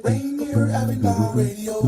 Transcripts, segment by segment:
Rainier Avenue Radio.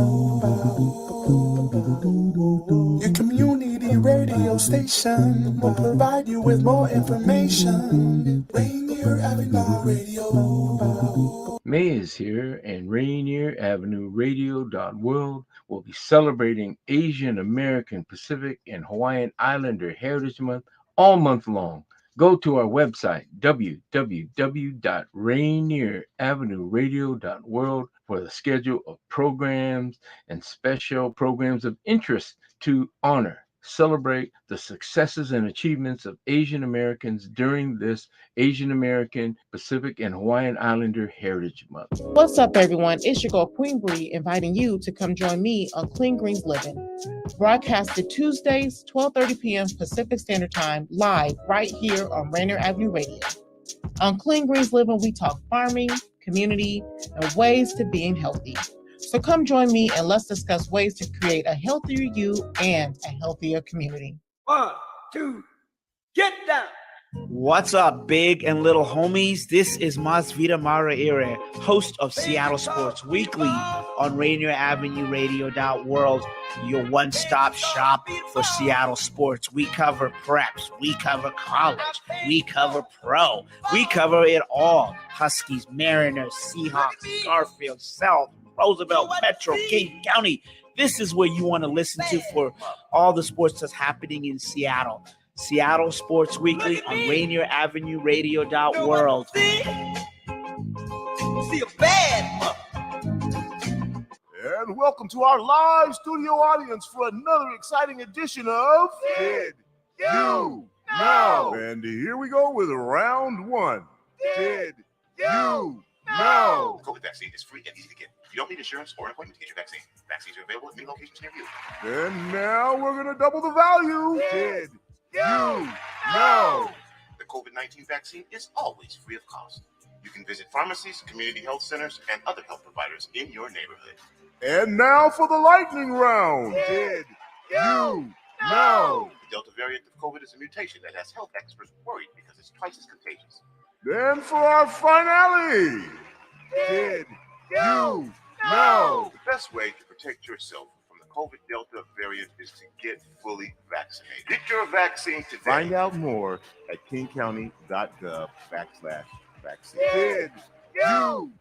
Your community radio station will provide you with more information. Rainier Avenue Radio. May is here, and Rainier Avenue Radio.world will be celebrating Asian American, Pacific, and Hawaiian Islander Heritage Month all month long. Go to our website, www.rainieravenueradio.world, for the schedule of programs and special programs of interest to honor, celebrate the successes and achievements of Asian Americans during this Asian American, Pacific, and Hawaiian Islander Heritage Month. What's up, everyone? It's your girl, Queen Bree, inviting you to come join me on Clean Greens Living, broadcasted Tuesdays, 12:30 p.m. Pacific Standard Time, live right here on Rainier Avenue Radio. On Clean Greens Living, we talk farming, community, and ways to being healthy. So come join me and let's discuss ways to create a healthier you and a healthier community. 1, 2, get down. What's up, big and little homies? This is Masvita Maraire, host of Seattle Sports Weekly on Rainier Avenue Radio.world, your one-stop shop for Seattle sports. We cover preps, we cover college, we cover pro, we cover it all. Huskies, Mariners, Seahawks, Garfield, South, Roosevelt, Metro, King County. This is where you want to listen to for all the sports that's happening in Seattle. Seattle Sports Weekly on Rainier Avenue Radio.world. See a bad And welcome to our live studio audience for another exciting edition of Did You Know? And here we go with round one. Did you know? The COVID vaccine is free and easy to get. You don't need insurance or an appointment to get your vaccine. Vaccines are available at many locations near you. And now we're going to double the value. Did you know? The COVID-19 vaccine is always free of cost. You can visit pharmacies, community health centers, and other health providers in your neighborhood. And now for the lightning round. Did you know? The Delta variant of COVID is a mutation that has health experts worried because it's twice as contagious. Then for our finale. Did you know? The best way to protect yourself from the COVID Delta variant is to get fully vaccinated. Get your vaccine today. Find out more at kingcounty.gov/vaccine. Did you know?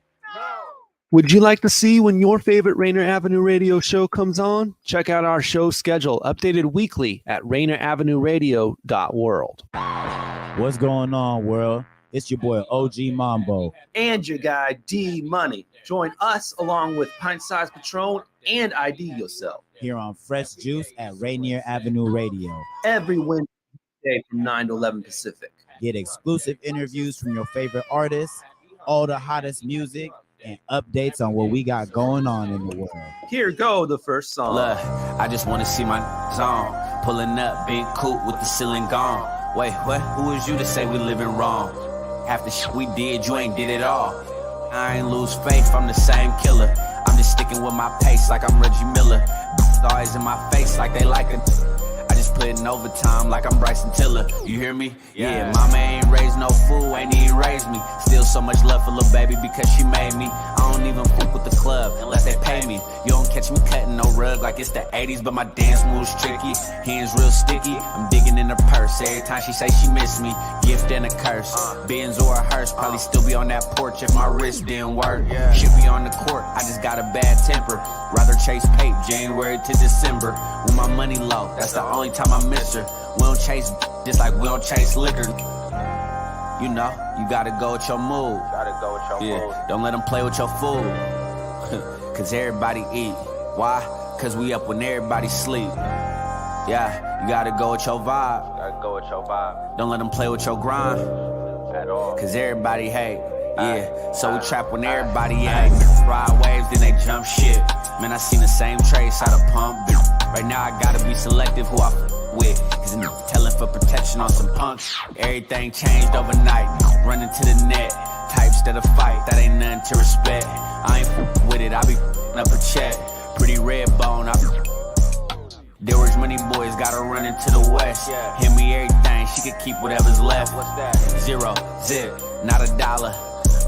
Would you like to see when your favorite Rainier Avenue Radio show comes on? Check out our show schedule, updated weekly at rainieravenueradio.world. What's going on, world? It's your boy OG Mambo. And your guy D Money. Join us along with Pint Size Patron and IDYourself Here on Fresh Juice at Rainier Avenue Radio. every Wednesday from 9 to 11 Pacific. Get exclusive interviews from your favorite artists, all the hottest music, and updates on what we got going on in the world. Here go the first song. Look, I just want to see my zone. Pulling up, big coupe with the ceiling gone. Wait, what? Who is you to say we living wrong? Half the shit we did, you ain't did it all. I ain't lose faith, I'm the same killer. I'm just sticking with my pace like I'm Reggie Miller. Always in my face like they like it. I just put in overtime like I'm Bryson Tiller. You hear me? Yeah, mama ain't raised no fool, ain't even raised me. Still so much love for little baby because she made me. I don't even fuck with the club unless they pay me. You don't catch me cutting no rug like it's the 80s, but my dance moves tricky. Hands real sticky, I'm digging in her purse. Every time she say she miss me, gift and a curse. Benz or a hearse, probably still be on that porch if my wrist didn't work. Should be on the court, I just got a bad temper. Rather chase pape January to December. When my money low, that's the only time I miss her. We don't chase just like we don't chase liquor. You know, you gotta go with your mood. Don't let them play with your food. Cause everybody eat. Why? Cause we up when everybody sleep. Yeah, you gotta go with your vibe. Don't let them play with your grind. At all. Cause everybody hate. Yeah, so we trap when everybody ain't. Ride waves, then they jump shit. Man, I seen the same trace out of pump. Right now I gotta be selective who I with. Cause I'm telling for protection on some punks. Everything changed overnight. Running to the net. Types that a fight, that ain't nothing to respect. I ain't with it, I be up a check. Pretty red bone, I be. There was money boys, gotta run into the west. Hit me everything, she could keep whatever's left. 0, zip, not a dollar.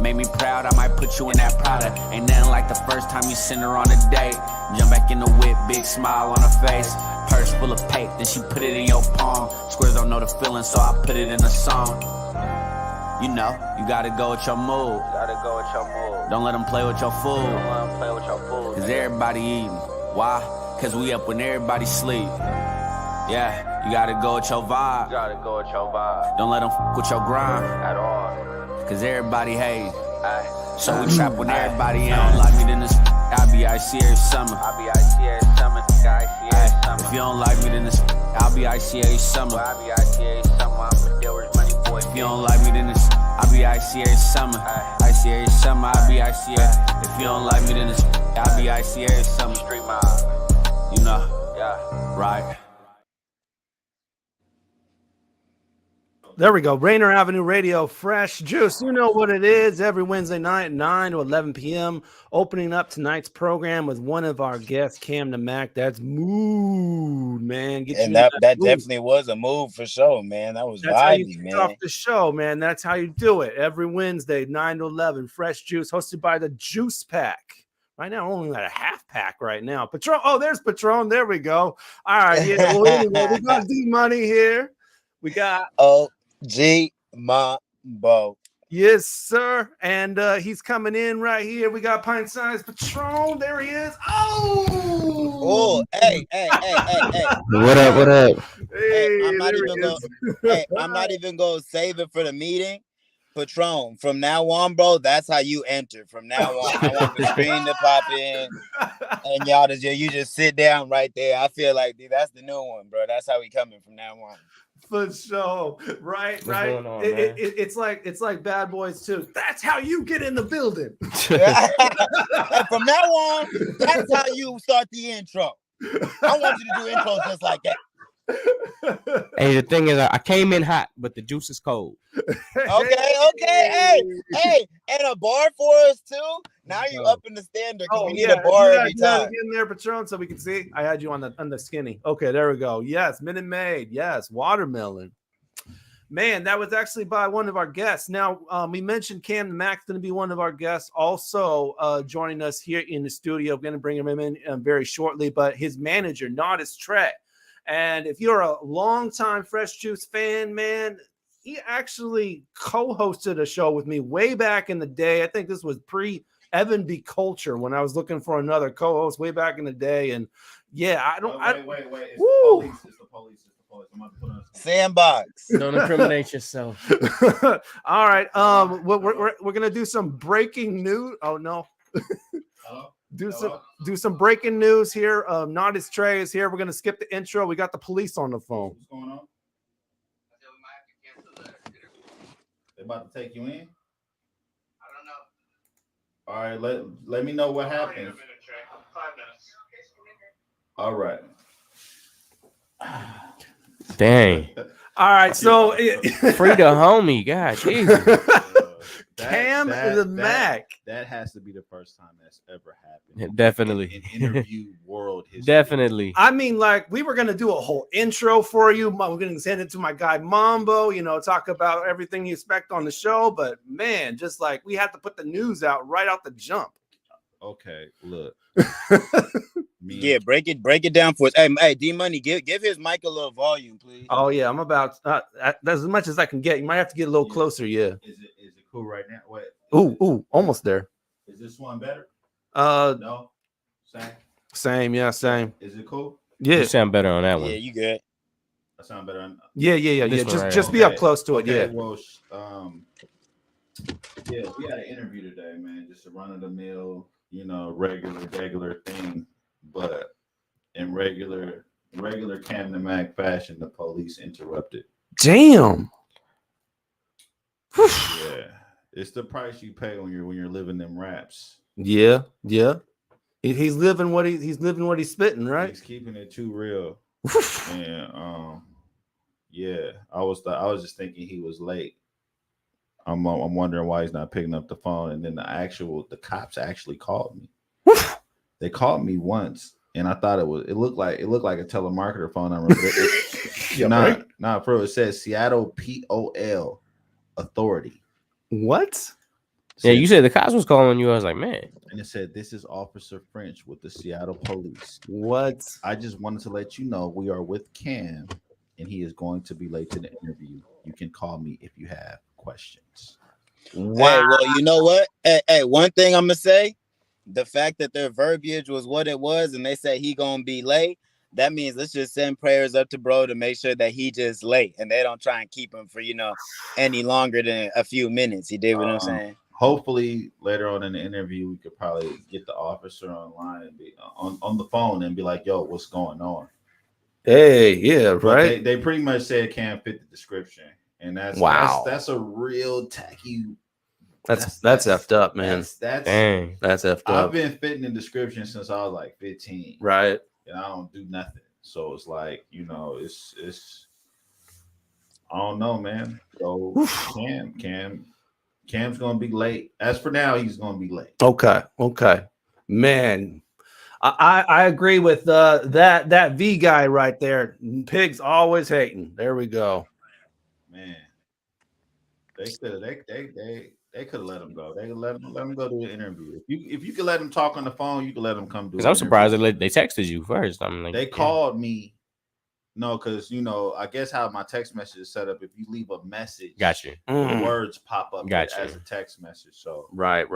Made me proud, I might put you in that Prada. Ain't nothing like the first time you send her on a date. Jump back in the whip, big smile on her face. Purse full of paper, then she put it in your palm. Squares don't know the feeling, so I put it in a song. You know, you gotta go with your mood. Don't let them play with your food. Cause everybody eating. Why? Cause we up when everybody sleep. Yeah, you gotta go with your vibe. Don't let them with your grind. At all. Cause everybody hating. So we trap when everybody ain't like me, then this I'll be icy every summer. If you don't like me, then this I'll be icy every summer. If you don't like me, then this I'll be icy every summer. Icy every summer, I'll be icy. If you don't like me, then this I'll be icy every summer. You know, right? There we go. Rainier Avenue Radio, Fresh Juice. You know what it is. Every Wednesday night, 9 to 11 p.m. Opening up tonight's program with one of our guests, Cam the Mac. That's mood, man. And that definitely was a move for sure, man. That's vibey, how you man. off the show, man. That's how you do it. Every Wednesday, 9 to 11. Fresh Juice, hosted by the Juice Pack. Right now, only got a half pack right now. Patron. Oh, there's Patron. There we go. All right. Yeah. Well, anyway, we got D-Money here. We got OG Mambo. Yes, sir. And he's coming in right here. We got Pint Size Patron. There he is. Oh, hey. What up? Hey, I'm not even gonna save it for the meeting. Patron, from now on, bro, that's how you enter. From now on, I want the screen to pop in, and y'all you just sit down right there. I feel like, dude, that's the new one, bro. That's how we coming from now on. For sure, right. Going on, it's like Bad Boys 2. That's how you get in the building. And from now on, that's how you start the intro. I want you to do intros just like that. Hey, the thing is, I came in hot, but the juice is cold. Okay. Hey, and a bar for us too. Now you're up in the standard because we need a bar every time. In there, Patron, so we can see. I had you on the skinny. Okay, there we go. Yes, Minute Maid. Yes, watermelon. Man, that was actually by one of our guests. Now, we mentioned Cam the Mac's going to be one of our guests, also joining us here in the studio. We're going to bring him in very shortly, but his manager, Nottus Tre. And if you're a longtime Fresh Juice fan, man, he actually co-hosted a show with me way back in the day. I think this was pre-Evan B. Culture when I was looking for another co-host way back in the day. And yeah, Wait. It's the police. I'm about to put on Sandbox. Don't incriminate yourself. All right. We're gonna do some breaking news. Oh no. Do some breaking news here. Nottus Tre is here. We're gonna skip the intro. We got the police on the phone. What's going on? They about to take you in? I don't know. All right, let me know what happens. 5 minutes. All right. Dang. All right, so free the homie. God, Jesus. Cam the Mac. That has to be the first time that's ever happened. Definitely. In interview world history. Definitely. I mean, like, we were gonna do a whole intro for you. We're gonna send it to my guy Mambo, talk about everything you expect on the show. But man, just like we had to put the news out right out the jump. Okay, look. Yeah, break it down for us. Hey, D-Money, give his mic a little volume, please. Oh yeah, I'm about that's as much as I can get. You might have to get a little closer. Yeah. Is it cool right now? Wait. Ooh, almost there. Is this one better? No. Same. Yeah, same. Is it cool? Yeah. You sound better on that one. Yeah, you good. I sound better on. Yeah. Just be up close to it. Okay, Yeah. Well, yeah, we had an interview today, man. Just a run of the mill, regular thing. But in regular Cam the Mac fashion, the police interrupted. Damn. Yeah, it's the price you pay when you're living them raps. Yeah. He's living what he's spitting, right? He's keeping it too real. And yeah, I was just thinking he was late. I'm wondering why he's not picking up the phone. And then the cops actually called me. They called me once, and I thought it looked like a telemarketer phone number. But it says Seattle POL Authority. What? Yeah, you said the cops was calling you. I was like, man. And it said, "This is Officer French with the Seattle Police. What? I just wanted to let you know we are with Cam, and he is going to be late to the interview. You can call me if you have questions." Wow. Hey, well, you know what? Hey, one thing I'm gonna say, the fact that their verbiage was what it was, and they said he gonna be late, that means let's just send prayers up to bro to make sure that he just late, and they don't try and keep him for any longer than a few minutes. You did what I'm saying? Hopefully, later on in the interview, we could probably get the officer online and be on the phone and be like, "Yo, what's going on?" Hey, yeah, right. They pretty much said Cam fit the description, and that's a real tacky. That's effed up, man. That's effed up. I've been fitting the description since I was like 15, right? And I don't do nothing, so it's like it's. I don't know, man. So Cam's gonna be late. As for now, he's gonna be late. Okay, man. I agree with that V guy right there. Pigs always hating. There we go. Man, they could have let him go. They could let him go to the interview. If you could let him talk on the phone, you could let him come do. Because I'm surprised they texted you first. I'm like, they called me. No, because I guess how my text message is set up. If you leave a message, got you. The words pop up as a text message. So right.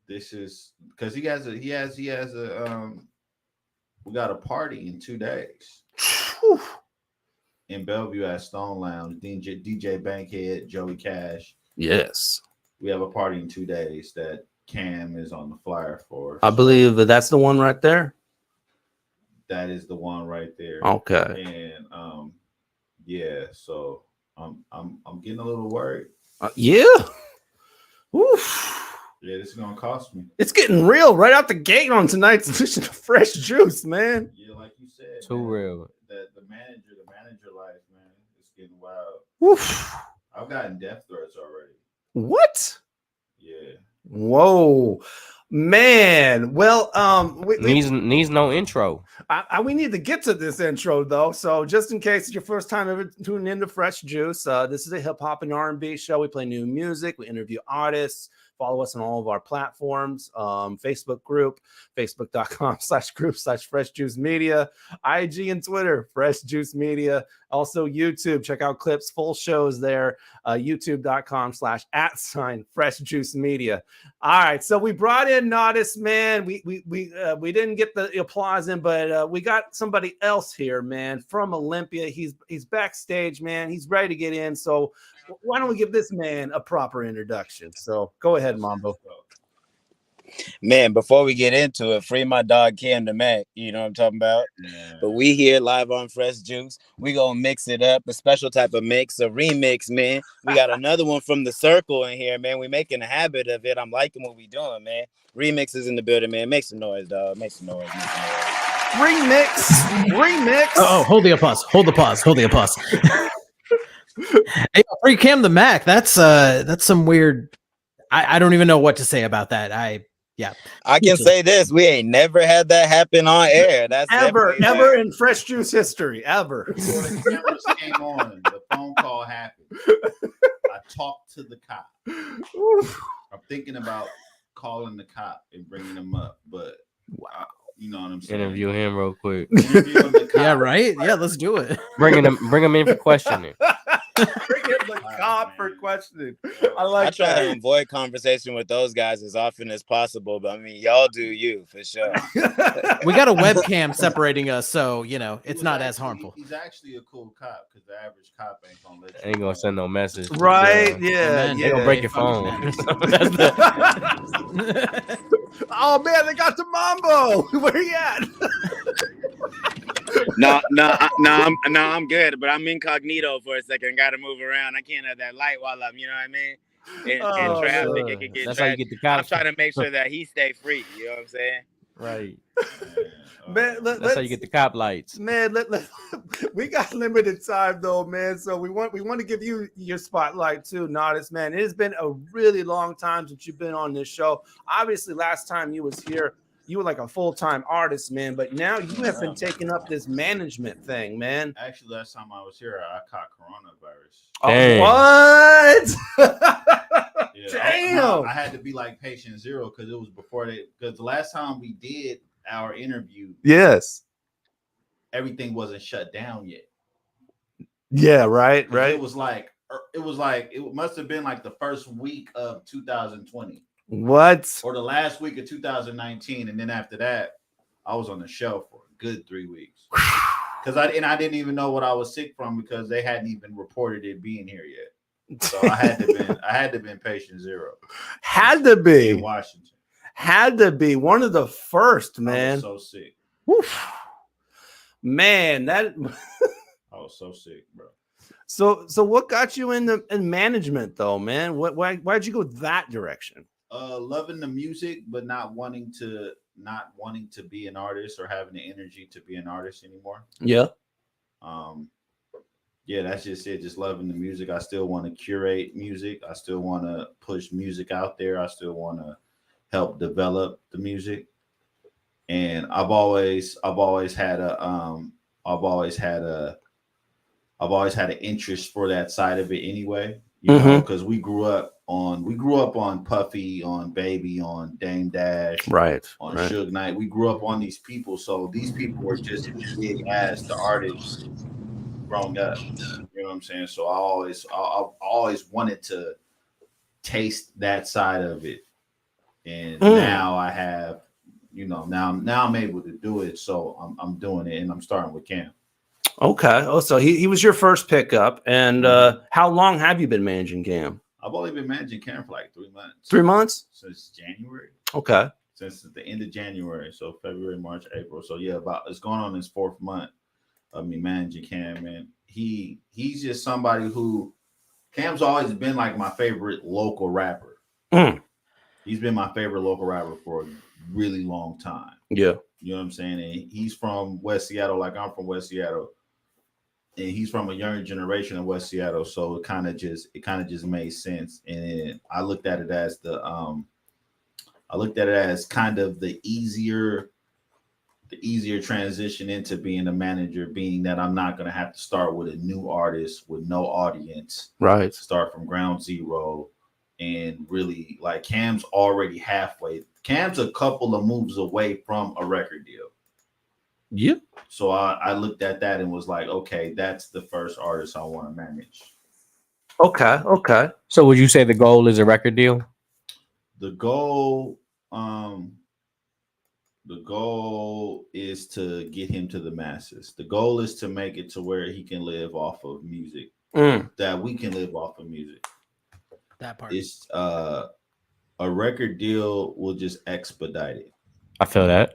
This is because he has a we got a party in 2 days in Bellevue at Stone Lounge. DJ Bankhead, Joey Cash. Yes, we have a party in 2 days that Cam is on the flyer for. I believe that's the one right there. That is the one right there. Okay. And yeah, so I'm getting a little worried. Yeah. Oof. Yeah, this is gonna cost me. It's getting real right out the gate on tonight's edition of Fresh Juice, man. Yeah, like you said. Too real. The manager life, man, it's getting wild. Oof. I've gotten death threats already. What? Yeah. Whoa. Man, well, needs no intro. We need to get to this intro though. So just in case it's your first time ever tuning into Fresh Juice, this is a hip hop and R&B show. We play new music. We interview artists. Follow us on all of our platforms. Facebook group, facebook.com/group/Fresh Juice Media. IG and Twitter, Fresh Juice Media. Also YouTube. Check out clips, full shows there. YouTube.com/@Fresh Juice Media. All right, so we brought in Nottus, man. We didn't get the applause in, but we got somebody else here, man, from Olympia. He's backstage, man. He's ready to get in. So why don't we give this man a proper introduction? So go ahead, Mambo. Man, before we get into it, free my dog Cam the Mac. You know what I'm talking about? Yeah. But we here live on Fresh Juice. We gonna mix it up, a special type of mix, a remix, man. We got another one from the circle in here, man. We making a habit of it. I'm liking what we doing, man. Remixes in the building, man. Make some noise, dog. Make some noise. Remix. Oh, hold the applause. Hold the applause. Hey, free Cam the Mac. That's some weird. I don't even know what to say about that. I can say this: we ain't never had that happen on air. That's ever in Fresh Juice history, ever. Before the cameras came on, the phone call happened. I talked to the cop. I'm thinking about calling the cop and bringing him up, but wow, you know what I'm saying. Interview him real quick. Yeah, right. Yeah, let's do it. Bring him in for questioning. Bring in the cop for questioning. I try to avoid conversation with those guys as often as possible, but I mean, y'all do you for sure. We got a webcam separating us, so it's not as harmful. He's actually a cool cop because the average cop ain't gonna let you. Ain't gonna send no message. Right? Yeah. They gonna break your phone. Oh man, they got the Mambo. Where he at? No, I'm good, but I'm incognito for a second. Got to move around. I can't have that light while I'm, you know what I mean? In traffic, it can get. That's how you get the cops. I'm trying to make sure that he stay free. You know what I'm saying? Right. Man, that's how you get the cop lights. Man, we got limited time though, man. So we want to give you your spotlight too, Nottus, man. It has been a really long time since you've been on this show. Obviously, last time you was here, you were like a full-time artist, man, but now you have been taking up this management thing, man. Actually, last time I was here, I caught coronavirus. Oh, what? Yeah, Damn. I had to be like patient zero because it was before because the last time we did our interview, Yes. everything wasn't shut down yet. Yeah, right. It was like it must have been like the first week of 2020. What? Or the last week of 2019, and then after that, I was on the shelf for a good 3 weeks. Because I didn't even know what I was sick from because they hadn't even reported it being here yet. So I had to been patient zero. Had to be in Washington. Had to be one of the first, man. I was so sick. Oof. Man, that I was so sick, bro. So what got you in management though, man? Why'd you go that direction? Loving the music, but not wanting to be an artist or having the energy to be an artist anymore. Yeah. Yeah, that's just it. Just loving the music. I still want to curate music. I still want to push music out there. I still want to help develop the music. And I've always had an interest for that side of it anyway. You know, because we grew up on Puffy, on Baby, on Dame Dash, right, on Suge Knight. We grew up on these people, so these people were just as big as the artists growing up. You know what I'm saying? So I always wanted to taste that side of it, and now I have, now I'm able to do it. So I'm doing it, and I'm starting with Cam. Okay. Oh, so he was your first pickup. And how long have you been managing Cam? I've only been managing Cam for like 3 months. 3 months? Since January. Okay. Since the end of January. So February, March, April. So yeah, it's going on his 4th month of me managing Cam. And he's just somebody who Cam's always been like my favorite local rapper. He's been my favorite local rapper for a really long time. Yeah. You know what I'm saying? And he's from West Seattle, like I'm from West Seattle. And he's from a younger generation of West Seattle, so it kind of just made sense. And I looked at it as kind of the easier transition into being a manager, being that I'm not gonna have to start with a new artist with no audience, right? Start from ground zero, and really like Cam's already halfway. Cam's a couple of moves away from a record deal. Yeah. So I looked at that and was like, okay, that's the first artist I want to manage. Okay. So would you say the goal is a record deal? The goal is to get him to the masses. The goal is to make it to where he can live off of music. That we can live off of music. That part. It's a record deal will just expedite it. I feel that.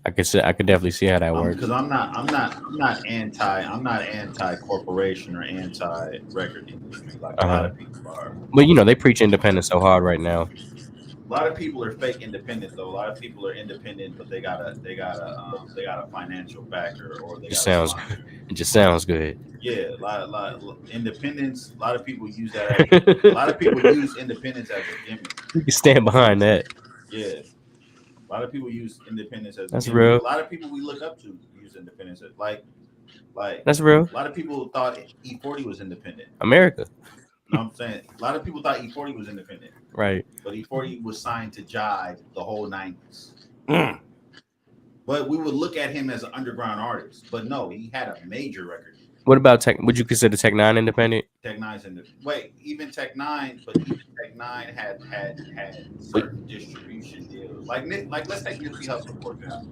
I could definitely see how that works. Because I'm not anti corporation or anti record industry like a lot of people are. But they preach independence so hard right now. A lot of people are fake independent though. A lot of people are independent, but they got a financial backer or they It just sounds good. Yeah, a lot of independence. A lot of people use that. A lot of people use independence as a gimmick. You can stand behind that. Yeah. A lot of people use independence as that's a real. A lot of people we look up to use independence as like that's real. A lot of people thought E40 was independent. America. You know what I'm saying? A lot of people thought E40 was independent. Right. But E40 was signed to Jive the whole 90s. But we would look at him as an underground artist. But no, he had a major record. What about would you consider Tech 9 independent? Tech 9's independent. Even Tech 9 had certain distribution deals. Like let's take Nipsey Hussle for example.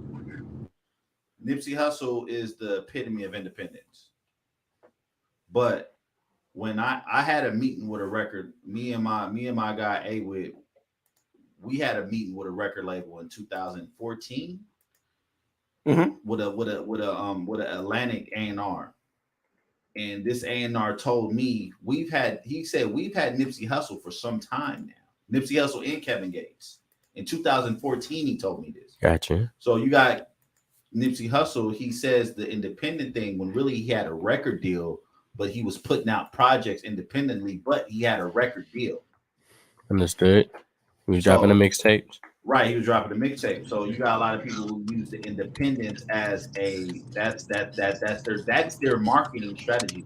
Nipsey Hussle is the epitome of independence. But when I had a meeting with a record, me and my guy A-Wit, we had a meeting with a record label in 2014 with a Atlantic A&R. And this A&R told me we've had Nipsey Hussle for some time now. Nipsey Hussle and Kevin Gates. In 2014, he told me this. Gotcha. So you got Nipsey Hussle, he says the independent thing when really he had a record deal, but he was putting out projects independently, but he had a record deal. Understood. He was dropping the mixtapes. Right, he was dropping the mixtape. So you got a lot of people who use the independence as that's their marketing strategy.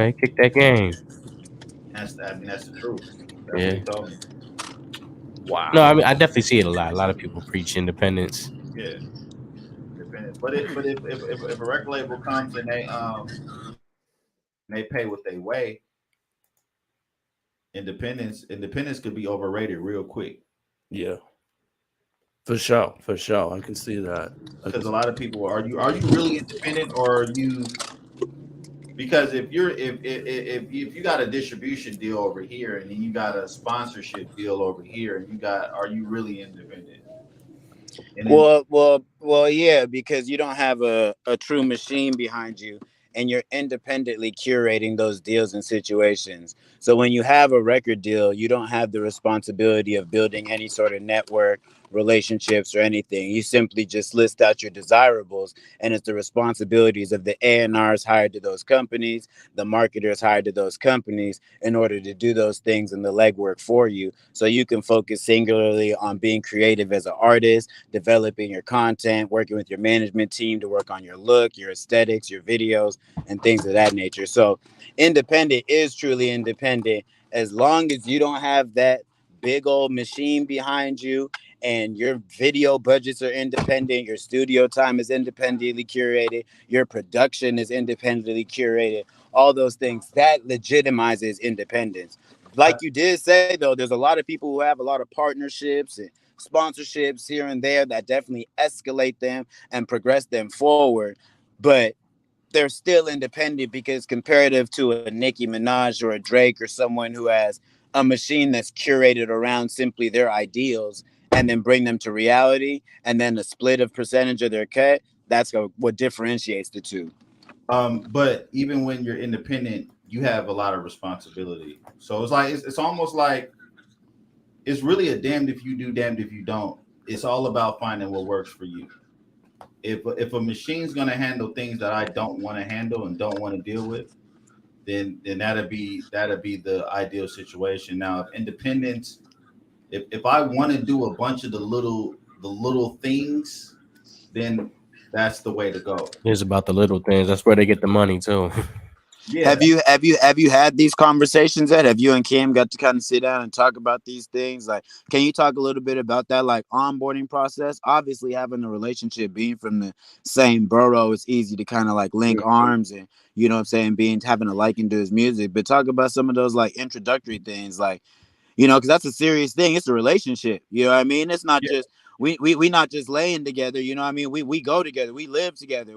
Okay, kick that game. That's the truth. That's Yeah. what he told me. Wow. No, I mean I definitely see it a lot. A lot of people preach independence. Yeah, independence. But if a record label comes and they pay what they weigh, independence could be overrated real quick. Yeah. For sure. I can see that. Because a lot of people are you really independent, or are you? Because if you got a distribution deal over here and then you got a sponsorship deal over here, and are you really independent? And then, Well, yeah, because you don't have a true machine behind you, and you're independently curating those deals and situations. So when you have a record deal, you don't have the responsibility of building any sort of network, relationships, or anything. You simply just list out your desirables, and it's the responsibilities of the A&Rs hired to those companies, the marketers hired to those companies, in order to do those things and the legwork for you, so you can focus singularly on being creative as an artist, developing your content, working with your management team to work on your look, your aesthetics, your videos, and things of that nature. So independent is truly independent as long as you don't have that big old machine behind you, and your video budgets are independent, your studio time is independently curated, your production is independently curated, all those things, that legitimizes independence. Like you did say, though, there's a lot of people who have a lot of partnerships and sponsorships here and there that definitely escalate them and progress them forward, but they're still independent, because comparative to a Nicki Minaj or a Drake or someone who has a machine that's curated around simply their ideals and then bring them to reality, and then a split of percentage of their cut, that's what differentiates the two. But even when you're independent, you have a lot of responsibility. So it's like it's almost like it's really a damned if you do, damned if you don't. It's all about finding what works for you. If a machine's gonna handle things that I don't want to handle and don't want to deal with, then that'd be the ideal situation. Now, if independence, if I want to do a bunch of the little things, then that's the way to go. It's about the little things. That's where they get the money too. Yeah. Have you had these conversations yet? Have you and Kim got to kind of sit down and talk about these things? Like, can you talk a little bit about that, like, onboarding process? Obviously, having a relationship, being from the same borough, it's easy to kind of like link arms and, you know what I'm saying, having a liking to his music. But talk about some of those like introductory things, like, you know, because that's a serious thing. It's a relationship. You know what I mean? It's not just we not just laying together. You know what I mean? We go together. We live together.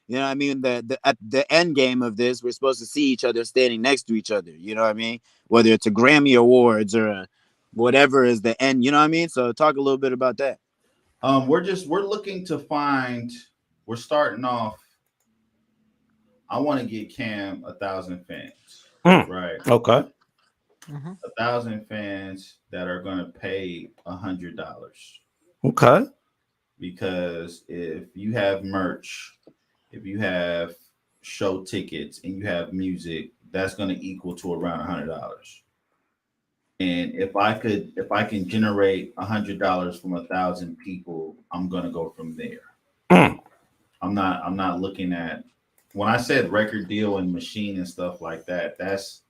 You know what I mean? At the end game of this, we're supposed to see each other standing next to each other. You know what I mean? Whether it's a Grammy Awards or whatever is the end. You know what I mean? So talk a little bit about that. We're looking to find. We're starting off. I want to get Cam 1,000 fans. Right. Okay. 1,000 fans that are going to pay $100. Okay. Because if you have merch, if you have show tickets, and you have music, that's going to equal to around $100. And if I can generate $100 from 1,000 people, I'm going to go from there. I'm not looking at, when I said record deal and machine and stuff like that, that's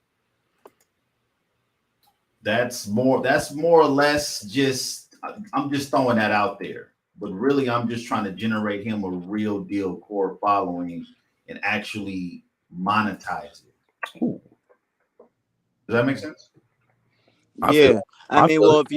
more or less just, I'm just throwing that out there. But really, I'm just trying to generate him a real deal core following and actually monetize it. Ooh. Does that make sense? Yeah, I mean, well, if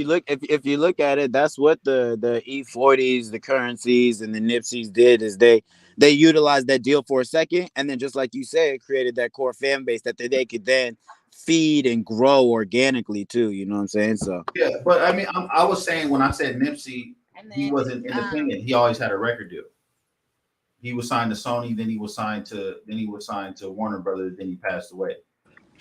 you look at it, that's what the E40s, the Currencies, and the Nipseys did, is they utilized that deal for a second, and then just like you said, created that core fan base that they could then feed and grow organically too. You know what I'm saying? So yeah, but I mean, I was saying when I said Nipsey, he wasn't independent. He always had a record deal. He was signed to Sony, then he was signed to Warner Brothers, then he passed away.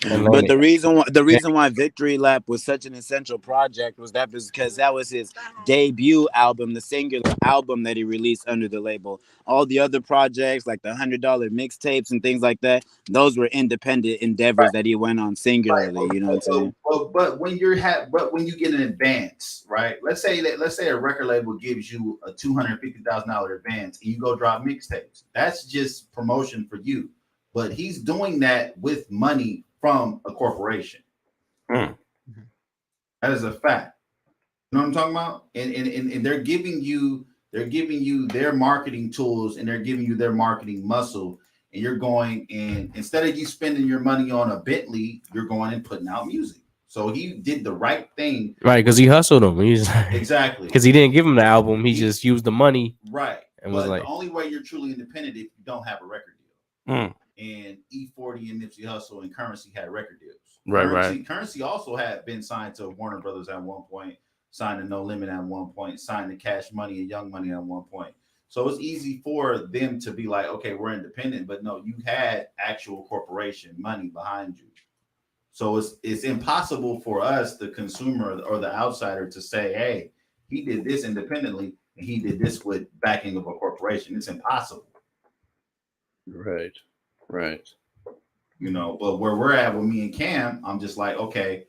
But the reason why Victory Lap was such an essential project was because that was his debut album, the singular album that he released under the label. All the other projects, like the $100 mixtapes and things like that, those were independent endeavors that he went on singularly. You know what I'm saying? But when you get an advance, right? Let's say a record label gives you a $250,000 advance, and you go drop mixtapes. That's just promotion for you. But he's doing that with money from a corporation. That is a fact. You know what I'm talking about? And they're giving you their marketing tools, and they're giving you their marketing muscle. And you're going, and instead of you spending your money on a Bentley, you're going and putting out music. So he did the right thing. Right, because he hustled him. Exactly. Because he didn't give him the album. He just used the money. Right. And but was like, the only way you're truly independent if you don't have a record deal. And E40 and Nipsey Hussle and Currency had record deals. Right. Currency also had been signed to Warner Brothers at one point, signed to No Limit at one point, signed to Cash Money and Young Money at one point. So it's easy for them to be like, okay, we're independent, but no, you had actual corporation money behind you. So it's impossible for us, the consumer or the outsider, to say, hey, he did this independently and he did this with backing of a corporation. It's impossible. Right. You know, but where we're at with me and Cam, I'm just like, okay,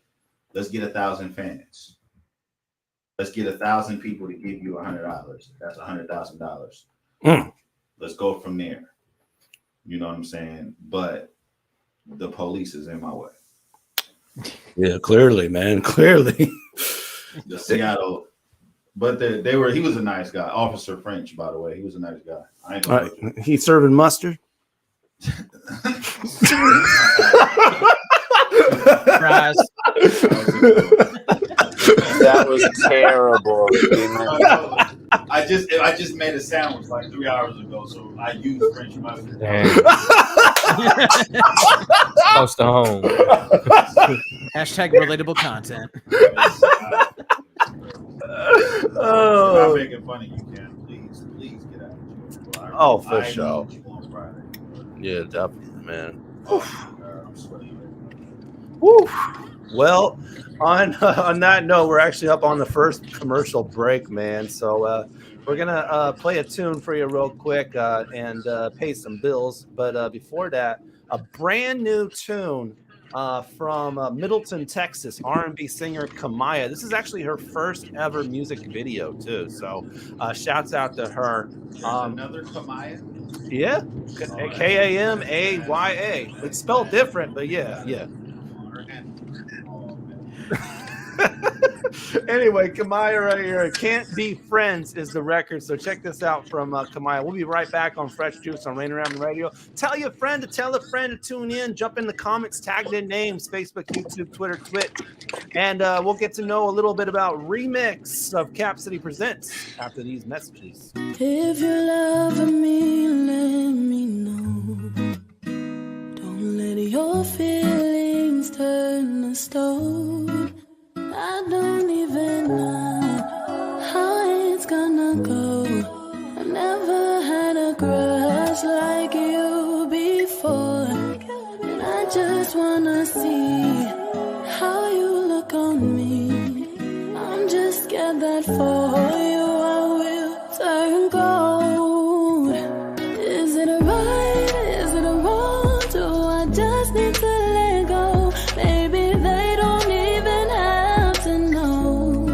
let's get 1,000 fans. Let's get 1,000 people to give you $100. That's $100,000. Let's go from there. You know what I'm saying? But the police is in my way. Yeah, clearly, man. Clearly. The Seattle, but he was a nice guy. Officer French, by the way. He was a nice guy. I ain't gonna he serving mustard? Surprise. That was terrible. I just made a sandwich like 3 hours ago, so I used French mustard. Close to home. Hashtag relatable content. I'm not making fun of you, Cam. Please get out of jail. Oh, for sure. Yeah, definitely, man. I'm sweating. Woo. Well, on that note, we're actually up on the first commercial break, man. So we're gonna play a tune for you real quick and pay some bills. But before that, a brand new tune from Middleton, Texas, R&B singer Kamaya. This is actually her first ever music video too. So shouts out to her. Another Kamaya. Yeah, Kamaya. It's spelled different, but yeah. Anyway, Kamaya right here. Can't Be Friends is the record. So check this out from Kamaya. We'll be right back on Fresh Juice on Rainier Avenue Radio. Tell your friend to tell a friend to tune in. Jump in the comments, tag their names, Facebook, YouTube, Twitter, Twitch. And we'll get to know a little bit about Remix of Cap City Presents after these messages. If you're loving me, let me know. Don't let your feelings turn to stone. I don't even know how it's gonna go. I never had a crush like you before, and I just wanna see how you look on me. I'm just scared that for you I will turn cold. Is it right? Is it wrong? Do I just need to let go? Maybe they don't even have to know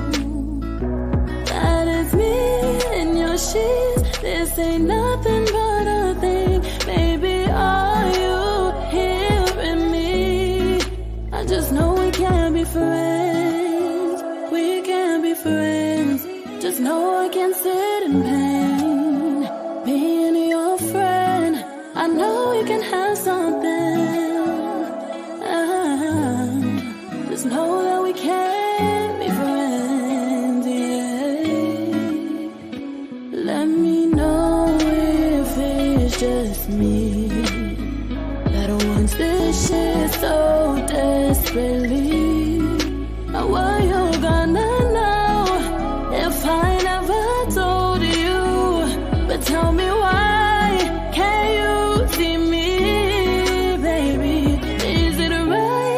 that it's me in your sheets. This ain't nothing but a thing. Baby, are you hearing me? I just know we can't be friends. We can't be friends. Just know I can't sit in pain. Being your friend, I know we can have something. Just know that we can't be friends, yeah. Let me know if it's just me that wants this shit so desperately. Now what you gonna know if I never told you? But tell me why can't you see me, baby? Is it right?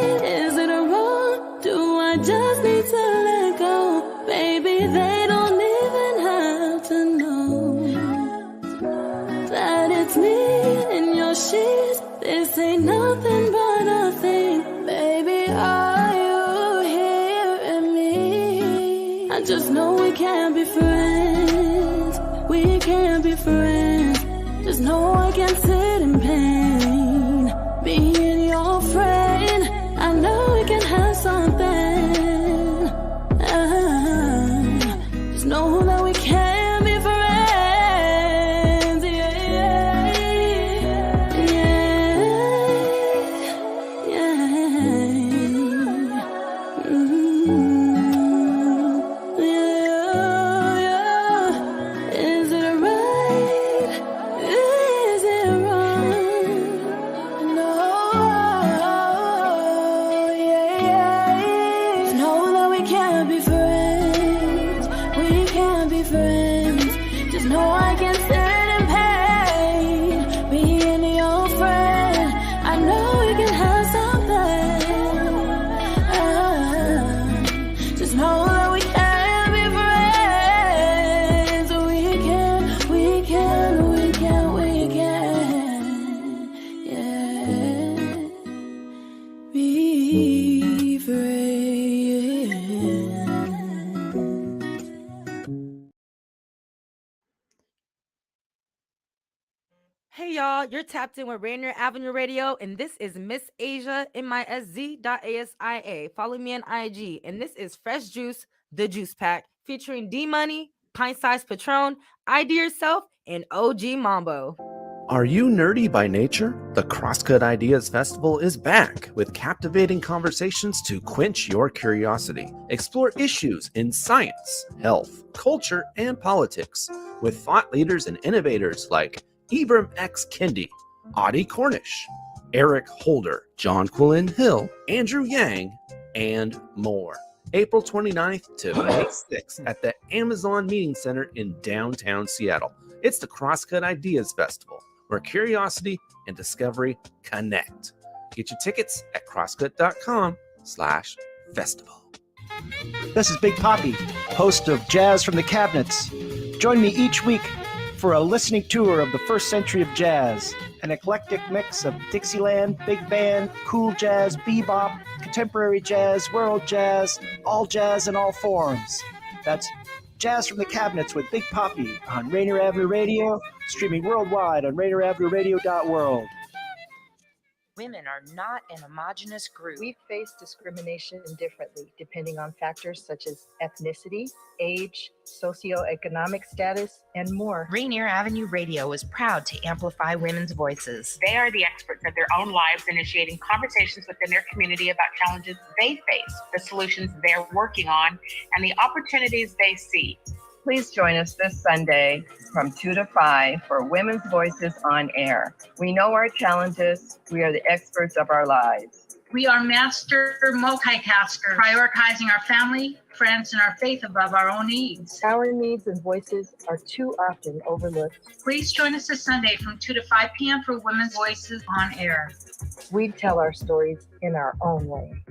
This ain't nothing but nothing. Baby, are you hearing me? I just know we can't be friends. We can't be friends. Just know I can't sit in pain. Being your friend, I know we can have something. Just know that we can be friends. Yeah, yeah, yeah, yeah. Is it right? Is it wrong? No, yeah, yeah. Just know that we can't be friends. We can't be friends. Just know I can stand in pain. Being your friend, I know we can have something. Just know that we can be friends. We can, yeah. Be friends. Hey y'all, you're tapped in with Rainier Avenue Radio, and this is Miss Asia, MISZ.ASIA. Follow me on IG, and this is Fresh Juice, the Juice Pack, featuring D Money, Pint Size Patron, IDYourself, and OG Mambo. Are you nerdy by nature? The Crosscut Ideas Festival is back with captivating conversations to quench your curiosity. Explore issues in science, health, culture, and politics with thought leaders and innovators like Ibram X. Kendi, Audie Cornish, Eric Holder, John Quillen Hill, Andrew Yang, and more. April 29th to May 6th at the Amazon Meeting Center in downtown Seattle. It's the Crosscut Ideas Festival, where curiosity and discovery connect. Get your tickets at crosscut.com/festival. This is Big Poppy, host of Jazz from the Cabinets. Join me each week for a listening tour of the first century of jazz, an eclectic mix of Dixieland, big band, cool jazz, bebop, contemporary jazz, world jazz, all jazz in all forms. That's Jazz from the Cabinets with Big Poppy on Rainier Avenue Radio, streaming worldwide on RainierAvenueRadio.world. Women are not an homogenous group. We face discrimination differently depending on factors such as ethnicity, age, socioeconomic status, and more. Rainier Avenue Radio is proud to amplify women's voices. They are the experts of their own lives, initiating conversations within their community about challenges they face, the solutions they're working on, and the opportunities they see. Please join us this Sunday from 2 to 5 for Women's Voices on Air. We know our challenges. We are the experts of our lives. We are master multitaskers, prioritizing our family, friends, and our faith above our own needs. Our needs and voices are too often overlooked. Please join us this Sunday from 2 to 5 p.m. for Women's Voices on Air. We tell our stories in our own way.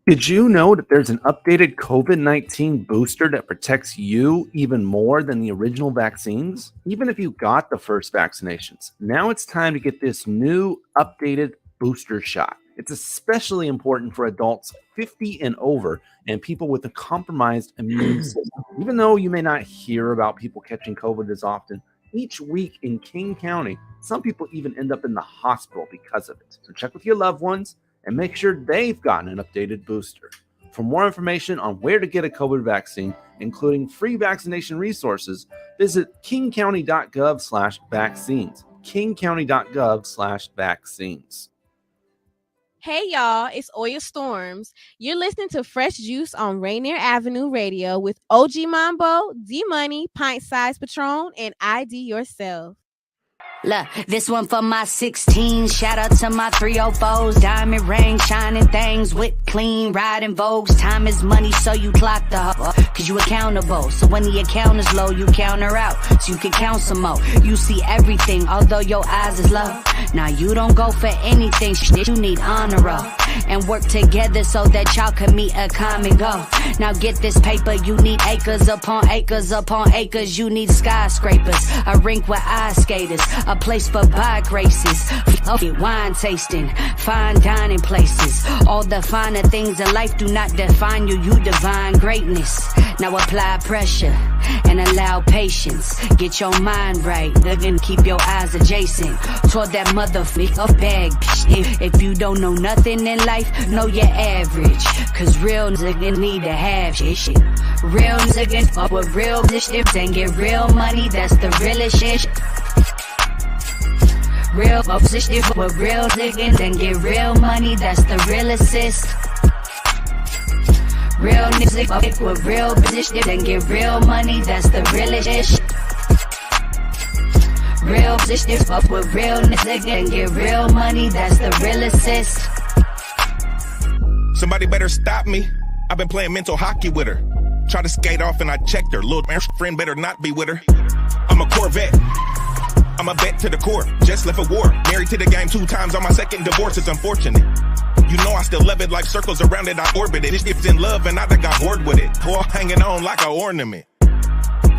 Did you know that there's an updated COVID-19 booster that protects you even more than the original vaccines? Even if you got the first vaccinations, now it's time to get this new updated booster shot. It's especially important for adults 50 and over and people with a compromised immune system. Even though you may not hear about people catching COVID as often, each week in King County, some people even end up in the hospital because of it. So check with your loved ones and make sure they've gotten an updated booster. For more information on where to get a COVID vaccine, including free vaccination resources, visit kingcounty.gov/vaccines. kingcounty.gov/vaccines. Hey y'all, it's Oya Storms. You're listening to Fresh Juice on Rainier Avenue Radio with OG Mambo, D Money, Pint Size Patron, and IDYourself. Look, this one for my 16. Shout out to my 304s. Diamond ring, shining things with clean riding Vogues. Time is money, so you clock the hoe, cause you accountable. So when the account is low, you count her out, so you can count some more. You see everything, although your eyes is low. Now you don't go for anything, shit, you need honor of. And work together so that y'all can meet a common goal. Now get this paper, you need acres upon acres upon acres. You need skyscrapers, a rink with ice skaters, a place for bike races, wine tasting, fine dining places. All the finer things in life do not define you, you divine greatness. Now apply pressure and allow patience. Get your mind right, and keep your eyes adjacent toward that motherfucker bag. If you don't know nothing in life, know your average. Cause real niggas need to have shit. Real niggas fuck with real shit and get real money, that's the realest shit. Real shit with real niggas and get real money, that's the real assist. Real niggas fuck with real shit and get real money, that's the realest shit. Real shit fuck with real niggas and get real money, that's the real assist. Somebody better stop me. I've been playing mental hockey with her. Try to skate off and I checked her. Little friend better not be with her. I'm a Corvette. I'm a vet to the core. Just left a war. Married to the game 2 times on my second divorce. It's unfortunate. You know I still love it. Life circles around it. I orbit it. It's in love and I done got bored with it. All hanging on like an ornament.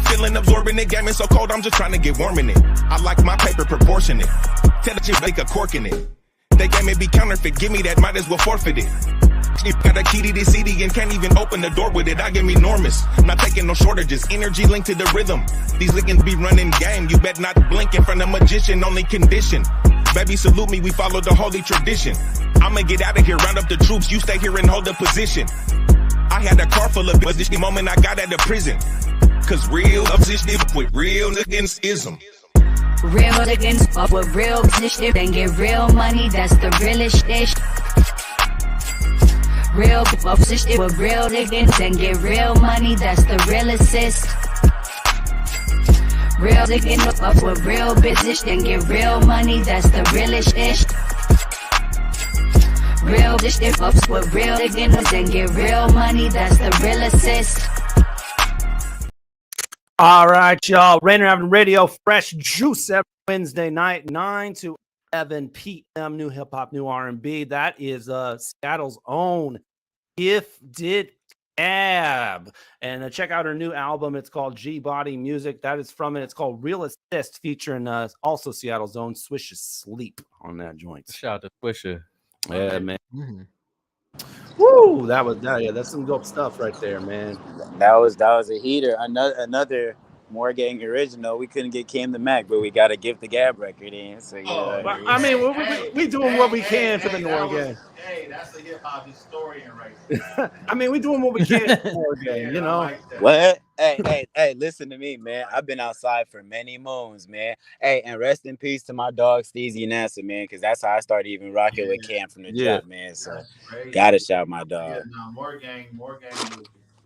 Feeling absorbing it. Game is so cold. I'm just trying to get warm in it. I like my paper proportionate. Tell the chick make a cork in it. They game it be counterfeit. Give me that. Might as well forfeit it. Got a key to this CD and can't even open the door with it. I give enormous, not taking no shortages. Energy linked to the rhythm. These lickings be running game. You bet not blink in front of magician. Only condition. Baby, salute me. We follow the holy tradition. I'ma get out of here. Round up the troops. You stay here and hold the position. I had a car full of buzz this moment I got out of prison. Cause real position with real niggas ism. Real niggas fuck with real shit and get real money. That's the realest shit. Real shit with real niggas and get real money, that's the real assist. Real niggas fuck with real bitches and get real money, that's the realest shit. Real shit fucks with real niggas and get real money, that's the real assist. All right, y'all. Rainier Avenue Radio, fresh juice every Wednesday night, 9 to 11 p.m. New hip hop, new R&B. That is Seattle's own Gifted Gab. And check out her new album. It's called G Body Music. That is from it. It's called Real Assist, featuring also Seattle's own Swisher Sleep on that joint. Shout out to Swisher. Yeah, man. Woo! That was that. Yeah, that's some dope stuff right there, man. That was a heater. Another More Gang original. We couldn't get Cam the Mac, but we got to Give the Gab record in. So yeah. I mean, we doing what we can for the Nor Gang. Hey, that's a hip hop historian right there. I mean, we doing what we can for the Nor Gang, you know. What? Hey, listen to me, man. I've been outside for many moons, man. Hey, and rest in peace to my dog, Steezy Nassa, man, because that's how I started even rocking with Cam from the jump, man. So, gotta shout my dog. Yeah, no, More Gang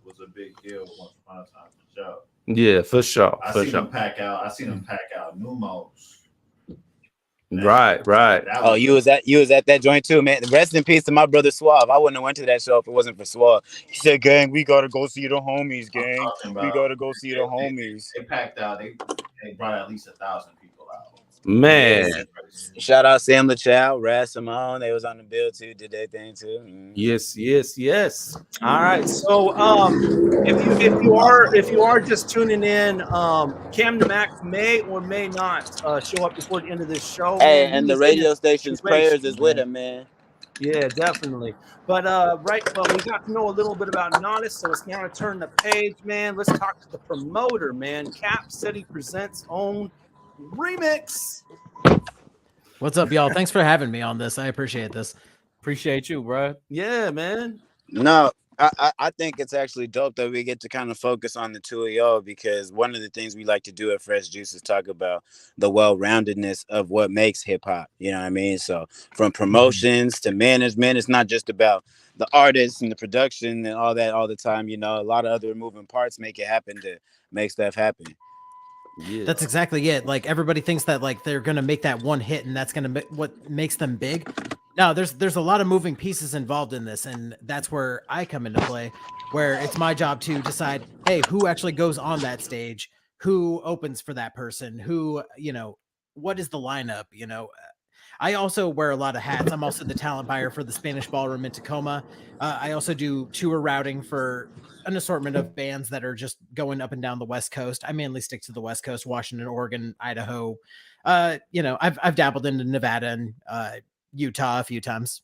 was a big deal once upon a time for sure. Yeah, for sure. I seen them pack out Numos. Right. Oh, you was at that joint too, man. Rest in peace to my brother Suave. I wouldn't have went to that show if it wasn't for Suave. He said, "Gang, we gotta go see the homies, gang. We gotta go see the homies." They packed out. They brought at least 1,000 people out. Man. Shout out Sam LaChow, Raz Simone. They was on the bill too. Did their thing too. Yes. All right. So, if you are just tuning in, Cam the Mac may or may not show up before the end of this show. Hey, and the radio station's prayers is with him, man. Yeah, definitely. But we got to know a little bit about Nottus, so it's now to turn the page, man. Let's talk to the promoter, man. Cap City presents own remix. What's up, y'all? Thanks for having me on this. I appreciate this. Appreciate you, bro. Yeah, man. No, I think it's actually dope that we get to kind of focus on the two of y'all, because one of the things we like to do at Fresh Juice is talk about the well-roundedness of what makes hip hop. You know what I mean? So from promotions to management, it's not just about the artists and the production and all that all the time. You know, a lot of other moving parts make it happen to make stuff happen. Yeah. That's exactly it. Like, everybody thinks that like they're gonna make that one hit and that's gonna what makes them big. No, there's a lot of moving pieces involved in this, and that's where I come into play, where it's my job to decide, hey, who actually goes on that stage, who opens for that person, who, you know, what is the lineup, you know. I also wear a lot of hats. I'm also the talent buyer for the Spanish Ballroom in Tacoma. I also do tour routing for an assortment of bands that are just going up and down the West Coast. I mainly stick to the West Coast, Washington, Oregon, Idaho. I've dabbled into Nevada and Utah a few times.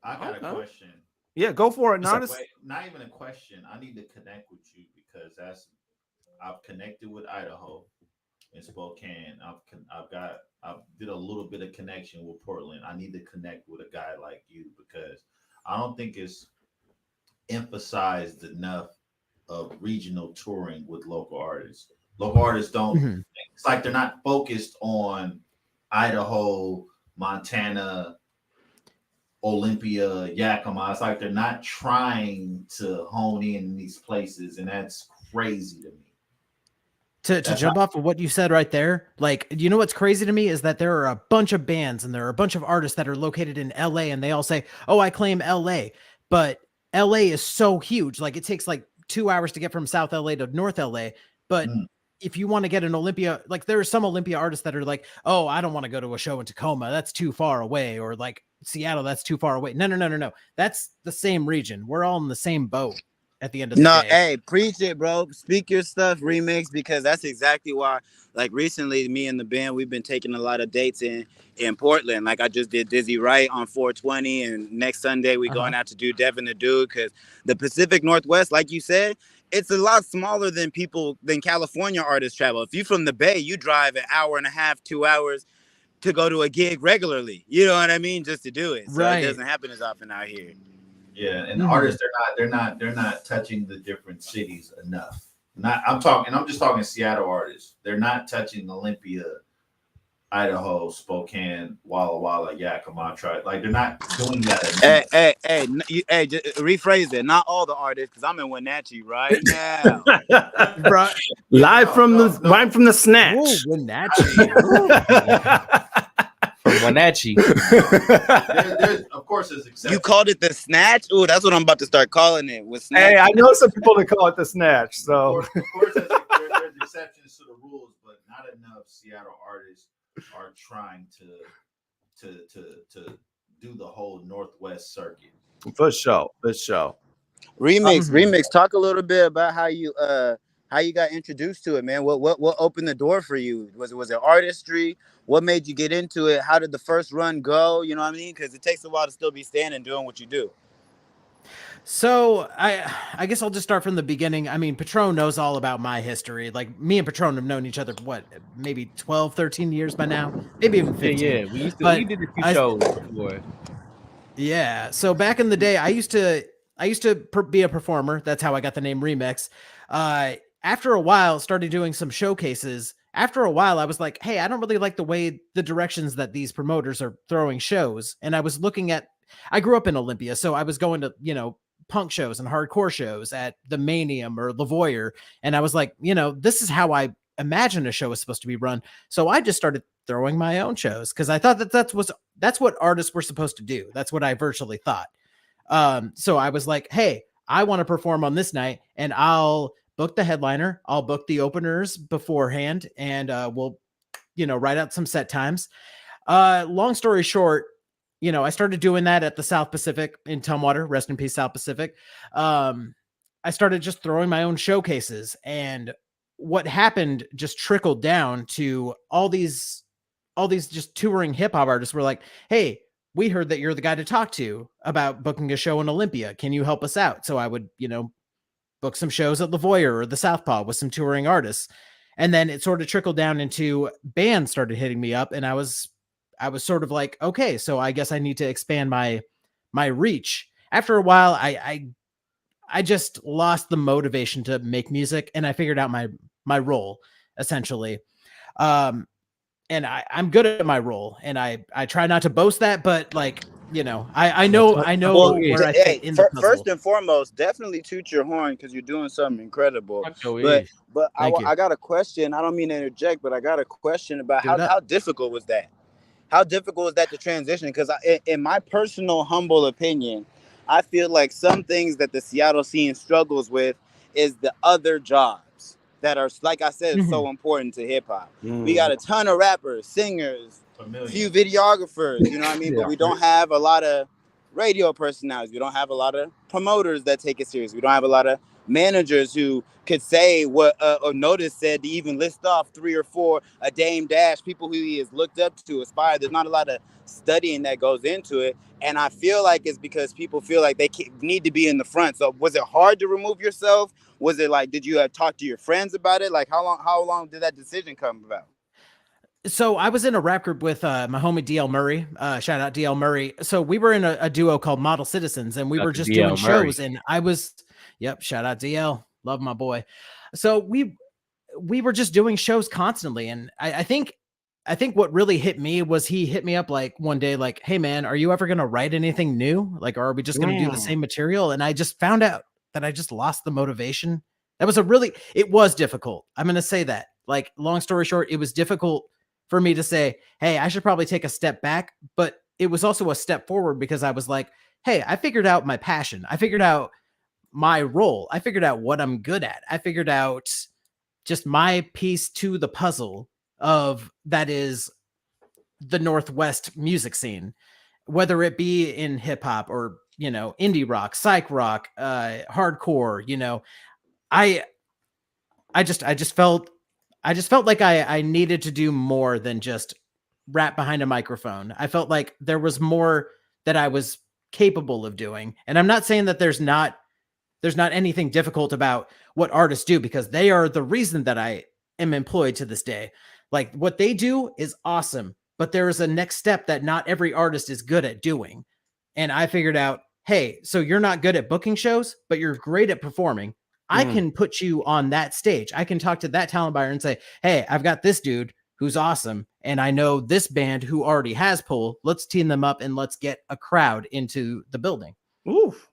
I got a question. Yeah, go for it. Not even a question. I need to connect with you because I've connected with Idaho and Spokane. I did a little bit of connection with Portland. I need to connect with a guy like you because I don't think it's emphasized enough of regional touring with local artists. Local artists don't. It's like they're not focused on Idaho, Montana, Olympia, Yakima. It's like they're not trying to hone in these places, and that's crazy to me. To jump off of what you said right there, like, you know what's crazy to me is that there are a bunch of bands and there are a bunch of artists that are located in LA, and they all say, oh, I claim LA, but LA is so huge. Like, it takes like 2 hours to get from South LA to North LA. But if you want to get an Olympia, like there are some Olympia artists that are like, oh, I don't want to go to a show in Tacoma. That's too far away. Or like Seattle, that's too far away. No. That's the same region. We're all in the same boat at the end of the day. Hey, preach it, bro. Speak your stuff, Remix, because that's exactly why, like, recently, me and the band, we've been taking a lot of dates in Portland. Like, I just did Dizzy Wright on 420, and next Sunday, we're going out to do Devin the Dude, because the Pacific Northwest, like you said, it's a lot smaller than California artists travel. If you're from the Bay, you drive an hour and a half, 2 hours to go to a gig regularly. You know what I mean? Just to do it. So it doesn't happen as often out here. Yeah, and the artists, they're not touching the different cities enough. I'm just talking Seattle artists. They're not touching Olympia, Idaho, Spokane, Walla Walla, Yakima. Like, they're not doing that enough. Hey, just rephrase it. Not all the artists, because I'm in Wenatchee right now. Live from the snatch. Ooh, Wenatchee. From Wenatchee. Of course, there's exceptions. You called it the snatch? Ooh, that's what I'm about to start calling it. With snatch. Hey, I know some people that call it the snatch. So of course there's exceptions to the rules, but not enough Seattle artists are trying to do the whole Northwest circuit. For sure. Remix, talk a little bit about how you got introduced to it, man. What opened the door for you? Was it artistry? What made you get into it? How did the first run go? You know what I mean? Because it takes a while to still be standing doing what you do. So I guess I'll just start from the beginning. I mean, Patron knows all about my history. Like, me and Patron have known each other, what, maybe 12, 13 years by now? Maybe even 15. Yeah. We did a few shows before. Yeah. So back in the day, I used to be a performer. That's how I got the name Remix. After a while, started doing some showcases. After a while, I was like, hey, I don't really like the directions that these promoters are throwing shows. And I grew up in Olympia, so I was going to, punk shows and hardcore shows at the Manium or Lavoyer. And I was like, this is how I imagine a show is supposed to be run. So I just started throwing my own shows because I thought that's what artists were supposed to do. That's what I virtually thought. So I was like, hey, I want to perform on this night, and I'll book the headliner. I'll book the openers beforehand, and we'll, write out some set times. Long story short, I started doing that at the South Pacific in Tumwater. Rest in peace, South Pacific. I started just throwing my own showcases, and what happened just trickled down to all these just touring hip hop artists were like, hey, we heard that you're the guy to talk to about booking a show in Olympia. Can you help us out? So I would, book some shows at Lavoyer or the Southpaw with some touring artists. And then it sort of trickled down into bands started hitting me up. And I was sort of like, okay, so I guess I need to expand my reach. After a while, I just lost the motivation to make music, and I figured out my role essentially. And I'm good at my role, and I try not to boast that, but like, I know where I fit in the puzzle. First and foremost, definitely toot your horn because you're doing something incredible. But I got a question. I don't mean to interject, but I got a question about how difficult was that? How difficult was that to transition? Because in my personal humble opinion, I feel like some things that the Seattle scene struggles with is the other jobs that are, like I said, so important to hip hop. We got a ton of rappers, singers, few videographers, you know what I mean? But we don't have a lot of radio personalities. We don't have a lot of promoters that take it serious. We don't have a lot of managers who could say what Nottus said, to even list off 3 or 4 a Dame Dash, people who he has looked up to, aspire. There's not a lot of studying that goes into it, and I feel like it's because people feel like they need to be in the front. So was it hard to remove yourself? Was it like, did you have talked to your friends about it? Like how long did that decision come about? So I was in a rap group with my homie DL Murray. Shout out DL Murray. So we were in a duo called Model Citizens, and we were just doing shows. And I was, shout out DL, love my boy. So we were just doing shows constantly, and I think what really hit me was he hit me up like one day, like, "Hey man, are you ever gonna write anything new? Like, or are we just gonna do the same material?" And I just found out that I just lost the motivation. That was it was difficult. I'm gonna say that. Like, long story short, it was difficult for me to say, hey, I should probably take a step back. But it was also a step forward because I was like, hey, I figured out my passion. I figured out my role. I figured out what I'm good at. I figured out just my piece to the puzzle of that is the Northwest music scene, whether it be in hip hop or, indie rock, psych rock, hardcore, I just felt like I needed to do more than just rap behind a microphone. I felt like there was more that I was capable of doing. And I'm not saying that there's not anything difficult about what artists do, because they are the reason that I am employed to this day. Like, what they do is awesome, but there is a next step that not every artist is good at doing. And I figured out, hey, so you're not good at booking shows, but you're great at performing. I can put you on that stage. I can talk to that talent buyer and say, hey, I've got this dude who's awesome, and I know this band who already has pull. Let's team them up and let's get a crowd into the building. Oof.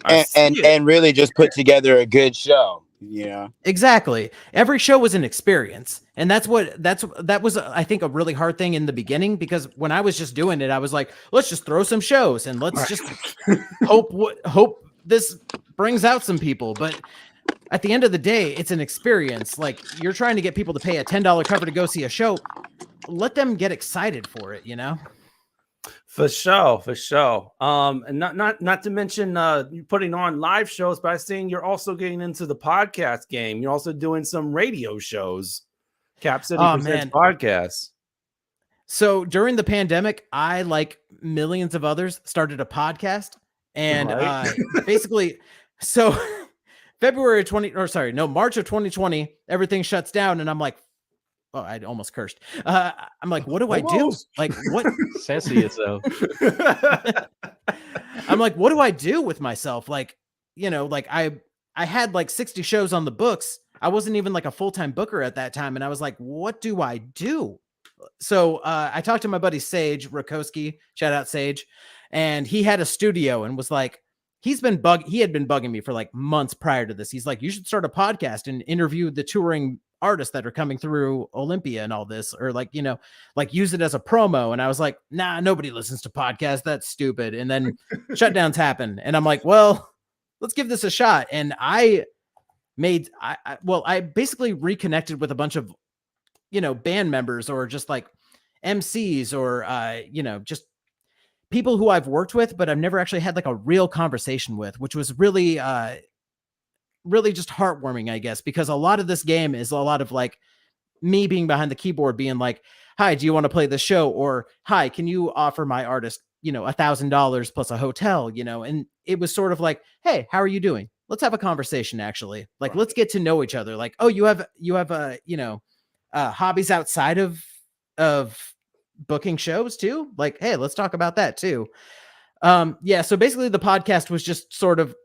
And really just put together a good show. Yeah, exactly. Every show was an experience. And that was, I think, a really hard thing in the beginning, because when I was just doing it, I was like, let's just throw some shows and let's just hope this brings out some people. But at the end of the day, it's an experience. Like, you're trying to get people to pay a $10 cover to go see a show. Let them get excited for it, For sure. And not to mention you putting on live shows, but I seen you're also getting into the podcast game. You're also doing some radio shows. Cap City presents podcasts. So during the pandemic, I, like millions of others, started a podcast, and basically, so March of 2020, everything shuts down, and I'm like, oh, I almost cursed. I'm like, what do I do? Like, what? Censor yourself. I'm like, what do I do with myself? Like, like I had like 60 shows on the books. I wasn't even like a full-time booker at that time. And I was like, what do I do? So I talked to my buddy Sage Rakowski, shout out Sage. And he had a studio and was like, he had been bugging me for like months prior to this. He's like, you should start a podcast and interview the touring artists that are coming through Olympia and all this, or like, like use it as a promo. And I was like, nah, nobody listens to podcasts. That's stupid. And then shutdowns happen. And I'm like, well, let's give this a shot. And I basically reconnected with a bunch of, band members, or just like MCs, or, just people who I've worked with, but I've never actually had like a real conversation with, which was really, really just heartwarming, I guess, because a lot of this game is a lot of like me being behind the keyboard being like, hi, do you want to play the show? Or hi, can you offer my artist, $1,000 plus a hotel, and it was sort of like, hey, how are you doing? Let's have a conversation. Actually, like, let's get to know each other. Like, oh, you have hobbies outside of booking shows too. Like, hey, let's talk about that too. So basically the podcast was just sort of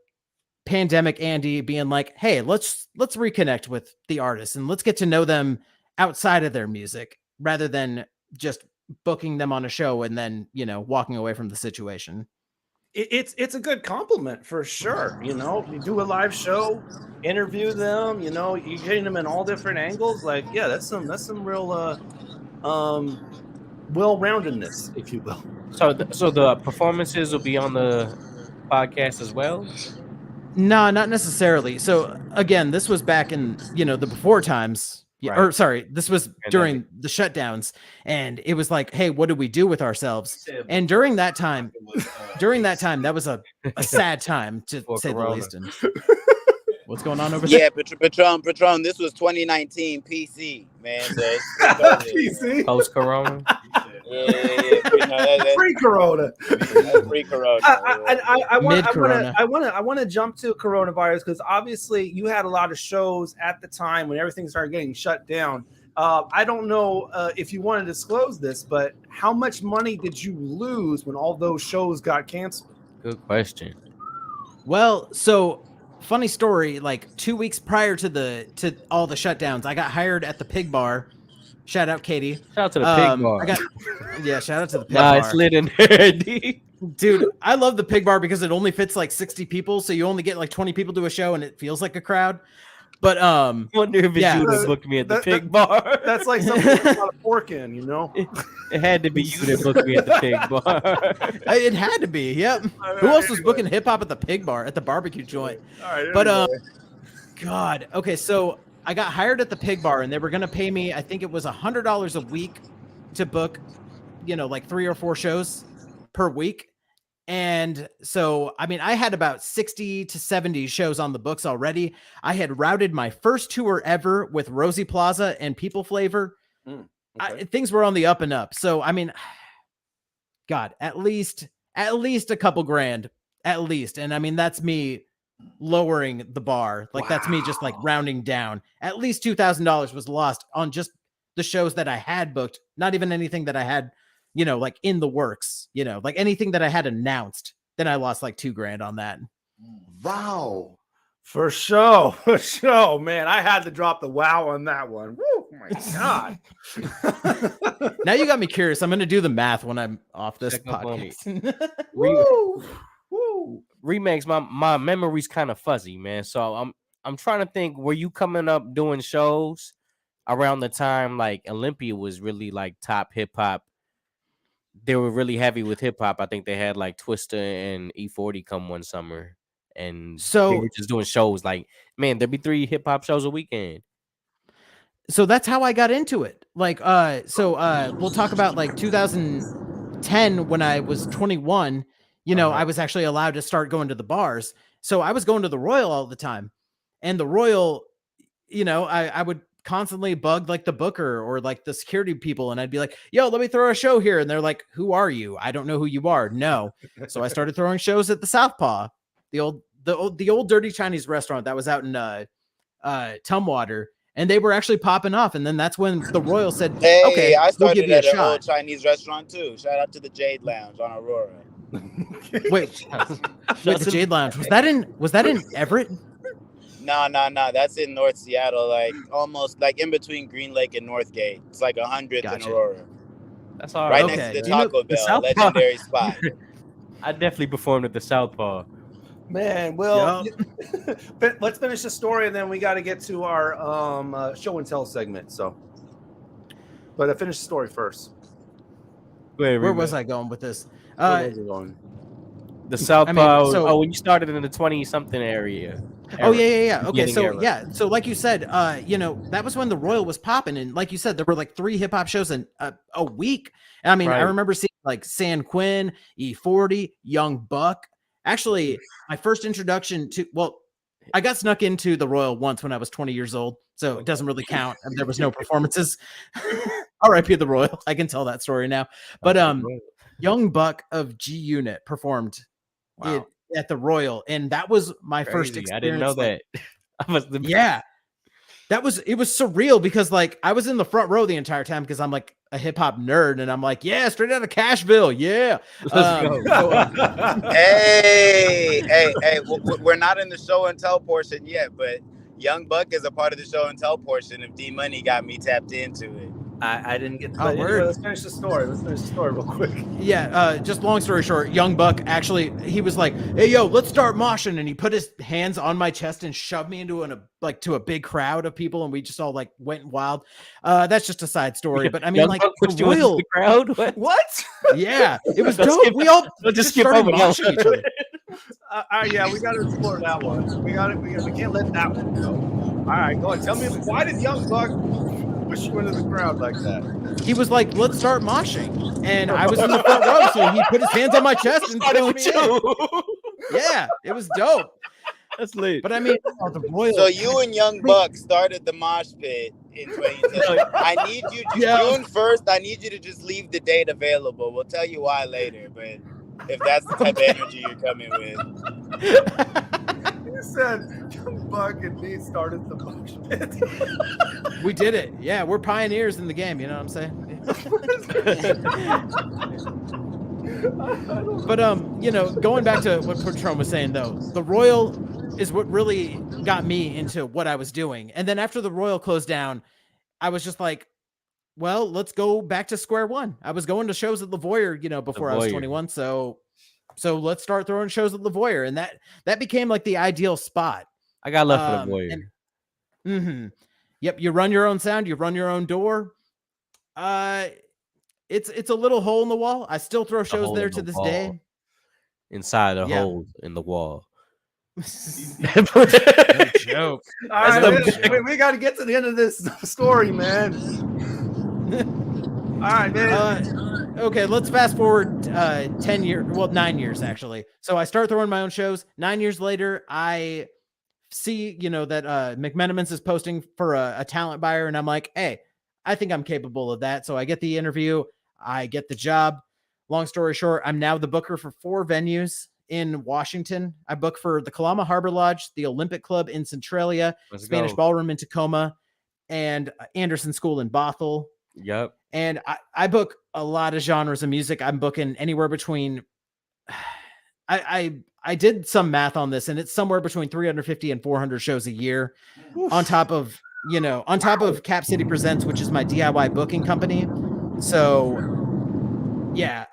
pandemic Andy being like, hey, let's reconnect with the artists and let's get to know them outside of their music, rather than just booking them on a show and then, walking away from the situation. It's a good compliment for sure. You do a live show, interview them, you're getting them in all different angles. Like, yeah, that's some real well-roundedness, if you will. So the performances will be on the podcast as well? No, not necessarily. So again, this was back in, the before times Yeah, Right. or sorry, this was during the shutdowns, and it was like, hey, what do we do with ourselves? And during that time, that was a sad time to say the least. And what's going on over there? Yeah, Patron. This was 2019 PC, man. So PC post-corona. Pre-corona. Pre-corona. I want to jump to coronavirus because obviously you had a lot of shows at the time when everything started getting shut down. I don't know if you want to disclose this, but how much money did you lose when all those shows got canceled? Good question. Well, so funny story. Like 2 weeks prior to all the shutdowns, I got hired at the Pig Bar. Shout out, Katie. Shout out to the Pig Bar. Shout out to the Pig Bar. It's lit in there, dude. I love the Pig Bar because it only fits like 60 people, so you only get like 20 people to a show, and it feels like a crowd. But wonder if it's you that booked me at the Pig Bar. That's like something with a lot of pork in, you know. It had to be you that booked me at the Pig Bar. It had to be. Yep. Who else was booking hip hop at the Pig Bar at the barbecue joint? All right. But God. Okay, so I got hired at the Pig Bar, and they were going to pay me, I think it was $100 a week to book, like 3 or 4 shows per week. And so, I mean, I had about 60 to 70 shows on the books already. I had routed my first tour ever with Rosie Plaza and People Flavor. Things were on the up and up. So, I mean, God, at least a couple grand, at least. And I mean, that's me lowering the bar. Like that's me just like rounding down. At least $2,000 was lost on just the shows that I had booked. Not even anything that I had, like in the works, like anything that I had announced. Then I lost like $2,000 on that. Wow. For sure, man. I had to drop the wow on that one. Woo, my God. Now you got me curious. I'm going to do the math when I'm off this podcast. Remakes, my memory's kind of fuzzy, man. So I'm trying to think, were you coming up doing shows around the time like Olympia was really like top hip hop? They were really heavy with hip hop. I think they had like Twista and E40 come one summer. And so they were just doing shows like, man, there'd be 3 hip hop shows a weekend. So that's how I got into it. Like, we'll talk about like 2010 when I was 21, I was actually allowed to start going to the bars. So I was going to the Royal all the time, and the Royal, I would constantly bug like the booker or like the security people, and I'd be like, yo, let me throw a show here. And they're like, who are you? I don't know who you are. No. So I started throwing shows at the Southpaw, the old dirty Chinese restaurant that was out in Tumwater, and they were actually popping off. And then that's when the Royal said, hey, okay, I started we'll give you at a an shot. old Chinese restaurant too. Shout out to the Jade Lounge on Aurora. Wait, the Jade Lounge, was that in Everett? No. That's in North Seattle, like almost like in between Green Lake and Northgate. It's like 100th in Aurora. That's all right. Right next to the Taco Bell, the legendary spot. I definitely performed at the Southpaw. Man, well, let's finish the story, and then we got to get to our show and tell segment. So, but I finish the story first. Where was I going with this? Where was I going? The Southpaw. When you started in the 20-something area. Oh yeah. Okay, so like you said, that was when the Royal was popping, and like you said, there were like 3 hip hop shows in a week. I mean, I remember seeing like San Quinn, E40, Young Buck. Actually, my first introduction to I got snuck into the Royal once when I was 20 years old, so it doesn't really count. And there was no performances. R.I.P. the Royal. I can tell that story now. But Young Buck of G Unit performed at the Royal, and that was my first experience. I didn't know that. It was surreal because like I was in the front row the entire time because I'm like a hip hop nerd, and I'm like, yeah, straight out of Cashville, yeah. Hey, we're not in the show and tell portion yet, but Young Buck is a part of the show and tell portion. If D Money got me tapped into it. I didn't get to let's finish the story. Let's finish the story real quick. Yeah, just long story short, Young Buck actually, he was like, hey, yo, let's start moshing. And he put his hands on my chest and shoved me into to a big crowd of people. And we just all like went wild. That's just a side story. But I mean, like the Royal the crowd. What? Yeah, it was dope. We all just started moshing each other. Yeah, we got to explore that one. We can't let that one go. All right, go ahead. Tell me, why did Young Buck push you into the crowd like that? He was like, "Let's start moshing," and I was in the front row, so he put his hands on my chest and pushed me in. Yeah, it was dope. That's lit. But I mean, the Royal. So you and Young Buck started the mosh pit in 2010. I need you June 1st. I need you to just leave the date available. We'll tell you why later, but if that's the type of energy you're coming with. You said Young Buck and me started the mosh pit. We did it. Yeah, we're pioneers in the game. You know what I'm saying? But you know, going back to what Patron was saying though, the Royal is what really got me into what I was doing. And then after the Royal closed down, I was just like, well, let's go back to square one. I was going to shows at Lavoyer, you know, before I was 21. So let's start throwing shows at Lavoyer. And that became like the ideal spot. I got love for Lavoyer. Yep. You run your own sound. You run your own door. It's a little hole in the wall. I still throw shows there to this day. Inside a hole in the wall. No joke. All right, we got to get to the end of this story, man. All right, man. Okay, let's fast forward 10 years. Well, 9 years actually. So I start throwing my own shows. 9 years later, I see, you know, that McMenamins is posting for a talent buyer, and I'm like, hey, I think I'm capable of that. So I get the interview. I get the job. Long story short, I'm now the booker for 4 venues in Washington. I book for the Kalama Harbor Lodge, the Olympic Club in Centralia, Spanish Ballroom in Tacoma, and Anderson School in Bothell. Yep. And I book a lot of genres of music. I'm booking anywhere between, I did some math on this, and it's somewhere between 350 and 400 shows a year. Oof. on top of Cap City Presents, which is my DIY booking company. So yeah,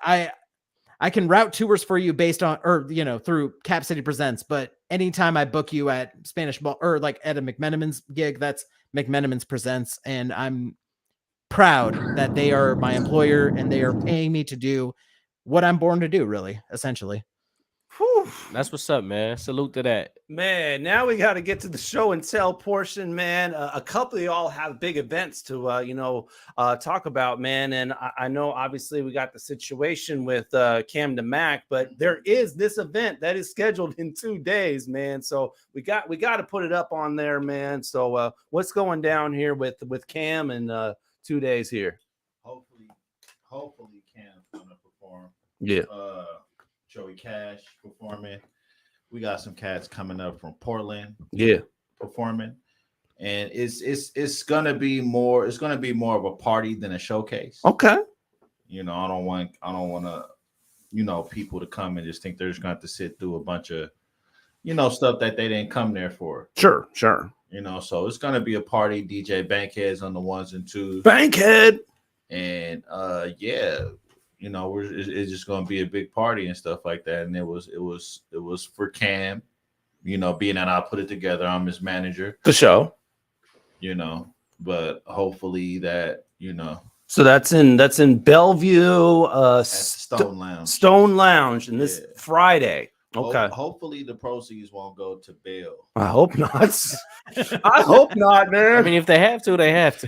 I can route tours for you based on, or, you know, through Cap City Presents, but anytime I book you at Spanish Ball or like at a McMenamins gig, that's McMenamins Presents. And I'm proud that they are my employer and they are paying me to do what I'm born to do, really, essentially. Whew. That's what's up, man. Salute to that. Man, now we got to get to the show and tell portion, man. A couple of y'all have big events to, talk about, man. And I know, obviously, we got the situation with Cam to Mac, but there is this event that is scheduled in 2 days, man. So we got to put it up on there, man. So what's going down here with Cam and 2 days here? Hopefully Cam's gonna perform. Yeah. Joey Cash performing. We got some cats coming up from Portland. Yeah, performing, and it's gonna be more. It's gonna be more of a party than a showcase. Okay. You know, I don't want to, people to come and just think they're just gonna have to sit through a bunch of, stuff that they didn't come there for. Sure. So it's gonna be a party. DJ Bankhead's on the 1s and 2s. Bankhead. And it's just gonna be a big party and stuff like that. And it was for Cam, being that I put it together. I'm his manager. The show. But hopefully that, So that's in Bellevue, Stone Lounge. Stone Lounge, and this Friday. Okay. Hopefully the proceeds won't go to bail. I hope not. I hope not, man. I mean, if they have to, they have to.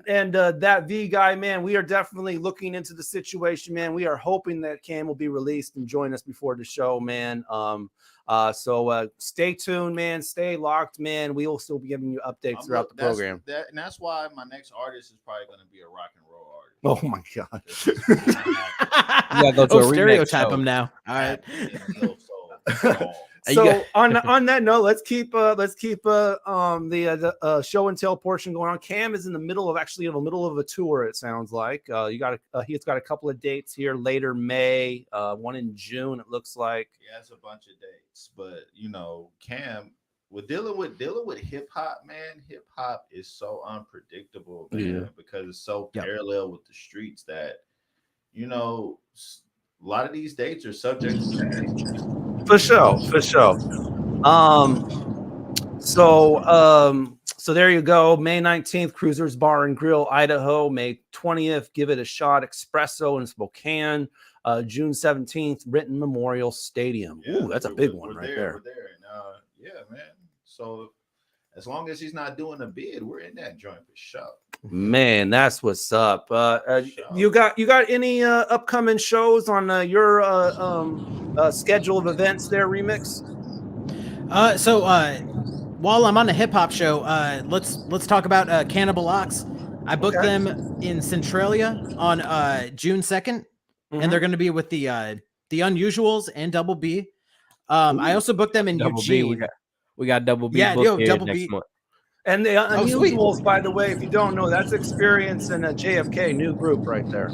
and that V guy, man, we are definitely looking into the situation, man. We are hoping that Cam will be released and join us before the show, man. So stay tuned, man. Stay locked, man. We will still be giving you updates throughout the program. And that's why my next artist is probably going to be a rock and roll artist. Oh my god! You gotta go to a stereotype him now. All right. So on that note, let's keep the show and tell portion going on. Cam is in the middle of a tour. It sounds like he's got a couple of dates here later May, one in June. It looks like. Yeah, it's a bunch of dates, but Cam. With dealing with hip hop, man, hip hop is so unpredictable, man, because it's so parallel with the streets that, a lot of these dates are subject to change. For sure. So there you go. May 19th, Cruisers Bar and Grill, Idaho. May 20th, Give It a Shot, Espresso in Spokane. June 17th, Renton Memorial Stadium. Ooh, that's a big one right there. We're there. And, yeah, man. So As long as he's not doing a bid, we're in that joint for sure. Man, that's what's up. You got any upcoming shows on your schedule of events there, Remix? So while I'm on the hip hop show, let's talk about Cannibal Ox. I booked them in Centralia on June 2nd, and they're going to be with the Unusuals and Double B. I also booked them in Double Eugene. B, we got Double B. Yeah, booked Double next B. month. And the Unusuals, by the way, if you don't know, that's Experience and a JFK new group right there.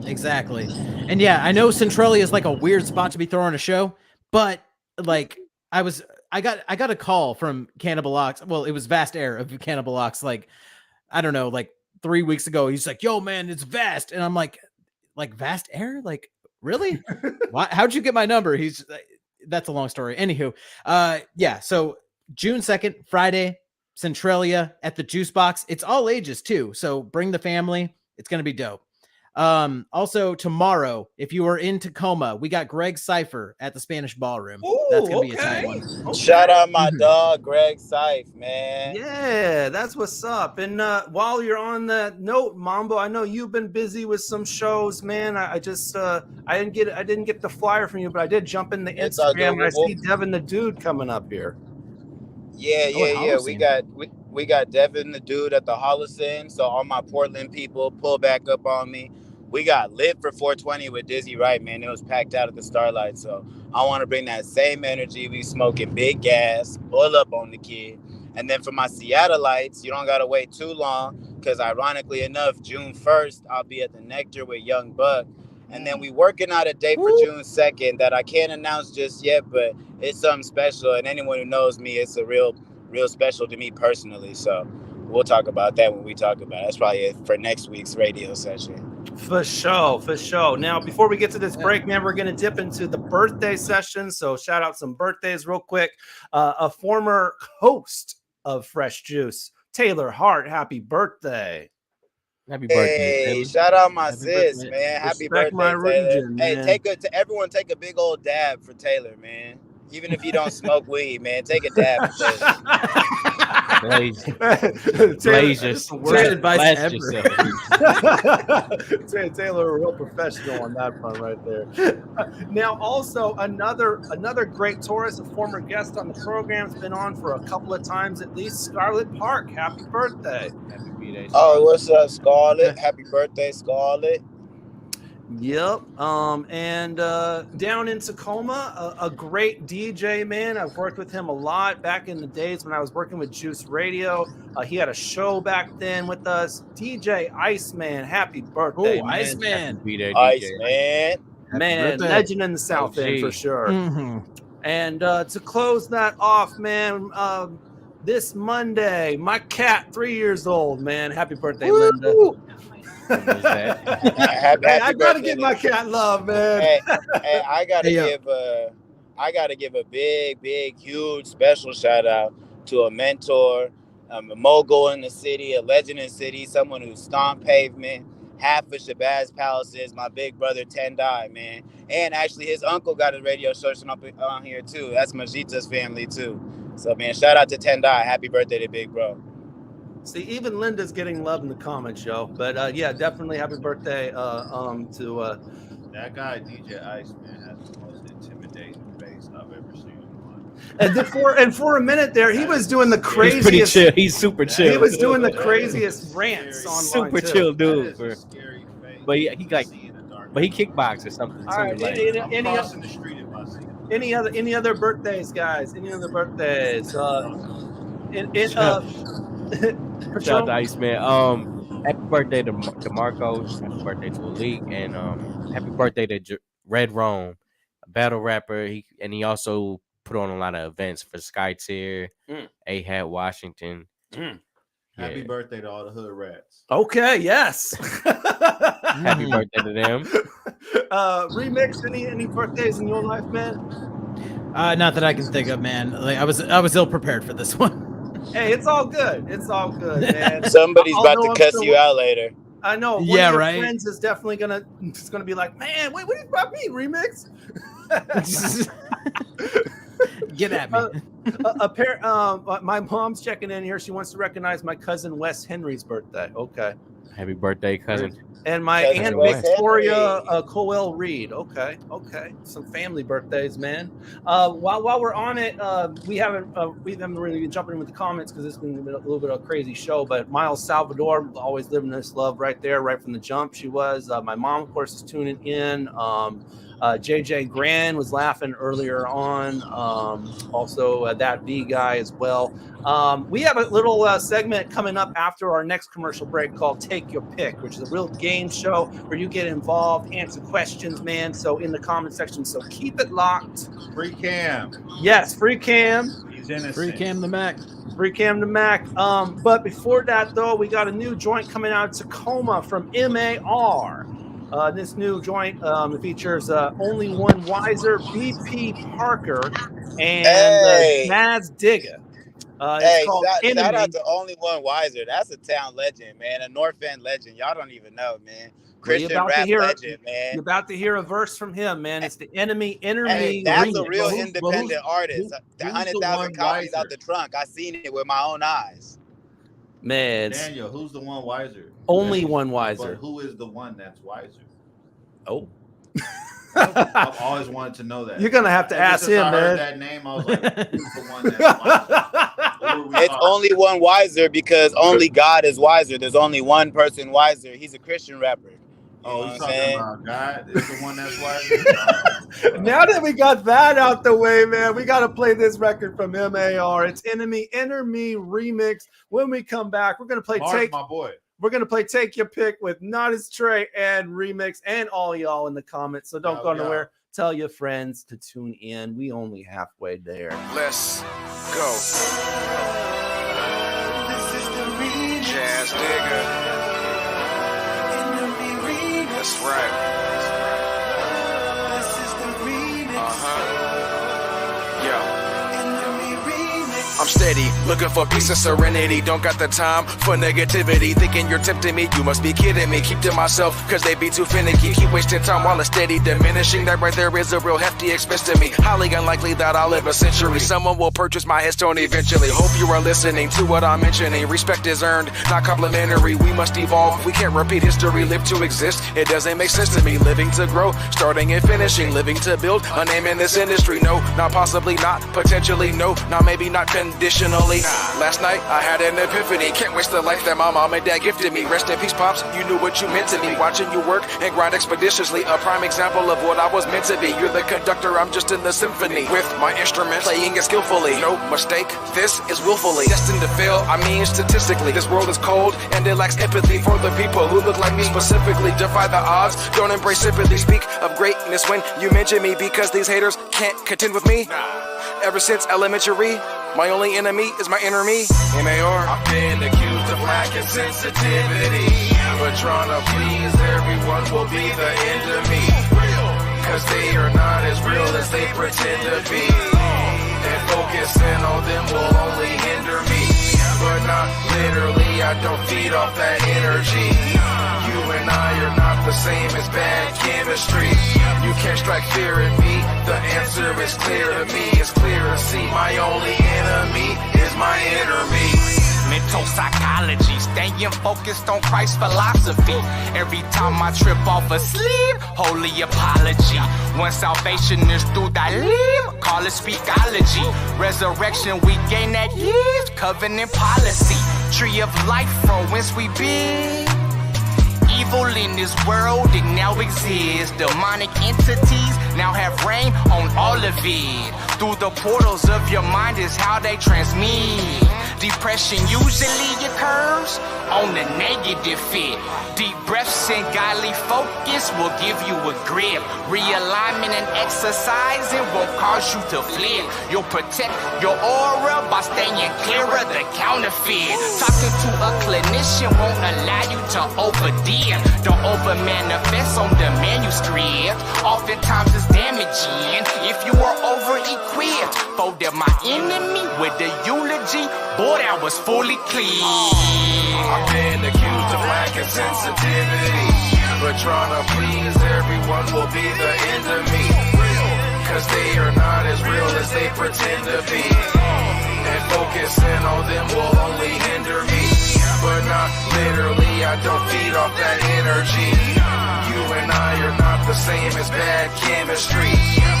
Exactly. And yeah, I know Centralia is like a weird spot to be throwing a show, but like I got a call from Cannibal Ox. Well, it was Vast Air of Cannibal Ox. Like, I don't know, like 3 weeks ago. He's like, "Yo, man, it's Vast," and I'm like Vast Air, like really? Why? How'd you get my number? He's that's a long story. Anywho, yeah. So June 2nd, Friday. Centralia at the Juice Box. It's all ages too, so bring the family. It's gonna be dope. Also tomorrow, if you are in Tacoma, we got Greg Cypher at the Spanish Ballroom. That's gonna be a tight one. Shout out my dog Greg Cypher, man. Yeah, that's what's up. And while you're on that note, Mambo, I know you've been busy with some shows, man. I just I didn't get the flyer from you, but I did jump in the Instagram and I see Devin the Dude coming up here. Yeah. We got Devin the Dude at the Holocene. So all my Portland people, pull back up on me. We got lit for 420 with Dizzy Wright, man. It was packed out at the Starlight. So I want to bring that same energy. We smoking big gas, pull up on the kid. And then for my Seattleites, you don't gotta wait too long, because ironically enough, June 1st, I'll be at the Nectar with Young Buck. And then we working out a date for June 2nd that I can't announce just yet, but it's something special. And anyone who knows me, it's a real special to me personally. So we'll talk about that when we talk about it. That's probably it for next week's radio session. For sure. Now, before we get to this break, man, we're going to dip into the birthday session. So shout out some birthdays real quick. A former host of Fresh Juice, Taylor Hart, happy birthday. Happy birthday. Hey, shout out my sis, man. Happy Respect birthday, my Taylor. region, Hey, man. everyone take a big old dab for Taylor, man. Even if you don't smoke weed, man, take a dab for Taylor. Taylor, worst advice ever. Yourself. Taylor, a real professional on that front right there. Now, also another great tourist, a former guest on the program, has been on for a couple of times at least. Scarlett Park, happy birthday! Happy birthday. Oh, what's up, Scarlett? Happy birthday, Scarlett. Yep. And down in Tacoma, a great DJ, man. I've worked with him a lot back in the days when I was working with Juice Radio. He had a show back then with us. DJ Iceman, happy birthday, man. Iceman. Iceman. Man, legend in the South End for sure. And to close that off, man, this Monday, my cat, 3 years old, man. Happy birthday, Linda. I gotta give my cat love, man. Hey, I gotta give a big, huge, special shout out to a mentor, a mogul in the city, a legend in the city, someone who stomped pavement, half of Shabazz Palaces, my big brother Tendai, man. And actually his uncle got a radio show up on here too. That's Majita's family too. So man, shout out to Tendai. Happy birthday to Big Bro. See, even Linda's getting love in the comments, yo. But yeah, definitely happy birthday to that guy DJ Iceman has the most intimidating face I've ever seen. And for a minute there, he was doing the craziest. He's pretty chill. He's super chill. He was doing the craziest rants online. Super too. chill dude. But he kickbox or something. All right. Any other birthdays, guys? Any other birthdays? Shout out to Iceman. Happy birthday to Marcos. Happy birthday to Elite, and happy birthday to Red Rome, a battle rapper. He also put on a lot of events for Sky Tier, A-Hat Washington. Happy birthday to all the hood rats. Okay, yes. Happy birthday to them. Remix, any birthdays in your life, man? Not that I can think of, man. Like I was ill prepared for this one. Hey, it's all good. It's all good, man. Somebody's about to cuss you out later. I know. One of your friends is definitely gonna be like, man, wait, what about me, Remix? Get at me. My mom's checking in here. She wants to recognize my cousin Wes Henry's birthday. Okay. Happy birthday, cousin. And my Aunt Victoria Coel Reed. Okay. Some family birthdays, man. While we're on it, we haven't really been jumping in with the comments because it's been a little bit of a crazy show. But Miles Salvador, always living this love right there, right from the jump. She was. My mom, of course, is tuning in. JJ Gran was laughing earlier on. Also, that V guy as well. We have a little segment coming up after our next commercial break called Take Your Pick, which is a real game show where you get involved, answer questions, man. So in the comment section. So keep it locked. Free Cam. Yes, free Cam. He's innocent. Free Cam the Mac. Free Cam the Mac. But before that, though, we got a new joint coming out of Tacoma from MAR. This new joint features Only One Wiser, BP Parker, and Jazz Digger. Shout out to Only One Wiser. That's a town legend, man. A North End legend. Y'all don't even know, man. Christian rap legend, man. You're about to hear a verse from him, man. It's the Enemy. That's a real independent artist. The 100,000 copies out the trunk. I seen it with my own eyes. Man, Daniel, who's the one wiser? Only one wiser. But who is the one that's wiser? Oh. I've always wanted to know that. You're gonna have to ask him, man. I heard that name. I was like, who's the one that's wiser? It's only one wiser because only God is wiser. There's only one person wiser. He's a Christian rapper. He's talking about God is the one that's wiser. Now that we got that out the way, man, we got to play this record from MAR. It's Enemy Remix. When we come back, we're gonna play my boy. We're going to play Take Your Pick with Nottus Tre and Remix and all y'all in the comments. So don't go nowhere. Tell your friends to tune in. We only halfway there. Let's go. This is the remix. Jazz Digger. That's right. This is the remix. Yeah. I'm steady, looking for peace and serenity. Don't got the time for negativity. Thinking you're tempting me, you must be kidding me. Keep to myself, cause they be too finicky. Keep wasting time while it's steady diminishing. That right there is a real hefty expense to me. Highly unlikely that I'll live a century. Someone will purchase my headstone eventually. Hope you are listening to what I'm mentioning. Respect is earned, not complimentary. We must evolve, we can't repeat history. Live to exist, it doesn't make sense to me. Living to grow, starting and finishing. Living to build a name in this industry. No, not possibly, not potentially. No, not maybe, not conditionally. Last night I had an epiphany. Can't waste the life that my mom and dad gifted me. Rest in peace, pops, you knew what you meant to me. Watching you work and grind expeditiously, a prime example of what I was meant to be. You're the conductor, I'm just in the symphony. With my instrument, playing it skillfully. No mistake, this is willfully destined to fail. I mean statistically, this world is cold and it lacks empathy for the people who look like me. Specifically, defy the odds, don't embrace sympathy. Speak of greatness when you mention me, because these haters can't contend with me. Ever since elementary, my only enemy is my inner me. MAR. I've been accused of lack of sensitivity, but trying to please everyone will be the end of me. Cause they are not as real as they pretend to be, and focusing on them will only hinder me. But not literally, I don't feed off that energy. You and I are not the same as bad chemistry. You can't strike fear in me, the answer is clear to me. It's clear to see my only enemy is my inner me. Mental psychology, staying focused on Christ's philosophy. Every time I trip off asleep, holy apology. When salvation is through thy limb, call it speakology. Resurrection we gain that gift, covenant policy. Tree of life from whence we be. Evil in this world, it now exists. Demonic entities now have reign on all of it. Through the portals of your mind is how they transmit. Depression usually occurs on the negative fit. Deep breaths and godly focus will give you a grip. Realignment and exercising won't cause you to flip. You'll protect your aura by staying clear of the counterfeit. Talking to a clinician won't allow you to overdip. Don't over manifest on the manuscript. Oftentimes it's damaging if you are over equipped. Folded my enemy with the eulogy. Boy, that was fully clean. I've been accused of lack of sensitivity, but trying to please everyone will be the end of me. cause they are not as real as they pretend to be. And focusing on them will only hinder me. But not literally, I don't feed off that energy. You and I are not the same as bad chemistry.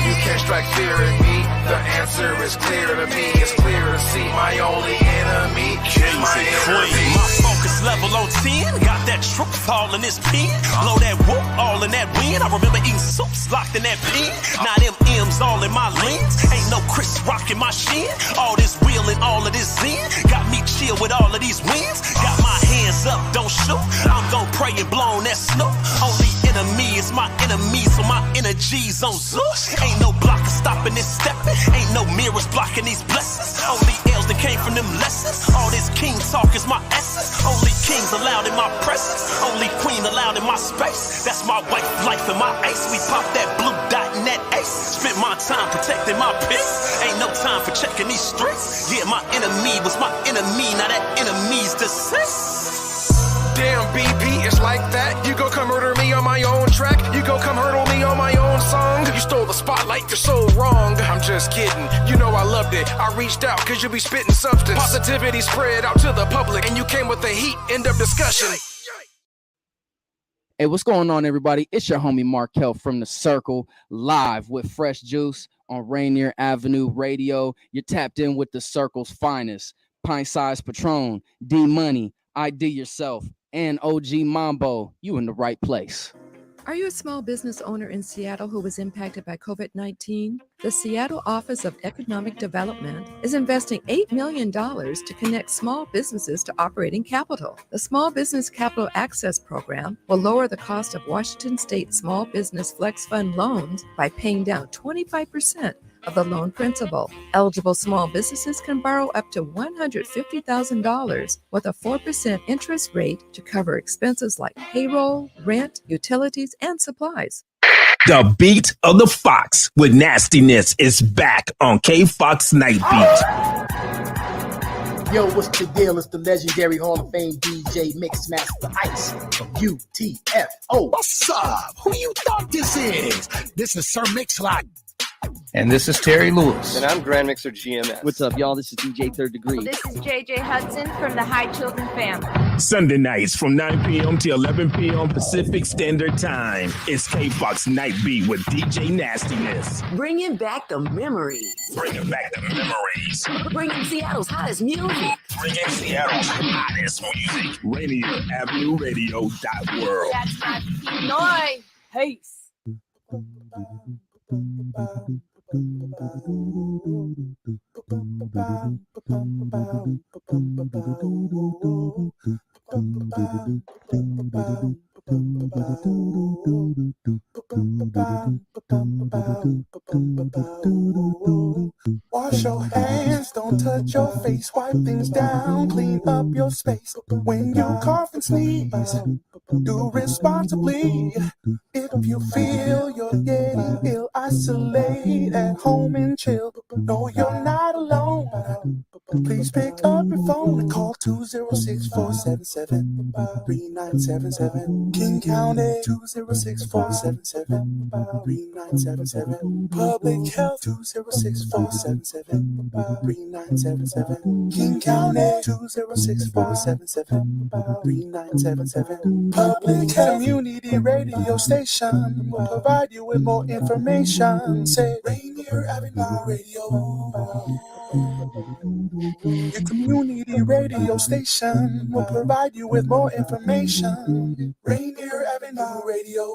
You can't strike fear in me, the answer is clear to me. It's clear to see my only enemy is my enemy. My focus level on 10, got that truth all in this pen. Blow that whoop all in that wind. I remember eating soups locked in that pen. Now them M's all in my lens. Ain't no Chris Rock in my shin. All this wheel and all of this zen got me chill with all of these wins. Got my hands up, don't shoot. I'm gon' pray and blow on that snoop. Only enemy is my enemy, so my energy's on Zeus. Ain't no blocker stopping this stepping. Ain't no mirrors blocking these blessings. Only L's that came from them lessons. All this king talk is my essence. Only kings allowed in my presence. Only queen allowed in my space. That's my wife, life, and my ace. We pop that blue dot and that ace. Spent my time protecting my picks. Ain't no time for checking these streets. Yeah, my enemy was my enemy. Now that enemy's deceased. Damn BP, it's like that. You go come murder me on my own track. You go come hurdle me on my own song. You stole the spotlight, you're so wrong. I'm just kidding, you know I loved it. I reached out cause you be spitting substance. Positivity spread out to the public. And you came with the heat, end of discussion. Hey, what's going on, everybody? It's your homie Markel from The Circle, live with Fresh Juice on Rainier Avenue Radio. You're tapped in with The Circle's finest. Pint Size Patron, D-Money, IDYourself, and OG Mambo. You in the right place. Are you a small business owner in Seattle who was impacted by COVID-19? The Seattle Office of Economic Development is investing $8 million to connect small businesses to operating capital. The Small Business Capital Access Program will lower the cost of Washington State Small Business Flex Fund loans by paying down 25% of the loan principal. Eligible small businesses can borrow up to $150,000 with a 4% interest rate to cover expenses like payroll, rent, utilities, and supplies. The beat of the Fox with nastiness is back on K-Fox Night Beat. Yo, what's the deal? It's the legendary Hall of Fame DJ Mixmaster Ice from UTFO. What's up? Who you thought this is? This is Sir Mix-a-Lot. And this is Terry Lewis. And I'm Grand Mixer GMS. What's up, y'all? This is DJ Third Degree. This is JJ Hudson from the High Children family. Sunday nights from 9 p.m. to 11 p.m. Pacific Standard Time. It's K-Fox Night Beat with DJ Nastiness. Bringing back the memories. Bringing back the memories. Bringing Seattle's hottest music. Bringing Seattle's hottest music. Rainier Avenue Radio.world. That's my noise. Peace. Wash your hands, don't touch your face, wipe things down, clean up your space. When you cough and sneeze, do responsibly. If you feel you're getting ill, isolate at home and chill. No, you're not alone. Please pick up your phone and call 206-477-3977. King County 206-477-3977. Public Health 206-477-3977. King County 206-477-3977. Public Health Community Radio Station will provide you with more information. Say Rainier Avenue Radio. Your community radio station will provide you with more information. Rainier Avenue Radio.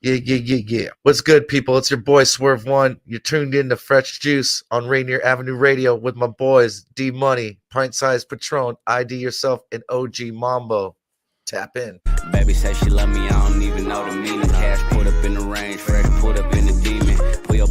Yeah. What's good, people? It's your boy Swerve One. You're tuned in to Fresh Juice on Rainier Avenue Radio with my boys D-Money, Pint Size Patron, IDYourself, and OG Mambo. Tap in. Baby say she love me, I don't even know the meaning. Cash put up in the range, fresh put up in the demon. Pull your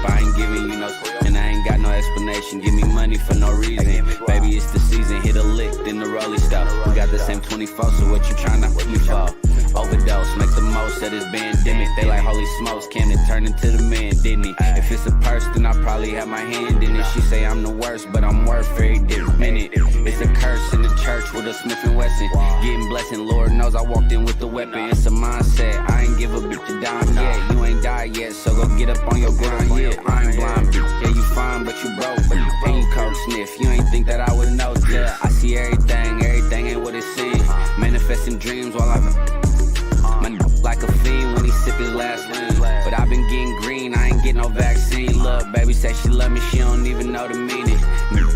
I ain't giving you no, and I ain't got no explanation. Give me money for no reason. Baby, it's the season. Hit a lick, then the rolling stuff. We got the same 24, so what you tryna with me for? Overdose, make the most of this pandemic. They like holy smokes, Camden turned into the man, didn't he? If it's a purse, then I probably have my hand in it. She say I'm the worst, but I'm worth every minute. It's a curse in the church with a Smith & Wesson. Getting blessing, Lord knows I walked in with the weapon. It's a mindset, I ain't give a bitch a dime yet. You ain't died yet, so go get up on your grind. Yeah, I ain't blind, bitch. Yeah, you fine, but you broke. And you coke sniff. You ain't think that I would know. Yeah, I see everything ain't what it seems. Manifesting dreams while I'm like a fiend when he sip his last lean. But I've been getting green, I ain't getting no vaccine. Look, baby said she love me, she don't even know the meaning.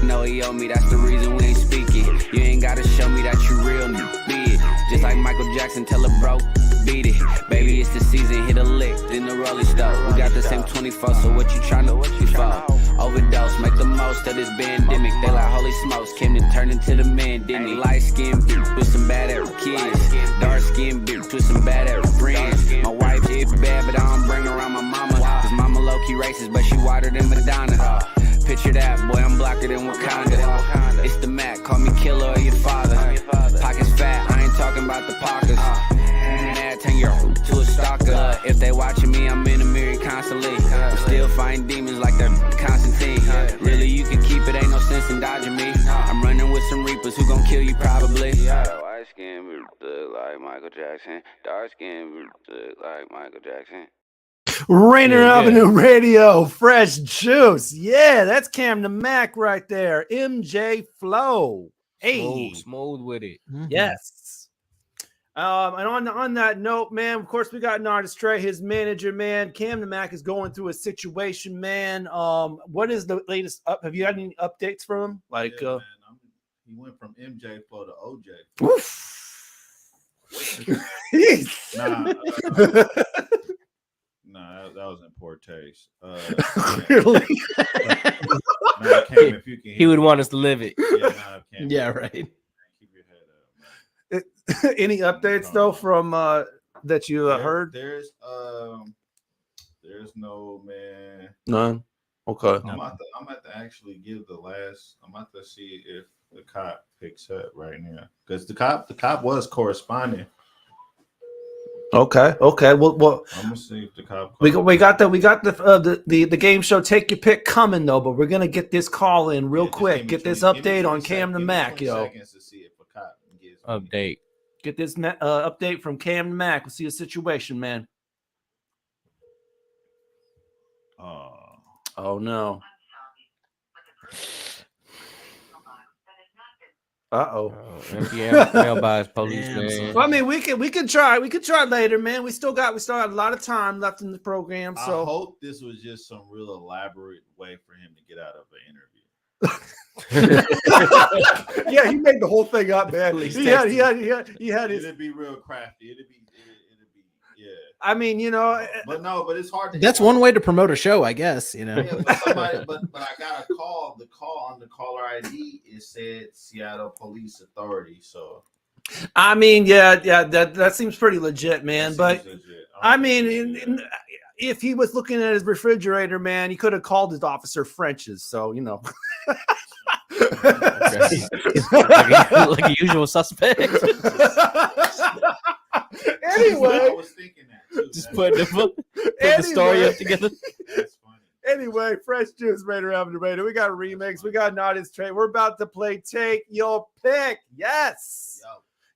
Know he owe me, that's the reason we ain't speaking. You ain't gotta show me that you real, be it. Just like Michael Jackson, tell a bro, beat it. Baby, it's the season, hit a lick, then the rolling stove. We got the same 24, so what you tryna, what you for? Overdose, make the most of this pandemic. They like holy smokes, came to turn into the man, didn't he? Light skin bitch with some bad ass kids. Dark skin bitch with some bad ass friends. My wife is bad, but I don't bring around my mama. Cause mama low-key racist, but she whiter than Madonna. Picture that, boy, I'm blacker than Wakanda. It's the Mac, call me killer or your father. Pockets fat, I ain't talking about the pockets. Mad, turn your to a stalker. If they watching me, I'm in the mirror constantly. I'm still fighting demons like they're Constantine. Really, you can keep it, ain't no sense in dodging me. I'm running with some reapers who gon' kill you probably. White skin look like Michael Jackson. Dark skin look like Michael Jackson. Rainier Avenue Radio, fresh juice. Yeah, that's Cam the Mac right there. MJ Flow. Hey, smooth with it. Yes. And on that note, man, of course, we got Nottus Tre, his manager, man. Cam the Mac is going through a situation, man. What is the latest up? Have you had any updates from him? Like, man, he went from MJ Flow to OJ. Nah, that was in poor taste. Really? Cam, if you can he would want us to live it. Yeah, right. Keep your head up. Any updates though from that you heard? There's no, man. None. Okay. I'm about to actually give the last. I'm about to see if the cop picks up right now because the cop was corresponding. Okay. Well, I'm gonna see if the cop. We got the game show Take Your Pick coming though, but we're gonna get this call in real quick. Get this update on Cam the Mac, yo. To see if a cop gives update. Get this update from Cam the Mac. We'll see the situation, man. Oh no. Mailbox police, man. Well, I mean, we can try later, man. We still got a lot of time left in the program. So I hope this was just some real elaborate way for him to get out of an interview. Yeah, he made the whole thing up, man. He had his. It'd be real crafty. It'd be yeah. I mean, but it's hard to. That's one way to promote a show, I guess. Yeah, but I got a call. The call on the caller ID it said Seattle Police Authority. So, I mean, yeah, that seems pretty legit, man. But legit. I mean, if he was looking at his refrigerator, man, he could have called his officer French's. So like a usual suspect. Anyway, I was thinking that. Just put the story up together. That's funny. Anyway, fresh juice, Rainier Avenue Radio. We got a remix. We got Nottus Tre. We're about to play Take Your Pick. Yes.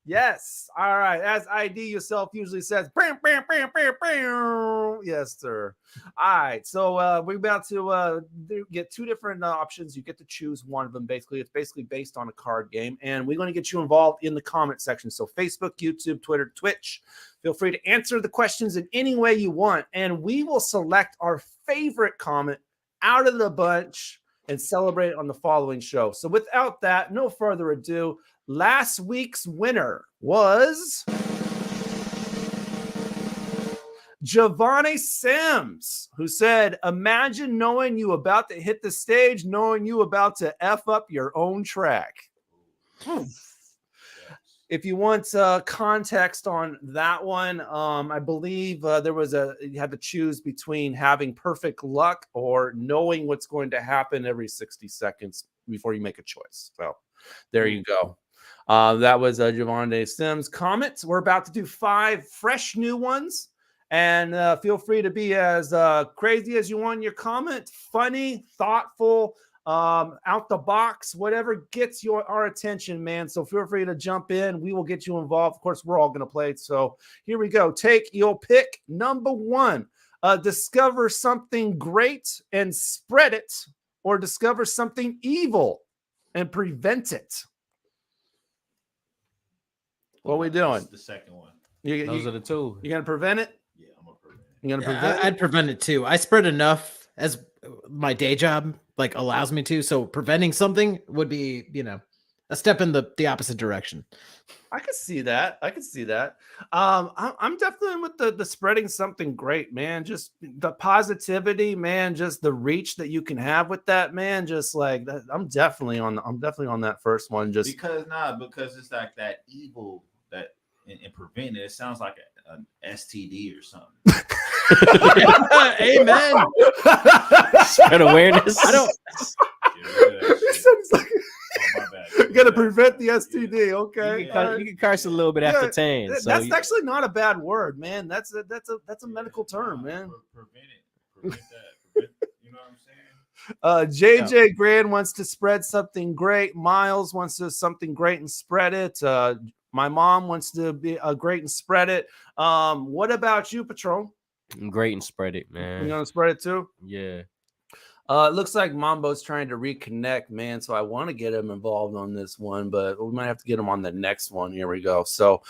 Yes. All right. As ID yourself usually says, bam, bam, bam, bam, bam. Yes, sir. All right. So we're about to get two different options. You get to choose one of them. Basically, it's basically based on a card game, and we're going to get you involved in the comment section. So Facebook, YouTube, Twitter, Twitch. Feel free to answer the questions in any way you want, and we will select our favorite comment out of the bunch and celebrate it on the following show. So without that, no further ado, last week's winner was Giovanni Sims, who said, imagine knowing you about to hit the stage, knowing you about to F up your own track. If you want context on that one, I believe you had to choose between having perfect luck or knowing what's going to happen every 60 seconds before you make a choice. So there you go. That was Giovanni Sims' comments. We're about to do 5 fresh new ones. And feel free to be as crazy as you want in your comment. Funny, thoughtful, out the box, whatever gets our attention, man. So feel free to jump in. We will get you involved. Of course, we're all going to play. So here we go. Take your pick. Number 1, discover something great and spread it, or discover something evil and prevent it. What are we doing? The second one. Those are the two. You gonna prevent it? Yeah, I'm gonna prevent it. You gonna prevent it? I'd prevent it too. I spread enough as my day job like allows me to. So preventing something would be, a step in the opposite direction. I could see that. I'm definitely with the spreading something great, man. Just the positivity, man. Just the reach that you can have with that, man. Just like that, I'm definitely on that first one. Just because it's like that evil that and preventing it sounds like an STD or something. Amen. Spread awareness. I don't. You gotta prevent the STD. Okay, you can curse a little bit after 10. That's actually not a bad word, man. That's a medical term, man. Prevent that. You know what I'm saying? JJ Grand wants to spread something great. Miles wants to something great and spread it. My mom wants to be great and spread it. What about you, Patron? Great and spread it, man. You gonna spread it too? Yeah. It looks like Mambo's trying to reconnect, man. So I want to get him involved on this one, but we might have to get him on the next one. Here we go. So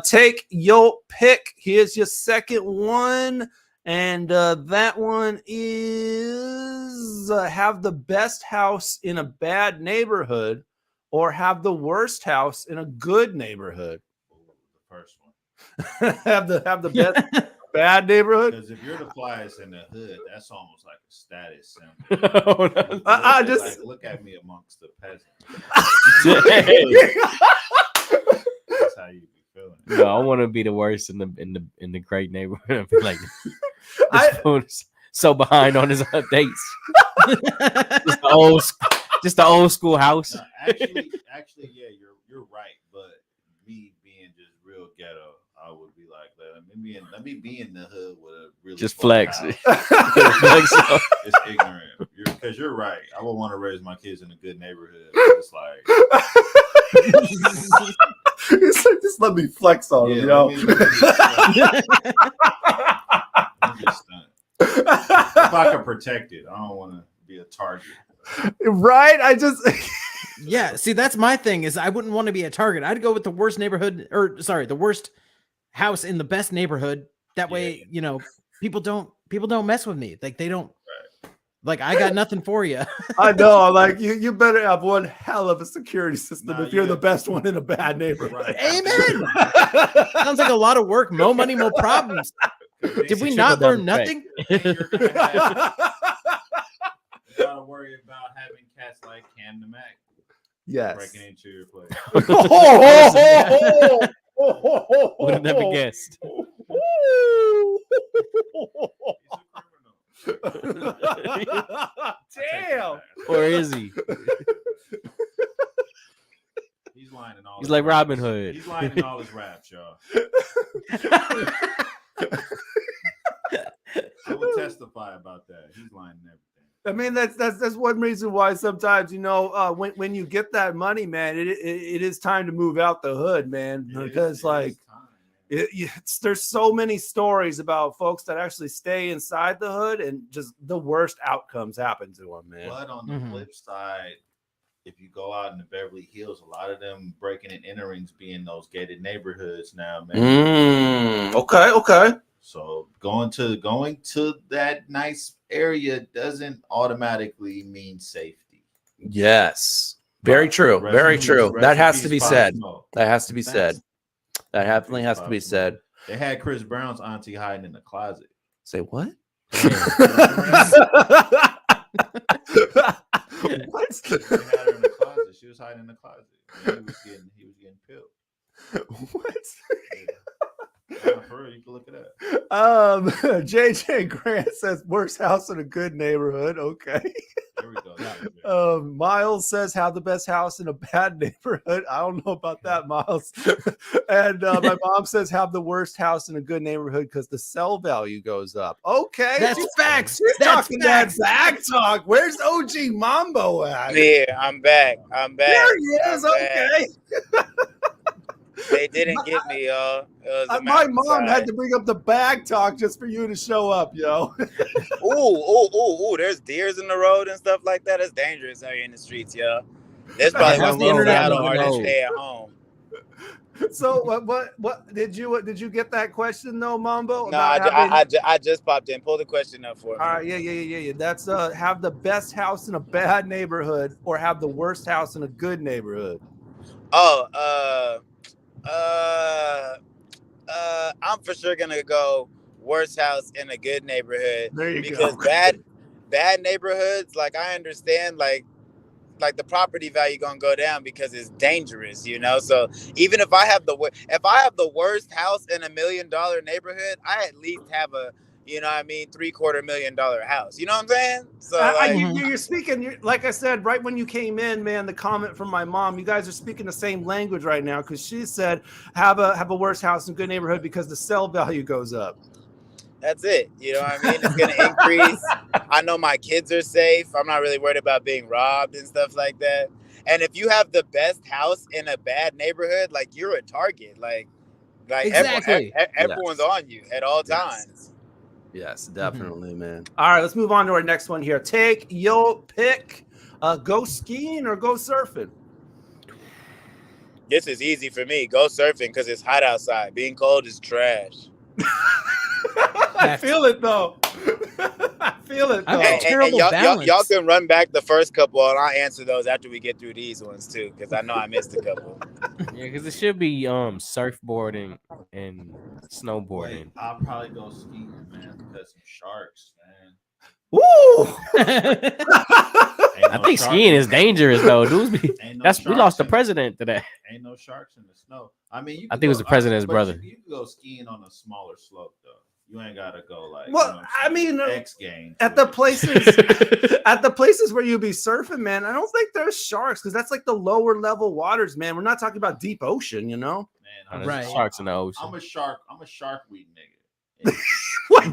take your pick. Here's your second one. And that one is have the best house in a bad neighborhood or have the worst house in a good neighborhood. The first one. have the best bad neighborhood. Because if you're the flyest in the hood, that's almost like a status symbol. Look at me amongst the peasants. That's how you be feeling. No, I want to be the worst in the great neighborhood. I feel like this fool is so behind on his dates. just the old school house. No, actually, yeah, you're right. But me being just real ghetto, I would be like, let me be in the hood with a really just flex. It's ignorant. Because you're right. I would want to raise my kids in a good neighborhood. It's like, it's like just let me flex on them, yo. If I can protect it, I don't want to be a target. Right? I just yeah. See, that's my thing. Is I wouldn't want to be a target. I'd go with the worst neighborhood, the worst house in the best neighborhood. That way, people don't mess with me. Like they don't. Like I got nothing for you. I know. Like you better have one hell of a security system if you're the best one in a bad neighborhood. Right. Amen. Sounds like a lot of work. More money, more problems. Did we not learn nothing? You gotta worry about having cats like Cam the Mac. Yes. Breaking into your place. Would have never guessed. Damn. Or is he? He's lying in all. He's like Robin Hood. He's lying in all his raps, y'all. I would testify about that. He's lying in everything. I mean, that's one reason why sometimes when you get that money, man, it is time to move out the hood, man, because there's so many stories about folks that actually stay inside the hood and just the worst outcomes happen to them, man. But on the flip side, if you go out in the Beverly Hills, a lot of them breaking and enterings be in those gated neighborhoods now, man. Okay. So going to that nice area doesn't automatically mean safety. Yes. Very true. Very true. That has to be said. That has to be said. That definitely has to be said. They had Chris Brown's auntie hiding in the closet. Say what? What? They had her in the closet. She was hiding in the closet. And he was getting pilled. What? For real, you can look it up. JJ Grant says worst house in a good neighborhood. Okay. There we go. Miles says, have the best house in a bad neighborhood. I don't know about that, Miles. And my mom says, have the worst house in a good neighborhood because the sell value goes up. Okay. That's facts. She's That's talking facts. that back talk. Where's OG Mambo at? Yeah, I'm back. There he is. Okay. They didn't get me, y'all. My mom had to bring up the bag talk just for you to show up, yo. ooh, there's deers in the road and stuff like that. It's dangerous out here in the streets, yo. There's probably How's one the more internet battle on or the they road? stay at home. So what did you get that question though, Mambo? No, I just popped in. Pull the question up for me. All right, yeah. That's have the best house in a bad neighborhood or have the worst house in a good neighborhood. I'm for sure gonna go worst house in a good neighborhood. There you because go. bad neighborhoods, like I understand, like the property value gonna go down because it's dangerous, you know. So even if I have the worst house in $1 million neighborhood, I at least have a, you know what I mean, $750,000 house. You know what I'm saying? So you're speaking, like I said, right when you came in, man, the comment from my mom, you guys are speaking the same language right now because she said have a worse house in a good neighborhood because the sell value goes up. That's it. You know what I mean? It's going to increase. I know my kids are safe. I'm not really worried about being robbed and stuff like that. And if you have the best house in a bad neighborhood, like you're a target. Like exactly. Everyone's on you at all times. Yes, definitely, man. All right, let's move on to our next one here. Take your pick. Go skiing or go surfing? This is easy for me. Go surfing because it's hot outside. Being cold is trash. I feel it though. I feel it though. And y'all can run back the first couple, and I'll answer those after we get through these ones too, because I know I missed a couple. Yeah, because it should be surfboarding and snowboarding. I'll probably go skiing, man, because some sharks, man. Woo! I think skiing is dangerous though. Dudes we lost the president today. Ain't no sharks in the snow. I mean, I think it was the president's brother. You can go skiing on a smaller slope though. You ain't gotta go like. Well, I mean, X Games at the places where you be surfing, man. I don't think there's sharks because that's like the lower level waters, man. We're not talking about deep ocean, you know. Man, right? Sharks in the ocean. I'm a shark weed nigga. What?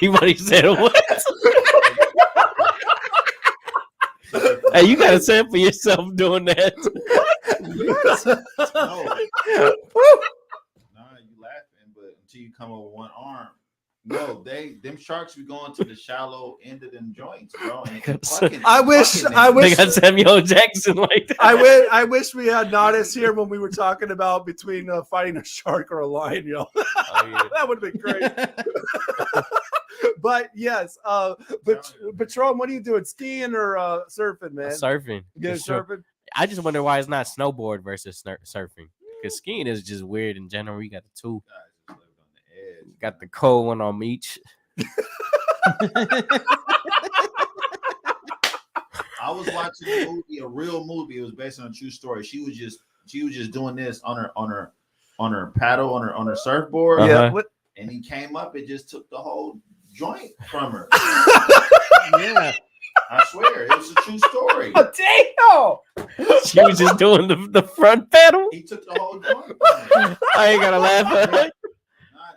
D-Money said what? Hey, you gotta say it for yourself doing that. No, you laughing, but until you come over one arm. No, them sharks be going to the shallow end of them joints, bro. And I wish they got Samuel Jackson like that. I wish we had Nottus here when we were talking about between fighting a shark or a lion, yo. Oh, yeah. That would have been great. But yes, but Patron, what are you doing? Skiing or surfing, man? Surfing. Yeah, surfing. I just wonder why it's not snowboard versus surfing. Because skiing is just weird in general. You got the two. You got the cold one on each. I was watching a real movie. It was based on a true story. She was just doing this on her paddle on her surfboard. Yeah. And he came up and just took the whole joint from her. Yeah. I swear, it was a true story. Oh, damn! She was just doing the front pedal. He took the whole joint. I ain't gonna laugh at it.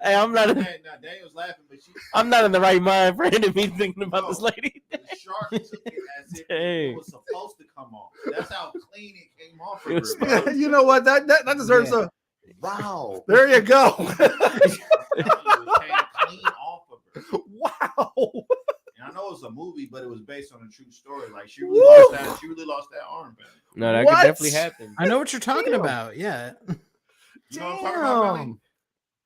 Hey, I'm not. Daniel's laughing, but I'm not in the right mind for him to be thinking about this lady. The shark took it as if it was supposed to come off. That's how clean it came off. Of her, you know what? That deserves a wow. There you go. It came clean off of her. Wow. I know it's a movie, but it was based on a true story. Like she really lost that arm. Man. No, that could definitely happen. I know what you're talking about. Yeah. You know what I'm talking about, Billy?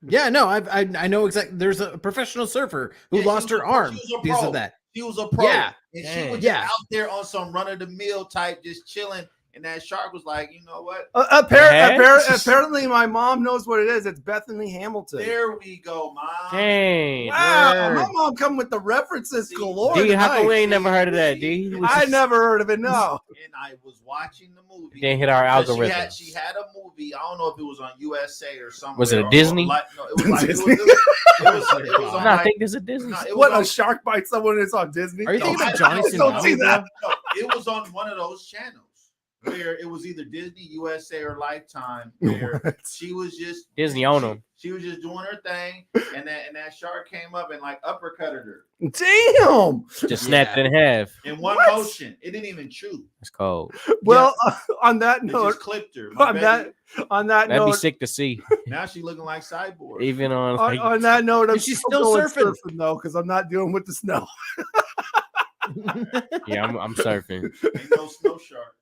Yeah, no, I know exactly. There's a professional surfer who lost her arm because of that. She was a pro. Yeah. And she was just out there on some run of the mill type, just chilling. And that shark was like, you know what? Apparently, my mom knows what it is. It's Bethany Hamilton. There we go, mom. Dang. Wow, my mom come with the references galore. D, how come we tonight. ain't never heard of that, D? I never heard of it. No. And I was watching the movie. Didn't hit our algorithm. She had a movie. I don't know if it was on USA or something. Was it a Disney? No, it was like it was on. I think there's a Disney. What, a shark bites someone that's on Disney? Are you thinking about Johnny Don't see that. No, it was on one of those channels where it was either Disney, USA, or Lifetime. Where she was just Disney on them. She was just doing her thing, and that shark came up and like uppercutted her. Damn! Just snapped in half. In one motion. It didn't even chew. It's cold. Well, on that It note, just clipped her. on that That'd note, be sick to see. Now she's looking like Cyborg. Even on on that note, I'm she's still going surfing though, because I'm not dealing with the snow. Yeah, I'm surfing. Ain't no snow shark.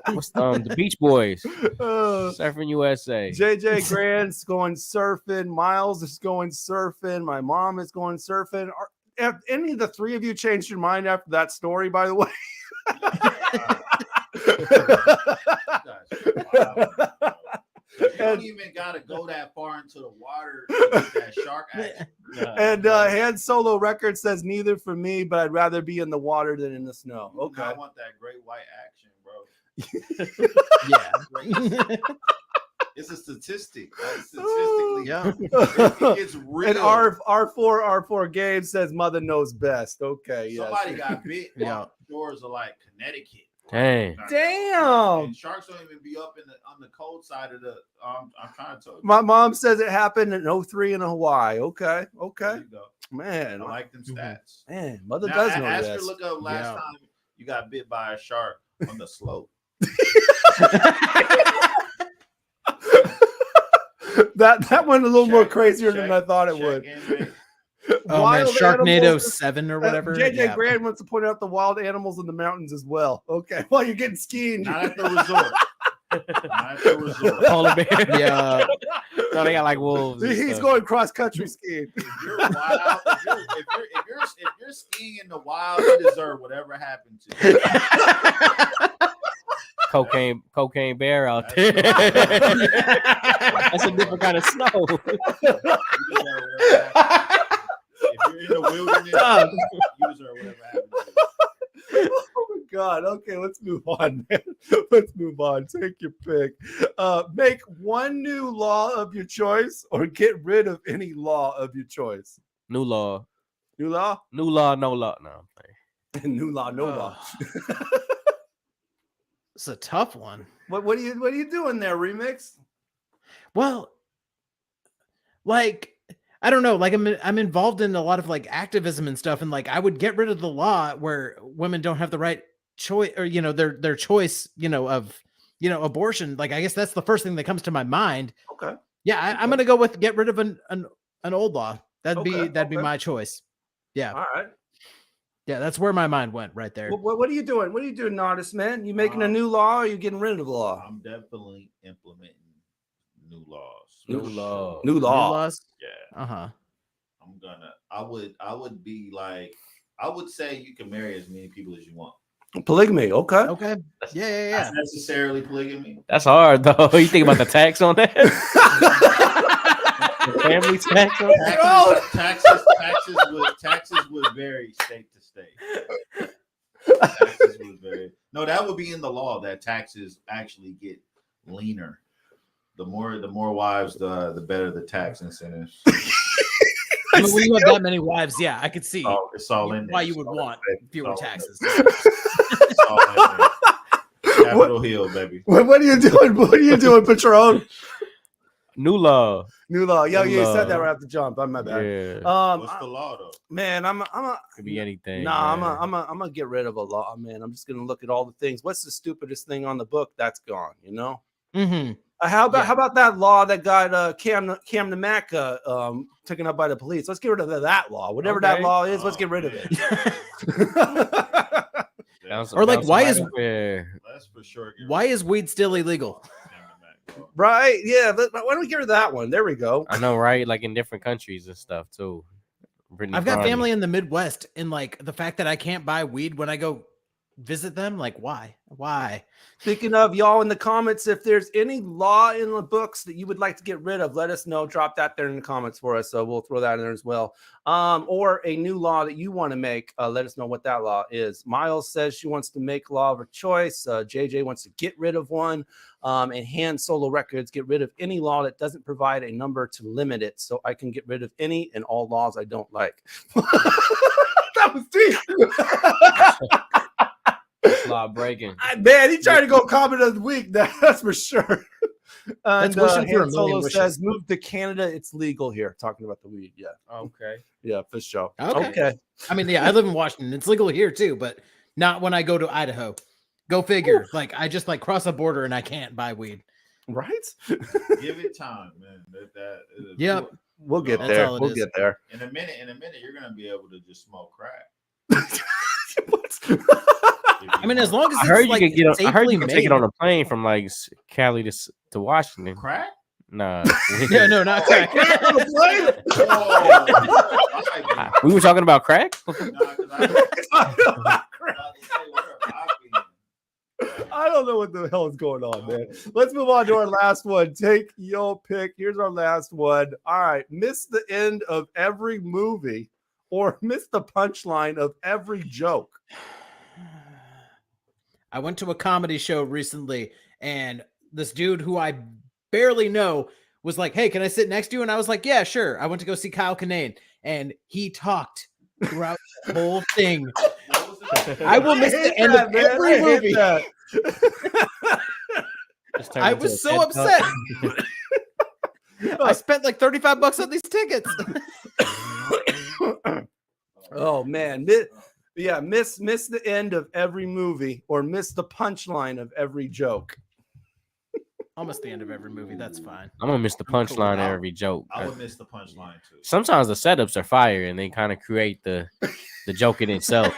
What's the Beach Boys? Surfing USA. JJ Grant's going surfing. Miles is going surfing. My mom is going surfing. Have any of the three of you changed your mind after that story, by the way? You don't even gotta go that far into the water to get that shark action. And Han Solo Record says neither for me, but I'd rather be in the water than in the snow. Okay. I want that great white action, bro. Yeah. It's a statistic. Like, statistically, Yeah. It's real. And R4 Gabe says mother knows best. Okay, yes. Somebody got bit. Yeah. Shores of like Connecticut. Dang. Damn. And sharks don't even be up on the cold side of the. I'm trying to tell you. My mom says it happened in 03 in Hawaii. Okay. There you go. Man. I like them stats. Man, mother Now, does know ask this. her, look up last time you got bit by a shark on the slope. That went a little more crazier than I thought it would. Oh man, Sharknado 7 or whatever. JJ Grant wants to point out the wild animals in the mountains as well. Okay, while you're getting skiing. Not at the resort. Not at the resort. Polar bear. Yeah. No, they got like wolves. He's going cross country skiing. If you're wild, if you're skiing in the wild, you deserve whatever happened to you. Cocaine bear out there. That's a different kind of snow. If you're in the wilderness, you deserve whatever happened to you. Oh my God. Okay, let's move on, man. Let's move on. Take your pick. Make one new law of your choice or get rid of any law of your choice. New law. New law? New law, no law. No. New law, no law. It's a tough one. What are you doing there, Remix? Well, like I don't know, like I'm involved in a lot of like activism and stuff, and like I would get rid of the law where women don't have the right choice, or their choice, of abortion. Like I guess that's the first thing that comes to my mind. Okay. Yeah, I'm gonna go with get rid of an old law. That'd be my choice. Yeah. All right. Yeah, that's where my mind went right there. What are you doing? What are you doing, Nottus, man? You making a new law or are you getting rid of the law? I'm definitely implementing new laws. New law. New law. New laws? Yeah. Uh-huh. I would be like, I would say you can marry as many people as you want. Polygamy, okay. Okay. Yeah. Not necessarily polygamy. That's hard though. You think about the tax on that? The family tax on that? Taxes would vary state to state. Taxes would vary. No, that would be in the law that taxes actually get leaner. The more wives, the better the tax incentives. I mean, when you have that many wives, yeah, I could see it's all in there. why you would want fewer taxes. It's all in there. Capitol Hill, baby. What are you doing? What are you doing, Patron? New law. New law. Yo, New you law. said that right off the jump. I'm my bad. Yeah. What's the law though? Man, Could be anything. Nah, man. I'm gonna get rid of a law, man. I'm just gonna look at all the things. What's the stupidest thing on the book? That's gone. Mm-hmm. How about that law that got Cam the Mac taken up by the police? Let's get rid of that law. Whatever that law is, let's get rid of it. Or like, That's for sure. Why is weed still illegal? Right? Yeah. Why don't we get rid of that one? There we go. I know, right? Like in different countries and stuff too. I've got family in the Midwest, and like the fact that I can't buy weed when I go visit them? Like, why? Speaking of, y'all in the comments, if there's any law in the books that you would like to get rid of, let us know. Drop that there in the comments for us. So we'll throw that in there as well. Or a new law that you want to make. Let us know what that law is. Miles says she wants to make law of her choice. JJ wants to get rid of one. And Hand Solo Records, get rid of any law that doesn't provide a number to limit it. So I can get rid of any and all laws I don't like. That was deep. Law breaking. Man, he tried to go comment of the week. That's for sure. And Han Solo says, move to Canada. It's legal here. Talking about the weed. Yeah. Okay. Yeah, for sure. Okay. I mean, yeah, I live in Washington. It's legal here too, but not when I go to Idaho. Go figure. Oof. Like I just like cross a border and I can't buy weed. Right? Give it time, man. Yep. We'll get there. We'll get there. In a minute, you're gonna be able to just smoke crack. I mean, as long as I heard it's, like, you can get on, I heard you can take it on made. a plane from like Cali to Washington. Crack? Nah. Yeah, no, not crack. We were talking about crack. I don't know what the hell is going on, man. Let's move on to our last one. Take your pick. Here's our last one. All right. Miss the end of every movie or miss the punchline of every joke. I went to a comedy show recently, and this dude who I barely know was like, "Hey, can I sit next to you?" And I was like, "Yeah, sure." I went to go see Kyle Kinane, and he talked throughout the whole thing. I will miss the end of every movie. I was so upset. I spent like $35 on these tickets. Oh man. Yeah, miss the end of every movie or miss the punchline of every joke. Almost the end of every movie. That's fine. I'm gonna miss the punchline of every joke. I would miss the punchline too. Sometimes the setups are fire and they kind of create the joke in itself.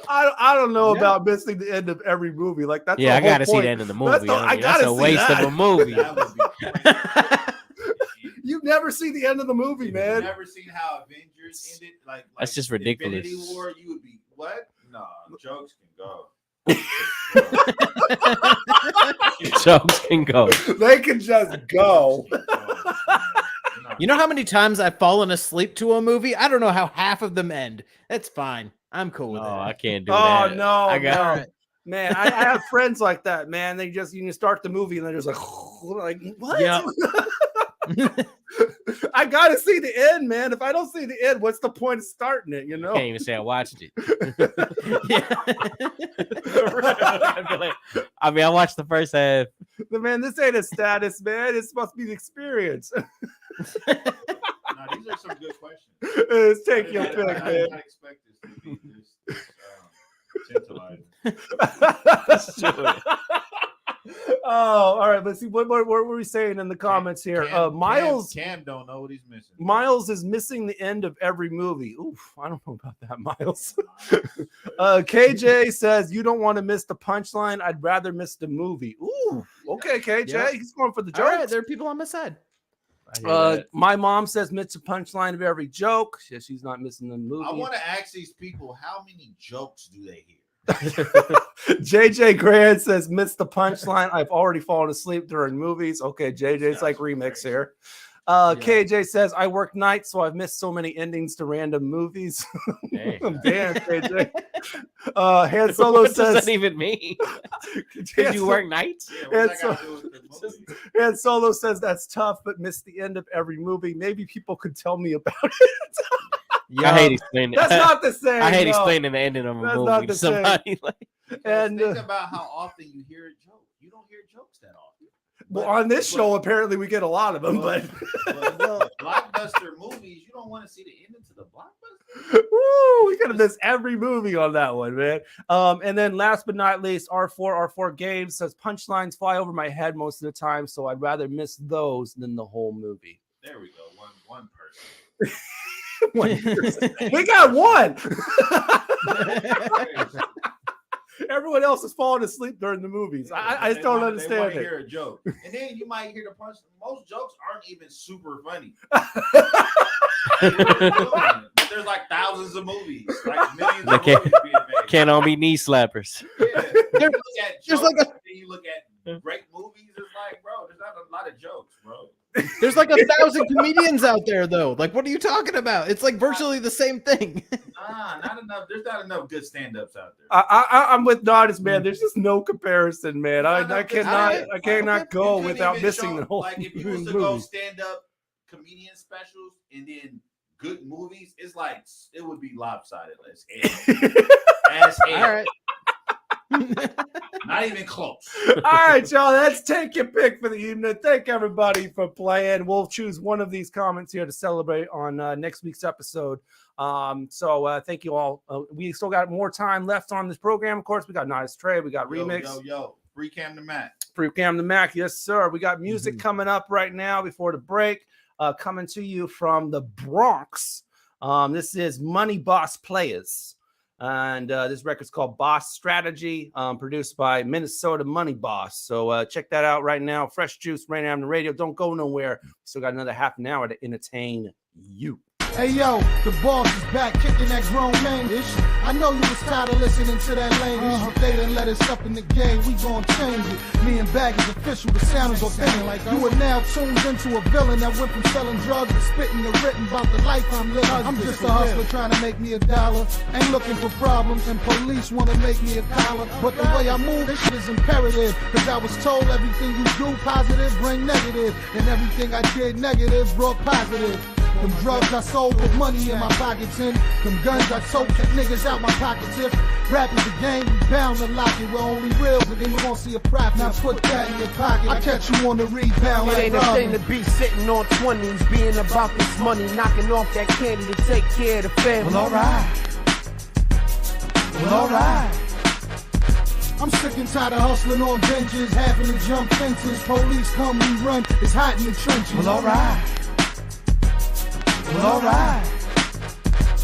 I don't know about missing the end of every movie. Like that's I gotta see point. the end of the movie. That's a waste of a movie. You've never seen the end of the movie, man. You've never seen how Avengers ended. Like that's just ridiculous. Infinity War, you would be what? No, jokes can go. Jokes can go. They can just go. You know how many times I've fallen asleep to a movie? I don't know how half of them end. That's fine. I'm cool with it. I can't do that. Oh no, I got no. Man, I have friends like that, man. They just you start the movie and they're just like what? Yeah. I gotta see the end, man. If I don't see the end, what's the point of starting it? You know, I can't even say I watched it. I mean, I watched the first half. But man, this ain't a status, man. It's supposed to be the experience. No, these are some good questions. Let's take your pick, man. I did not expect this to be this tantalizing. Oh, all right. Let's see. What were we saying in the comments here? Miles. Cam don't know what he's missing. Miles is missing the end of every movie. Oof, I don't know about that, Miles. KJ says you don't want to miss the punchline. I'd rather miss the movie. Ooh, okay, KJ. Yep. He's going for the All jokes. right, there are people on my side. My mom says miss the punchline of every joke. She's not missing the movie. I want to ask these people how many jokes do they hear? JJ Grand says miss the punchline. I've already fallen asleep during movies. Okay, JJ's like remix here. KJ says I work nights, so I've missed so many endings to random movies. Damn, KJ. Han Solo says, what does that even mean? Did you work nights? Han Solo says that's tough, but missed the end of every movie. Maybe people could tell me about it. I hate explaining. That's not the same. I hate explaining the ending of a movie to somebody. And think about how often you hear a joke. You don't hear jokes that often. Well, on this show, apparently we get a lot of them. But blockbuster movies, you don't want to see the ending to the blockbuster. Woo, we could have missed every movie on that one, man. And then last but not least, R4 Games says punchlines fly over my head most of the time, so I'd rather miss those than the whole movie. There we go. One person. We got one. Everyone else is falling asleep during the movies. I just don't understand it. Hear a joke, and then you might hear the punch. Most jokes aren't even super funny. there's like thousands of movies, like millions They of movies being made. can't all be knee slappers. There's like you look at great movies. It's like, bro, there's not a lot of jokes, bro. There's like 1,000 comedians out there, though. Like, what are you talking about? It's like virtually the same thing. Not enough. There's not enough good stand-ups out there. I'm with Nottus, man. There's just no comparison, man. I cannot go without missing the whole. Like if you was to go stand-up comedian specials and then good movies, it's like it would be lopsided. As hell. All right. Not even close. All right, y'all. Let's take your pick for the evening. Thank everybody for playing. We'll choose one of these comments here to celebrate on next week's episode. So thank you all. We still got more time left on this program. Of course, we got Nottus Tre, we got Remix. Yo. Free Cam to Mac. Free Cam to Mac. Yes, sir. We got music coming up right now before the break. Coming to you from the Bronx. This is Money Boss Players. And this record's called Boss Strategy, produced by Minnesota Money Boss. So check that out right now. Fresh Juice, Rainier Avenue Radio. Don't go nowhere. Still got another half an hour to entertain you. Hey yo, the boss is back, kicking that grown man ish. I know you was tired of listening to that language, but they done let us up in the game, we gon' change it. Me and Bag is official, the sound is authentic. Like you are now tuned into a villain that went from selling drugs to spitting the written about the life I'm living. I'm just a hustler trying to make me $1. Ain't looking for problems, and police wanna make me a collar. But the way I move, this shit is imperative. Cause I was told everything you do positive, bring negative. And everything I did negative brought positive. Them drugs I sold with money in my pockets in. Them guns I sold kept niggas out my pockets if. Rap is the game, we bound to lock it. We're only real, and then you won't see a profit. Now put that in your pocket. I catch you on the rebound. It ain't a thing to be sitting on 20s, being about this money, knocking off that candy to take care of the family. Well, alright. I'm sick and tired of hustling on benches, having to jump fences. Police come, we run, it's hot in the trenches. Well, alright.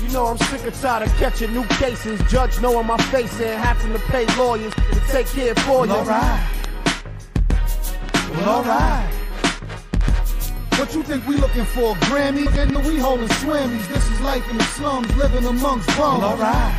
You know I'm sick and tired of catching new cases. Judge knowing my face and having to pay lawyers to take care for you. Alright. What you think we looking for? Grammy? And we holding swammies. This is life in the slums, living amongst bums. Alright.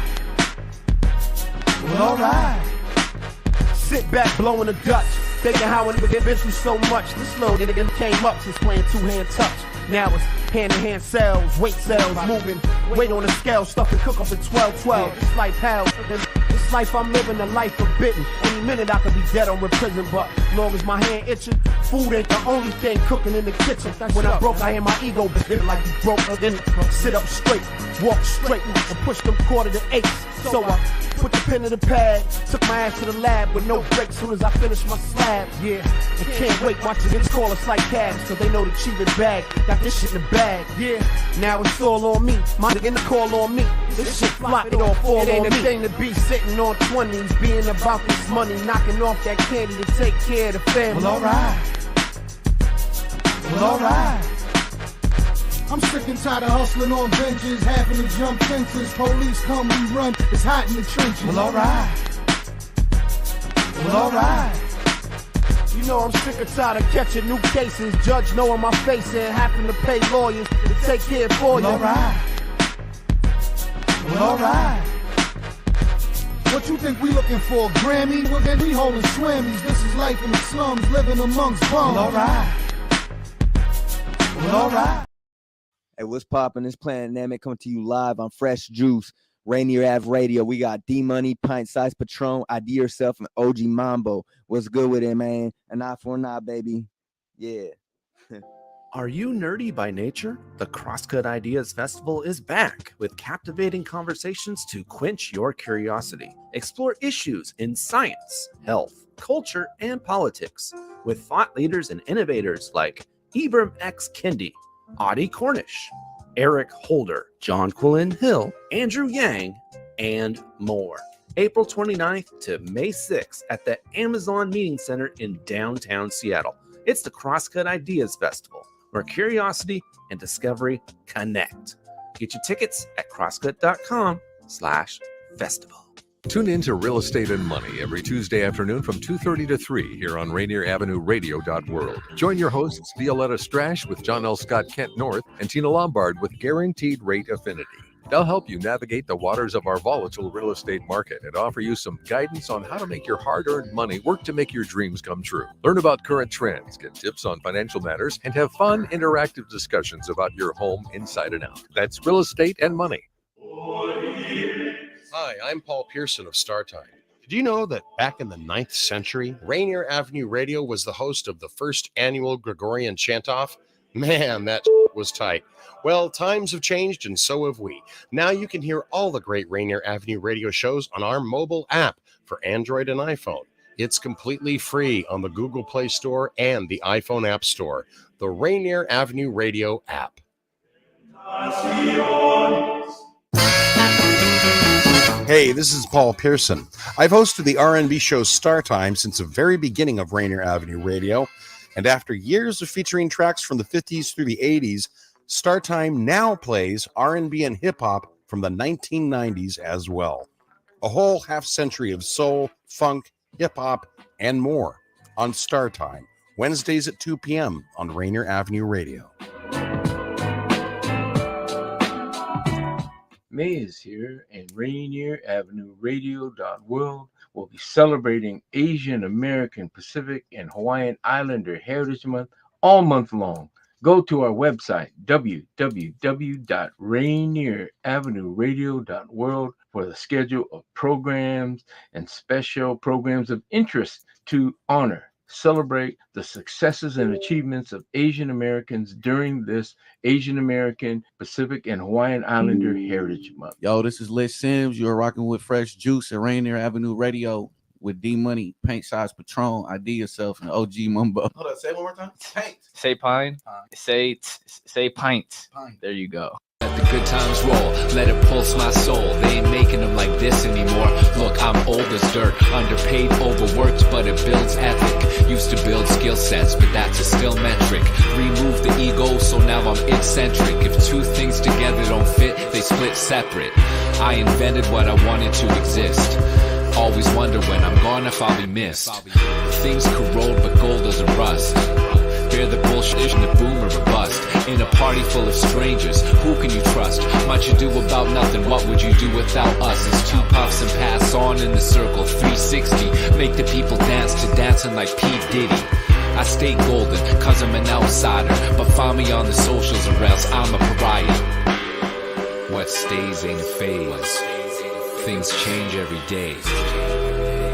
Sit back, blowing the Dutch, thinking how a nigga get been through so much. This little nigga came up since playing two-hand touch. Now it's hand-to-hand sales, weight sales, moving weight on the scale, stuff and cook up at 12-12. This life hell, this life I'm living, a life forbidden. Any minute I could be dead or in prison, but long as my hand itching, food ain't the only thing cooking in the kitchen. When I broke, I hear my ego bit like you broke. Then sit up straight, walk straight, and push them 1/4 So I put the pen to the pad, took my ass to the lab with no break soon as I finish my slab. Yeah, and can't wait, watch the hits call us like cabs, so they know the cheapest bag. Got this shit in the bag. Yeah, now it's all on me. My nigga in the call on me. This shit flop, it all fall on me. It ain't a thing to be sitting on 20s, being about this money, knocking off that candy to take care of the family. Well, alright. I'm sick and tired of hustling on benches, having to jump fences. Police come, we run, it's hot in the trenches. Well, alright. You know I'm sick and tired of catching new cases. Judge knowing my face and having to pay lawyers to take care for you. Alright. What you think we looking for? Grammy? Well, then we holding swammies. This is life in the slums, living amongst bums. Alright. Hey, what's poppin'? It's Planet Namek coming to you live on Fresh Juice, Rainier Avenue Radio. We got D-Money, Pint Size Patron, IDYourself, and OG Mambo. What's good with it, man? An eye for an eye, baby. Yeah. Are you nerdy by nature? The Crosscut Ideas Festival is back with captivating conversations to quench your curiosity. Explore issues in science, health, culture, and politics with thought leaders and innovators like Ibram X. Kendi, Audie Cornish, Eric Holder, John Quillen Hill, Andrew Yang, and more. April 29th to May 6th at the Amazon Meeting Center in downtown Seattle. It's the Crosscut Ideas Festival, where curiosity and discovery connect. Get your tickets at crosscut.com/festival. Tune in to Real Estate and Money every Tuesday afternoon from 2:30 to 3 here on Rainier Avenue Radio.world. Join your hosts Violetta Strash with John L. Scott Kent North and Tina Lombard with Guaranteed Rate Affinity. They'll help you navigate the waters of our volatile real estate market and offer you some guidance on how to make your hard-earned money work to make your dreams come true. Learn about current trends, get tips on financial matters, and have fun, interactive discussions about your home inside and out. That's Real Estate and Money. Hi, I'm Paul Pearson of StarTime. Did you know that back in the 9th century, Rainier Avenue Radio was the host of the first annual Gregorian chant-off? Man, that was tight. Well, times have changed and so have we. Now you can hear all the great Rainier Avenue Radio shows on our mobile app for Android and iPhone. It's completely free on the Google Play Store and the iPhone App Store. The Rainier Avenue Radio app. Hey, this is Paul Pearson. I've hosted the R&B show StarTime since the very beginning of Rainier Avenue Radio. And after years of featuring tracks from the 50s through the 80s, StarTime now plays R&B and hip-hop from the 1990s as well. A whole half-century of soul, funk, hip-hop, and more on StarTime, Wednesdays at 2 p.m. on Rainier Avenue Radio. May is here, and Rainier Avenue Radio.world will be celebrating Asian American, Pacific, and Hawaiian Islander Heritage Month all month long. Go to our website, www.rainieravenueradio.world, for the schedule of programs and special programs of interest to honor, celebrate the successes and achievements of Asian Americans during this Asian American, Pacific, and Hawaiian Islander Heritage Month. Yo, this is Liz Sims. You're rocking with Fresh Juice at Rainier Avenue Radio with D Money, Pint Size Patron, ID Yourself, and OG Mambo. Hold on, say it one more time. Paint. Say pine. Say pint. There you go. Let the good times roll, let it pulse my soul. They ain't making them like this anymore. Look, I'm old as dirt, underpaid, overworked, but it builds ethic. Used to build skill sets, but that's a still metric. Remove the ego, so now I'm eccentric. If two things together don't fit, they split separate. I invented what I wanted to exist. Always wonder when I'm gone if I'll be missed. Things corrode, but gold doesn't rust. Bear the bullshit and the boom or bust. In a party full of strangers, who can you trust? Much you do about nothing, what would you do without us? It's two puffs and pass on in the circle, 360. Make the people dance to dancing like P. Diddy. I stay golden, cause I'm an outsider. But find me on the socials or else I'm a pariah. What stays ain't fades. Things change every day.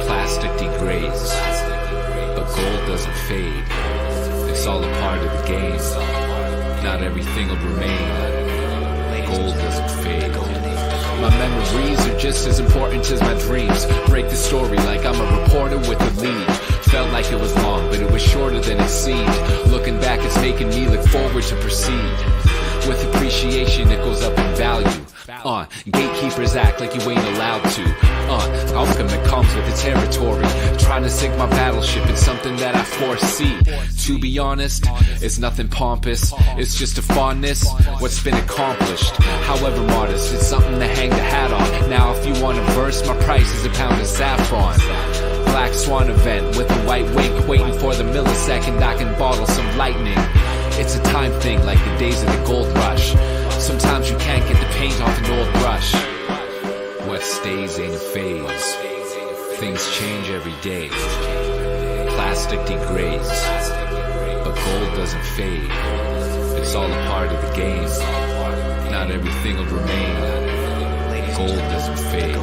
Plastic degrades, but gold doesn't fade. It's all a part of the game. Not everything will remain. Gold doesn't fade. My memories are just as important as my dreams. Break the story like I'm a reporter with a lead. Felt like it was long, but it was shorter than it seemed. Looking back, it's making me look forward to proceed. With appreciation, it goes up in value. Gatekeepers act like you ain't allowed to. Outcome that comes with the territory. Trying to sink my battleship in something that I foresee. To be honest, it's nothing pompous. It's just a fondness, what's been accomplished. However modest, it's something to hang the hat on. Now if you want a verse, my price is a pound of saffron. Black Swan event with a white wink, waiting for the millisecond I can bottle some lightning. It's a time thing like the days of the gold rush. Sometimes you can't get the paint off an old brush. What stays ain't fades. Things change every day. Plastic degrades, but gold doesn't fade. It's all a part of the game. Not everything will remain. Gold doesn't fade.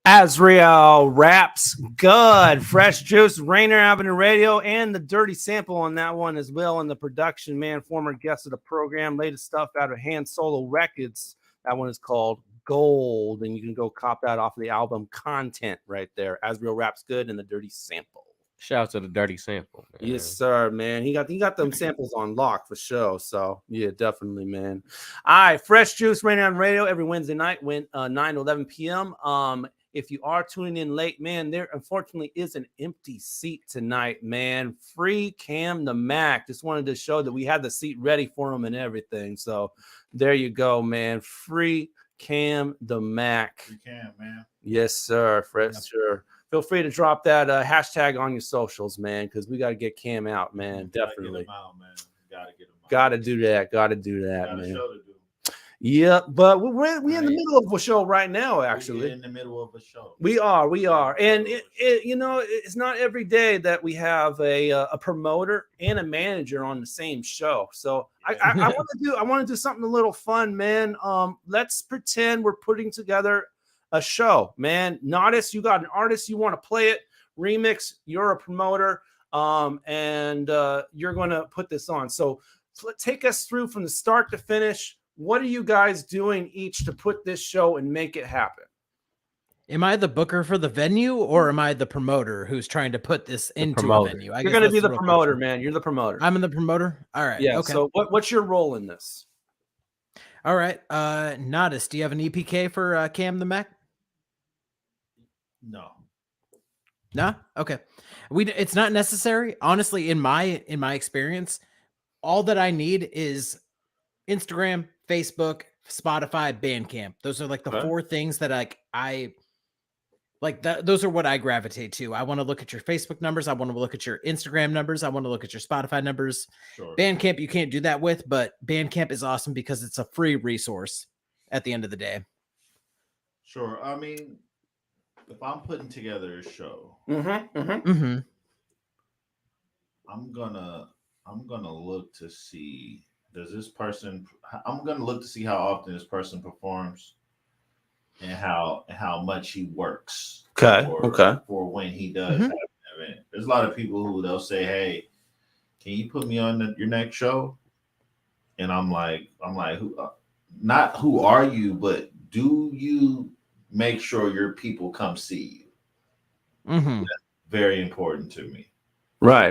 Azrael raps good. Fresh Juice, Rainier Avenue Radio, and the Dirty Sample on that one as well. And the production man, former guest of the program, latest stuff out of Han Solo Records. That one is called Gold, and you can go cop that off of the album Content right there. Azrael raps good and the Dirty Sample. Shout out to the Dirty Sample, man. Yes, sir, man. He got them samples on lock for sure. So yeah, definitely, man. All right, Fresh Juice, Rainier Avenue Radio every Wednesday night, 9 to 11 p.m. If you are tuning in late, man, there unfortunately is an empty seat tonight, man. Free Cam the Mac. Just wanted to show that we had the seat ready for him and everything. So there you go, man. Free Cam the Mac. Free Cam, man. Yes, sir. Fresh, sure. Feel free to drop that hashtag on your socials, man, because we got to get Cam out, man. Definitely. Get him out, man. Gotta do that. Gotta do that, man. Yeah, but we're in the middle of a show right now. Actually, We're in the middle of a show. we are, and it's not every day that we have a promoter and a manager on the same show. So I want to do something a little fun, man. Let's pretend we're putting together a show, man. Nottus, you got an artist, you want to play it. Remix, you're a promoter, and you're going to put this on. So take us through from the start to finish. What are you guys doing each to put this show and make it happen? Am I the booker for the venue, or am I the promoter who's trying to put this into a venue? You're going to be the promoter, man. You're the promoter. I'm in the promoter. All right. Yeah. Okay. So what's your role in this? All right. Nottus, do you have an EPK for Cam the Mac? No. No? Okay. It's not necessary. Honestly, in my experience, all that I need is Instagram, Facebook, Spotify, Bandcamp. Those are like the four things that I like. Those are what I gravitate to. I want to look at your Facebook numbers. I want to look at your Instagram numbers. I want to look at your Spotify numbers. Sure. Bandcamp, you can't do that with, but Bandcamp is awesome because it's a free resource at the end of the day. Sure. I mean, if I'm putting together a show, Mm-hmm. I'm gonna look to see, I'm gonna look to see how often this person performs and how much he works. For when he does have an event. There's a lot of people who they'll say, "Hey, can you put me on your next show?" And I'm like, not who are you, but do you make sure your people come see you? Mm-hmm. That's very important to me. Right.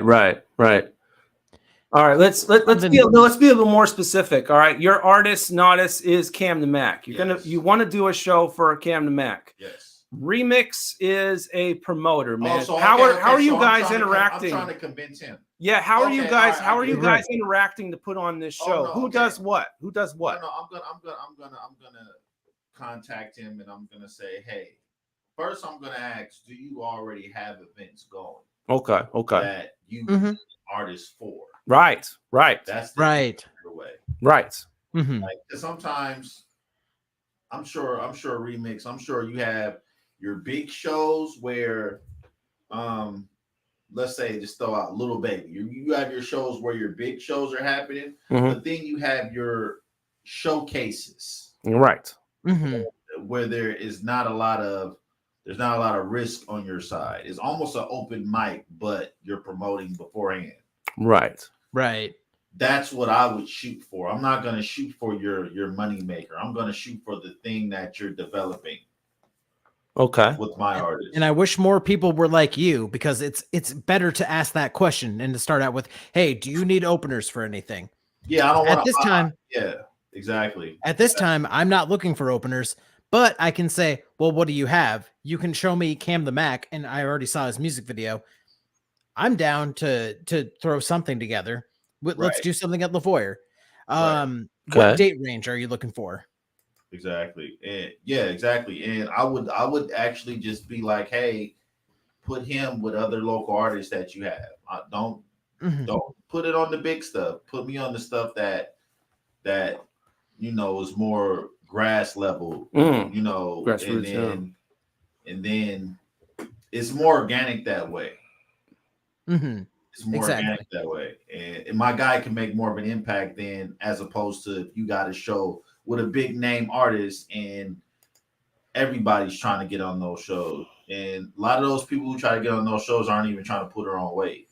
All right, let's be a little more specific. All right, your artist Nottus is Cam the Mac. You want to do a show for Cam the Mac. Yes. Remix is a promoter, man. So how are you guys interacting? I'm trying to convince him. Yeah, how are you guys interacting to put on this show? Who does what? No, I'm gonna contact him and I'm gonna say, hey, first I'm gonna ask, do you already have events going? Okay. That you need artists for. Right. That's right. The way. Right. Mm-hmm. Like, 'cause sometimes I'm sure Remix, I'm sure you have your big shows where let's say just throw out Little Baby. You have your shows where your big shows are happening, but then you have your showcases. Right. Where there's not a lot of risk on your side. It's almost an open mic, but you're promoting beforehand. Right. That's what I would shoot for. I'm not going to shoot for your money maker. I'm going to shoot for the thing that you're developing. Okay. With my artist. And I wish more people were like you, because it's better to ask that question and to start out with, hey, do you need openers for anything? Yeah, I don't want at this time. Yeah, exactly. At this time, I'm not looking for openers, but I can say, well, what do you have? You can show me Cam the Mac, and I already saw his music video. I'm down to throw something together. Let's do something at Lavoyer. What date range are you looking for? Exactly. And yeah, exactly. And I would actually just be like, hey, put him with other local artists that you have. Don't put it on the big stuff. Put me on the stuff that is more grass level, grassroots, and then it's more organic that way. It's more organic that way, and my guy can make more of an impact than as opposed to if you got a show with a big name artist and everybody's trying to get on those shows, and a lot of those people who try to get on those shows aren't even trying to put her on weight.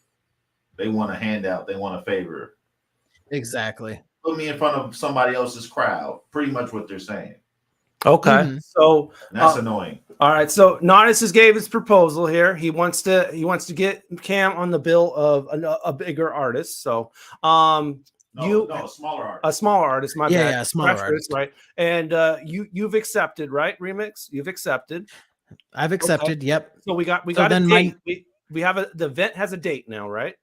They want a handout. They want a favor. Exactly. Put me in front of somebody else's crowd. Pretty much what they're saying. Okay. So that's annoying. All right. So Nottus has gave his proposal here. He wants to get Cam on the bill of a bigger artist. So a smaller artist. A smaller artist, my bad. Yeah, a smaller artist. Right. And you've accepted, right? Remix, you've accepted. I've accepted, yep. So we got a date. We have the event has a date now, right?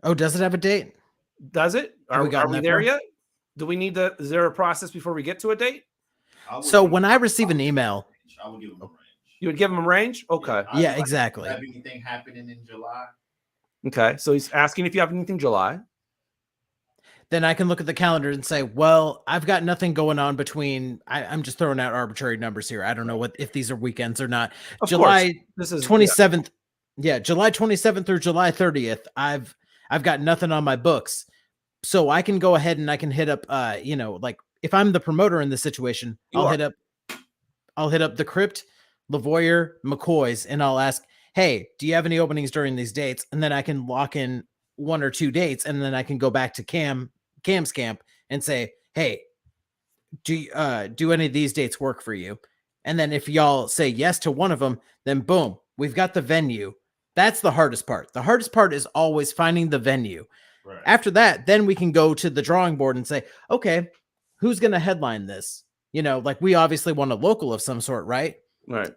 Oh, does it have a date? Does it? Are we there far? yet? Do we need is there a process before we get to a date? So when I receive an email, I would give him a range. You would give him a range? Okay. Yeah, exactly. Have anything happening in July? Okay. So he's asking if you have anything July. then I can look at the calendar and say, well, I've got nothing going on between, I'm just throwing out arbitrary numbers here. I don't know if these are weekends or not. Of July course. This is 27th. Yeah, July 27th through July 30th. I've got nothing on my books. So I can go ahead and I can hit up, like if I'm the promoter in this situation, I'll hit up the Crypt, Lavoyer, McCoy's, and I'll ask, hey, do you have any openings during these dates? And then I can lock in 1 or 2 dates, and then I can go back to Cam's camp and say, hey, do any of these dates work for you? And then if y'all say yes to one of them, then boom, we've got the venue. That's the hardest part. The hardest part is always finding the venue. Right. After that, then we can go to the drawing board and say, okay, who's going to headline this? Like we obviously want a local of some sort, right? Right.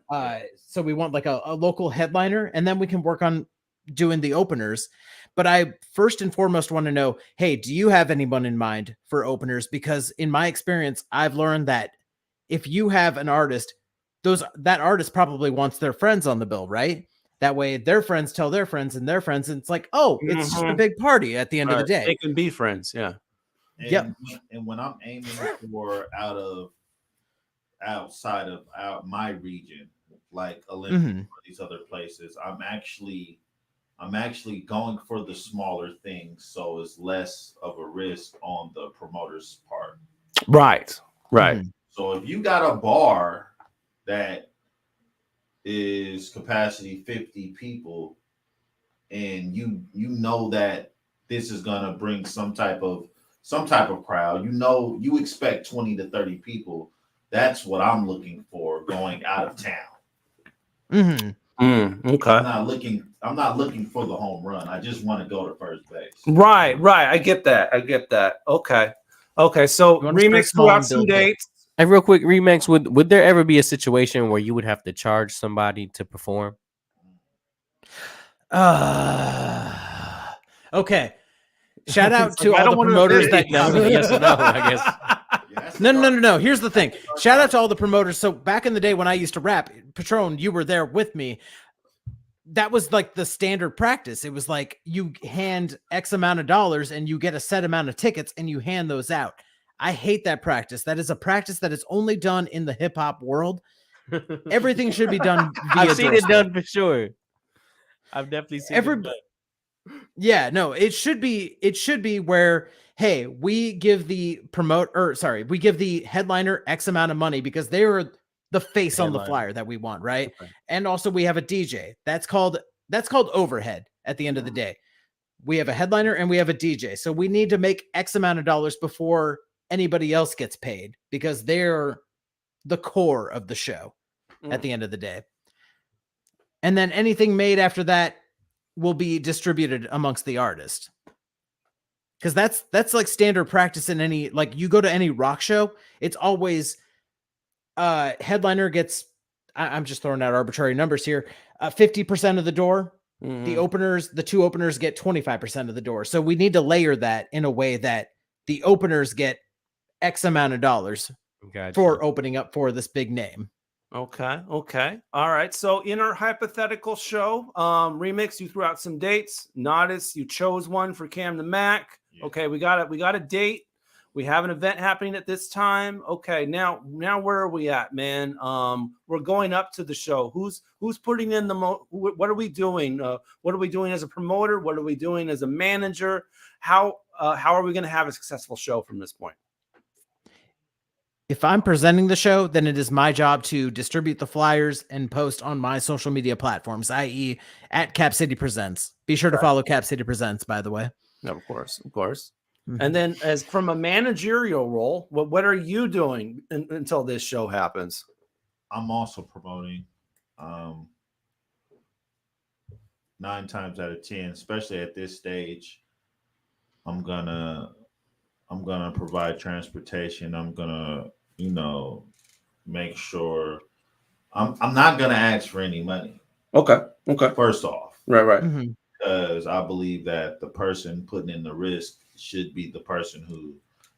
So we want like a local headliner, and then we can work on doing the openers. But I first and foremost want to know, hey, do you have anyone in mind for openers? Because in my experience, I've learned that if you have an artist, that artist probably wants their friends on the bill, right? That way their friends tell their friends and their friends, and it's like, oh, it's just a big party at the end of the day. They can be friends, yeah. And when I'm aiming for outside of my region, like Olympia or these other places, I'm actually going for the smaller things, so it's less of a risk on the promoter's part. Right. So if you got a bar that is capacity 50 people, and you know that this is gonna bring some type of crowd, you expect 20 to 30 people. That's what I'm looking for going out of town. Okay. I'm not looking for the home run. I just want to go to first base. Right. I get that. Okay. So Remix threw out some dates. And real quick, Remix, would there ever be a situation where you would have to charge somebody to perform? Okay. Shout out to all the promoters that yes or no, I guess. No. Here's the thing. Shout out to all the promoters. So back in the day when I used to rap, Patron, you were there with me. That was like the standard practice. It was like you hand X amount of dollars and you get a set amount of tickets and you hand those out. I hate that practice. That is a practice that is only done in the hip hop world. Everything should be done via I've seen it done for sure. I've definitely seen it done. Yeah, no, it should be where, hey, we give the we give the headliner X amount of money because they were the face on the flyer that we want, right? Okay. And also we have a DJ. That's called overhead at the end of the day. We have a headliner and we have a DJ. So we need to make X amount of dollars before anybody else gets paid because they're the core of the show at the end of the day. And then anything made after that will be distributed amongst the artist. Because that's like standard practice in any, like you go to any rock show, it's always headliner gets, I'm just throwing out arbitrary numbers here, 50% of the door. The two openers get 25% of the door. So we need to layer that in a way that the openers get X amount of dollars for opening up for this big name. Okay. All right. So in our hypothetical show, Remix, you threw out some dates. Nottus, you chose one for Cam the Mac. Yeah. Okay, we got a date. We have an event happening at this time. Okay, now where are we at, man? We're going up to the show. Who's putting in what are we doing? What are we doing as a promoter? What are we doing as a manager? How are we going to have a successful show from this point? If I'm presenting the show, then it is my job to distribute the flyers and post on my social media platforms, i.e. at Cap City Presents. Be sure to follow Cap City Presents, by the way. No, of course. And then as from a managerial role, what are you doing until this show happens? I'm also promoting 9 times out of 10, especially at this stage. I'm gonna provide transportation. I'm gonna, make sure I'm not gonna ask for any money. Okay. First off, right. Because I believe that the person putting in the risk should be the person who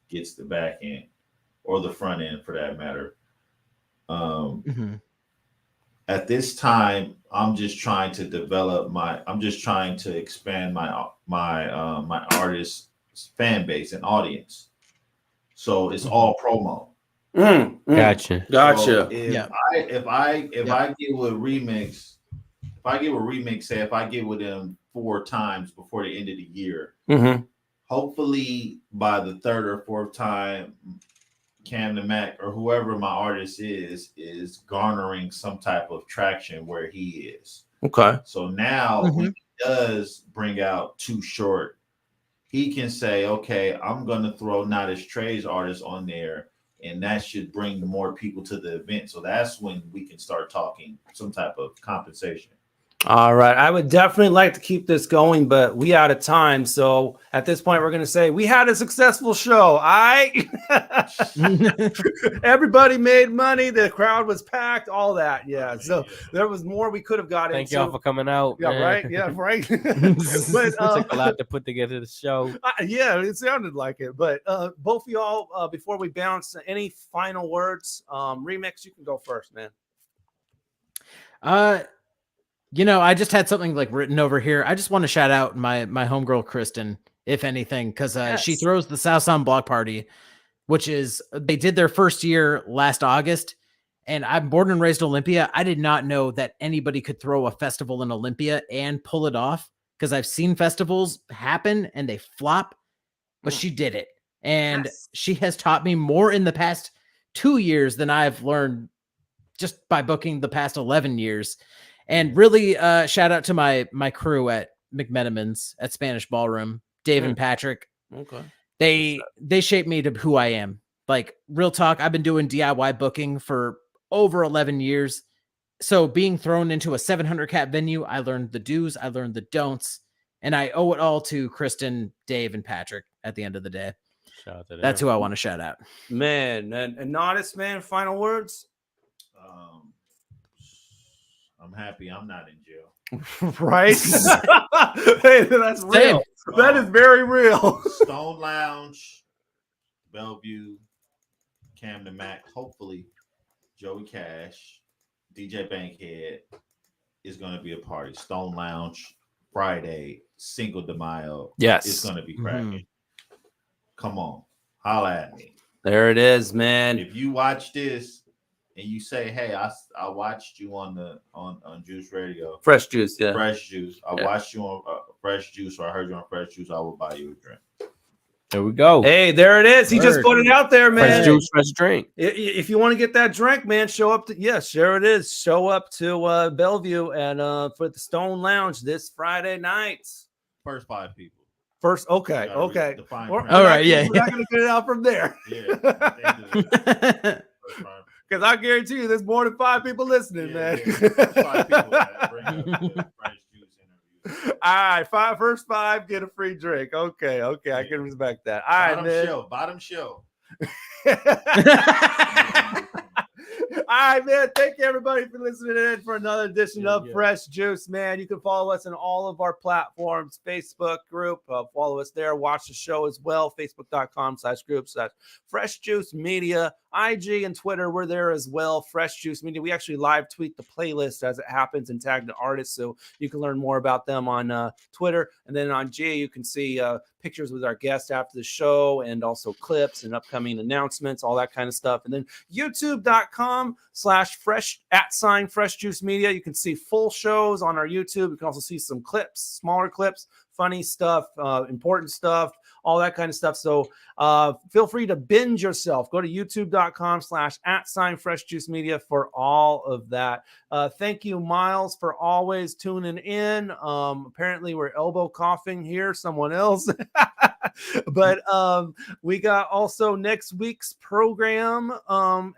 gets the back end or the front end, for that matter. At this time, I'm just trying to expand my artist fan base and audience. So it's all promo. Gotcha. So if I get with Remix, say if I get with them 4 times before the end of the year, hopefully by the 3rd or 4th time, Cam the Mac or whoever my artist is garnering some type of traction where he is. Okay. So now when he does bring out Too Short, he can say, okay, I'm gonna throw Nottus Tre's artist on there, and that should bring more people to the event. So that's when we can start talking some type of compensation. All right. I would definitely like to keep this going, but we out of time. So at this point, we're going to say we had a successful show. Everybody made money. The crowd was packed, all that. Yeah. So there was more we could have got Thank into. y'all for coming out. Yeah, man. right. Yeah, right. But it took a lot to put together the show. Yeah, it sounded like it. But both of y'all, before we bounce, any final words? Remix, you can go first, man. You know, I just had something like written over here. I just want to shout out my homegirl Kristen, if anything, because she throws the South Sound Block Party, which is they did their first year last August, and I'm born and raised Olympia. I did not know that anybody could throw a festival in Olympia and pull it off, because I've seen festivals happen and they flop, but she did it, and she has taught me more in the past 2 years than I've learned just by booking the past 11 years. And really, shout out to my crew at McMenamin's at Spanish Ballroom, Dave and Patrick. Okay. They shaped me to who I am. Like, real talk, I've been doing DIY booking for over 11 years. So being thrown into a 700 cap venue, I learned the do's, I learned the don'ts, and I owe it all to Kristen, Dave, and Patrick at the end of the day. Shout out to them. That's who I want to shout out. Man, and Nottus, man, final words? I'm happy I'm not in jail. Right? Hey, that's real. That is very real. Stone Lounge, Bellevue, Camden Mac, hopefully Joey Cash, DJ Bankhead is going to be a party. Stone Lounge, Friday, Cinco de Mayo. Yes. It's going to be cracking. Come on. Holla at me. There it is, man. If you watch this and you say, hey, I watched you on Juice Radio. Fresh Juice, yeah. Fresh Juice. I watched you on Fresh Juice, or I heard you on Fresh Juice. I will buy you a drink. There we go. Hey, there it is. He just put it out there, man. Fresh juice, fresh drink. If you want to get that drink, man, show up to there it is. Show up to Bellevue and for the Stone Lounge this Friday night. First 5 people. First, okay. All right, yeah. We're not gonna get it out from there. Yeah. Because I guarantee you, there's more than 5 people listening, man. 5 people that bring up Fresh Juice interview. All right, first 5 get a free drink. Okay, I can respect that. All right, man. Bottom show. All right, man. Thank you, everybody, for listening in for another edition of Fresh Juice, man. You can follow us on all of our platforms, Facebook group. Follow us there. Watch the show as well. Facebook.com/group/Fresh Juice Media. IG and Twitter, we're there as well. Fresh Juice Media. We actually live tweet the playlist as it happens and tag the artists, so you can learn more about them on Twitter. And then on G, you can see pictures with our guests after the show, and also clips and upcoming announcements, all that kind of stuff. And then YouTube.com/fresh @Fresh Juice Media. You can see full shows on our YouTube. You can also see some clips, smaller clips, funny stuff, important stuff, all that kind of stuff. So feel free to binge yourself. Go to youtube.com/@Fresh Juice Media for all of that. Thank you, Miles, for always tuning in. Apparently we're elbow coughing here, someone else. But we got also next week's program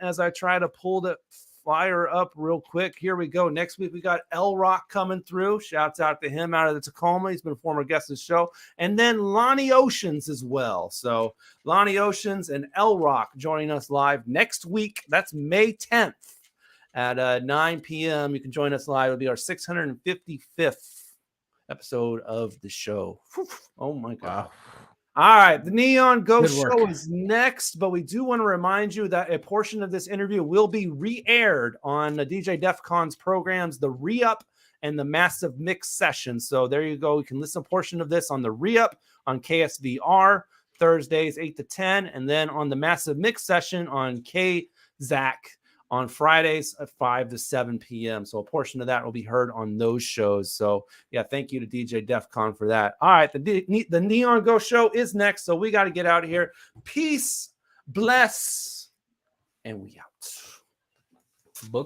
as I try to pull the flyer up real quick. Here we go. Next week, we got L Rock coming through. Shouts out to him out of the Tacoma. He's been a former guest of the show. And then Lonnie Oceans as well. So Lonnie Oceans and L Rock joining us live next week. That's May 10th at 9 p.m. You can join us live. It'll be our 655th episode of the show. Whew. Oh my God. Wow. All right, the Neon Ghost Show is next, but we do want to remind you that a portion of this interview will be re-aired on DJ Def Con's programs, The Re-Up and the massive mix session. So there you go. You can listen to a portion of this on the re-up on KSVR Thursdays 8 to 10, and then on the massive mix session on KZAC on Fridays at 5 to 7 p.m. So a portion of that will be heard on those shows. So yeah, thank you to DJ Defcon for that. All right, the Neon Go show is next, so we got to get out of here. Peace, bless, and we out. Book.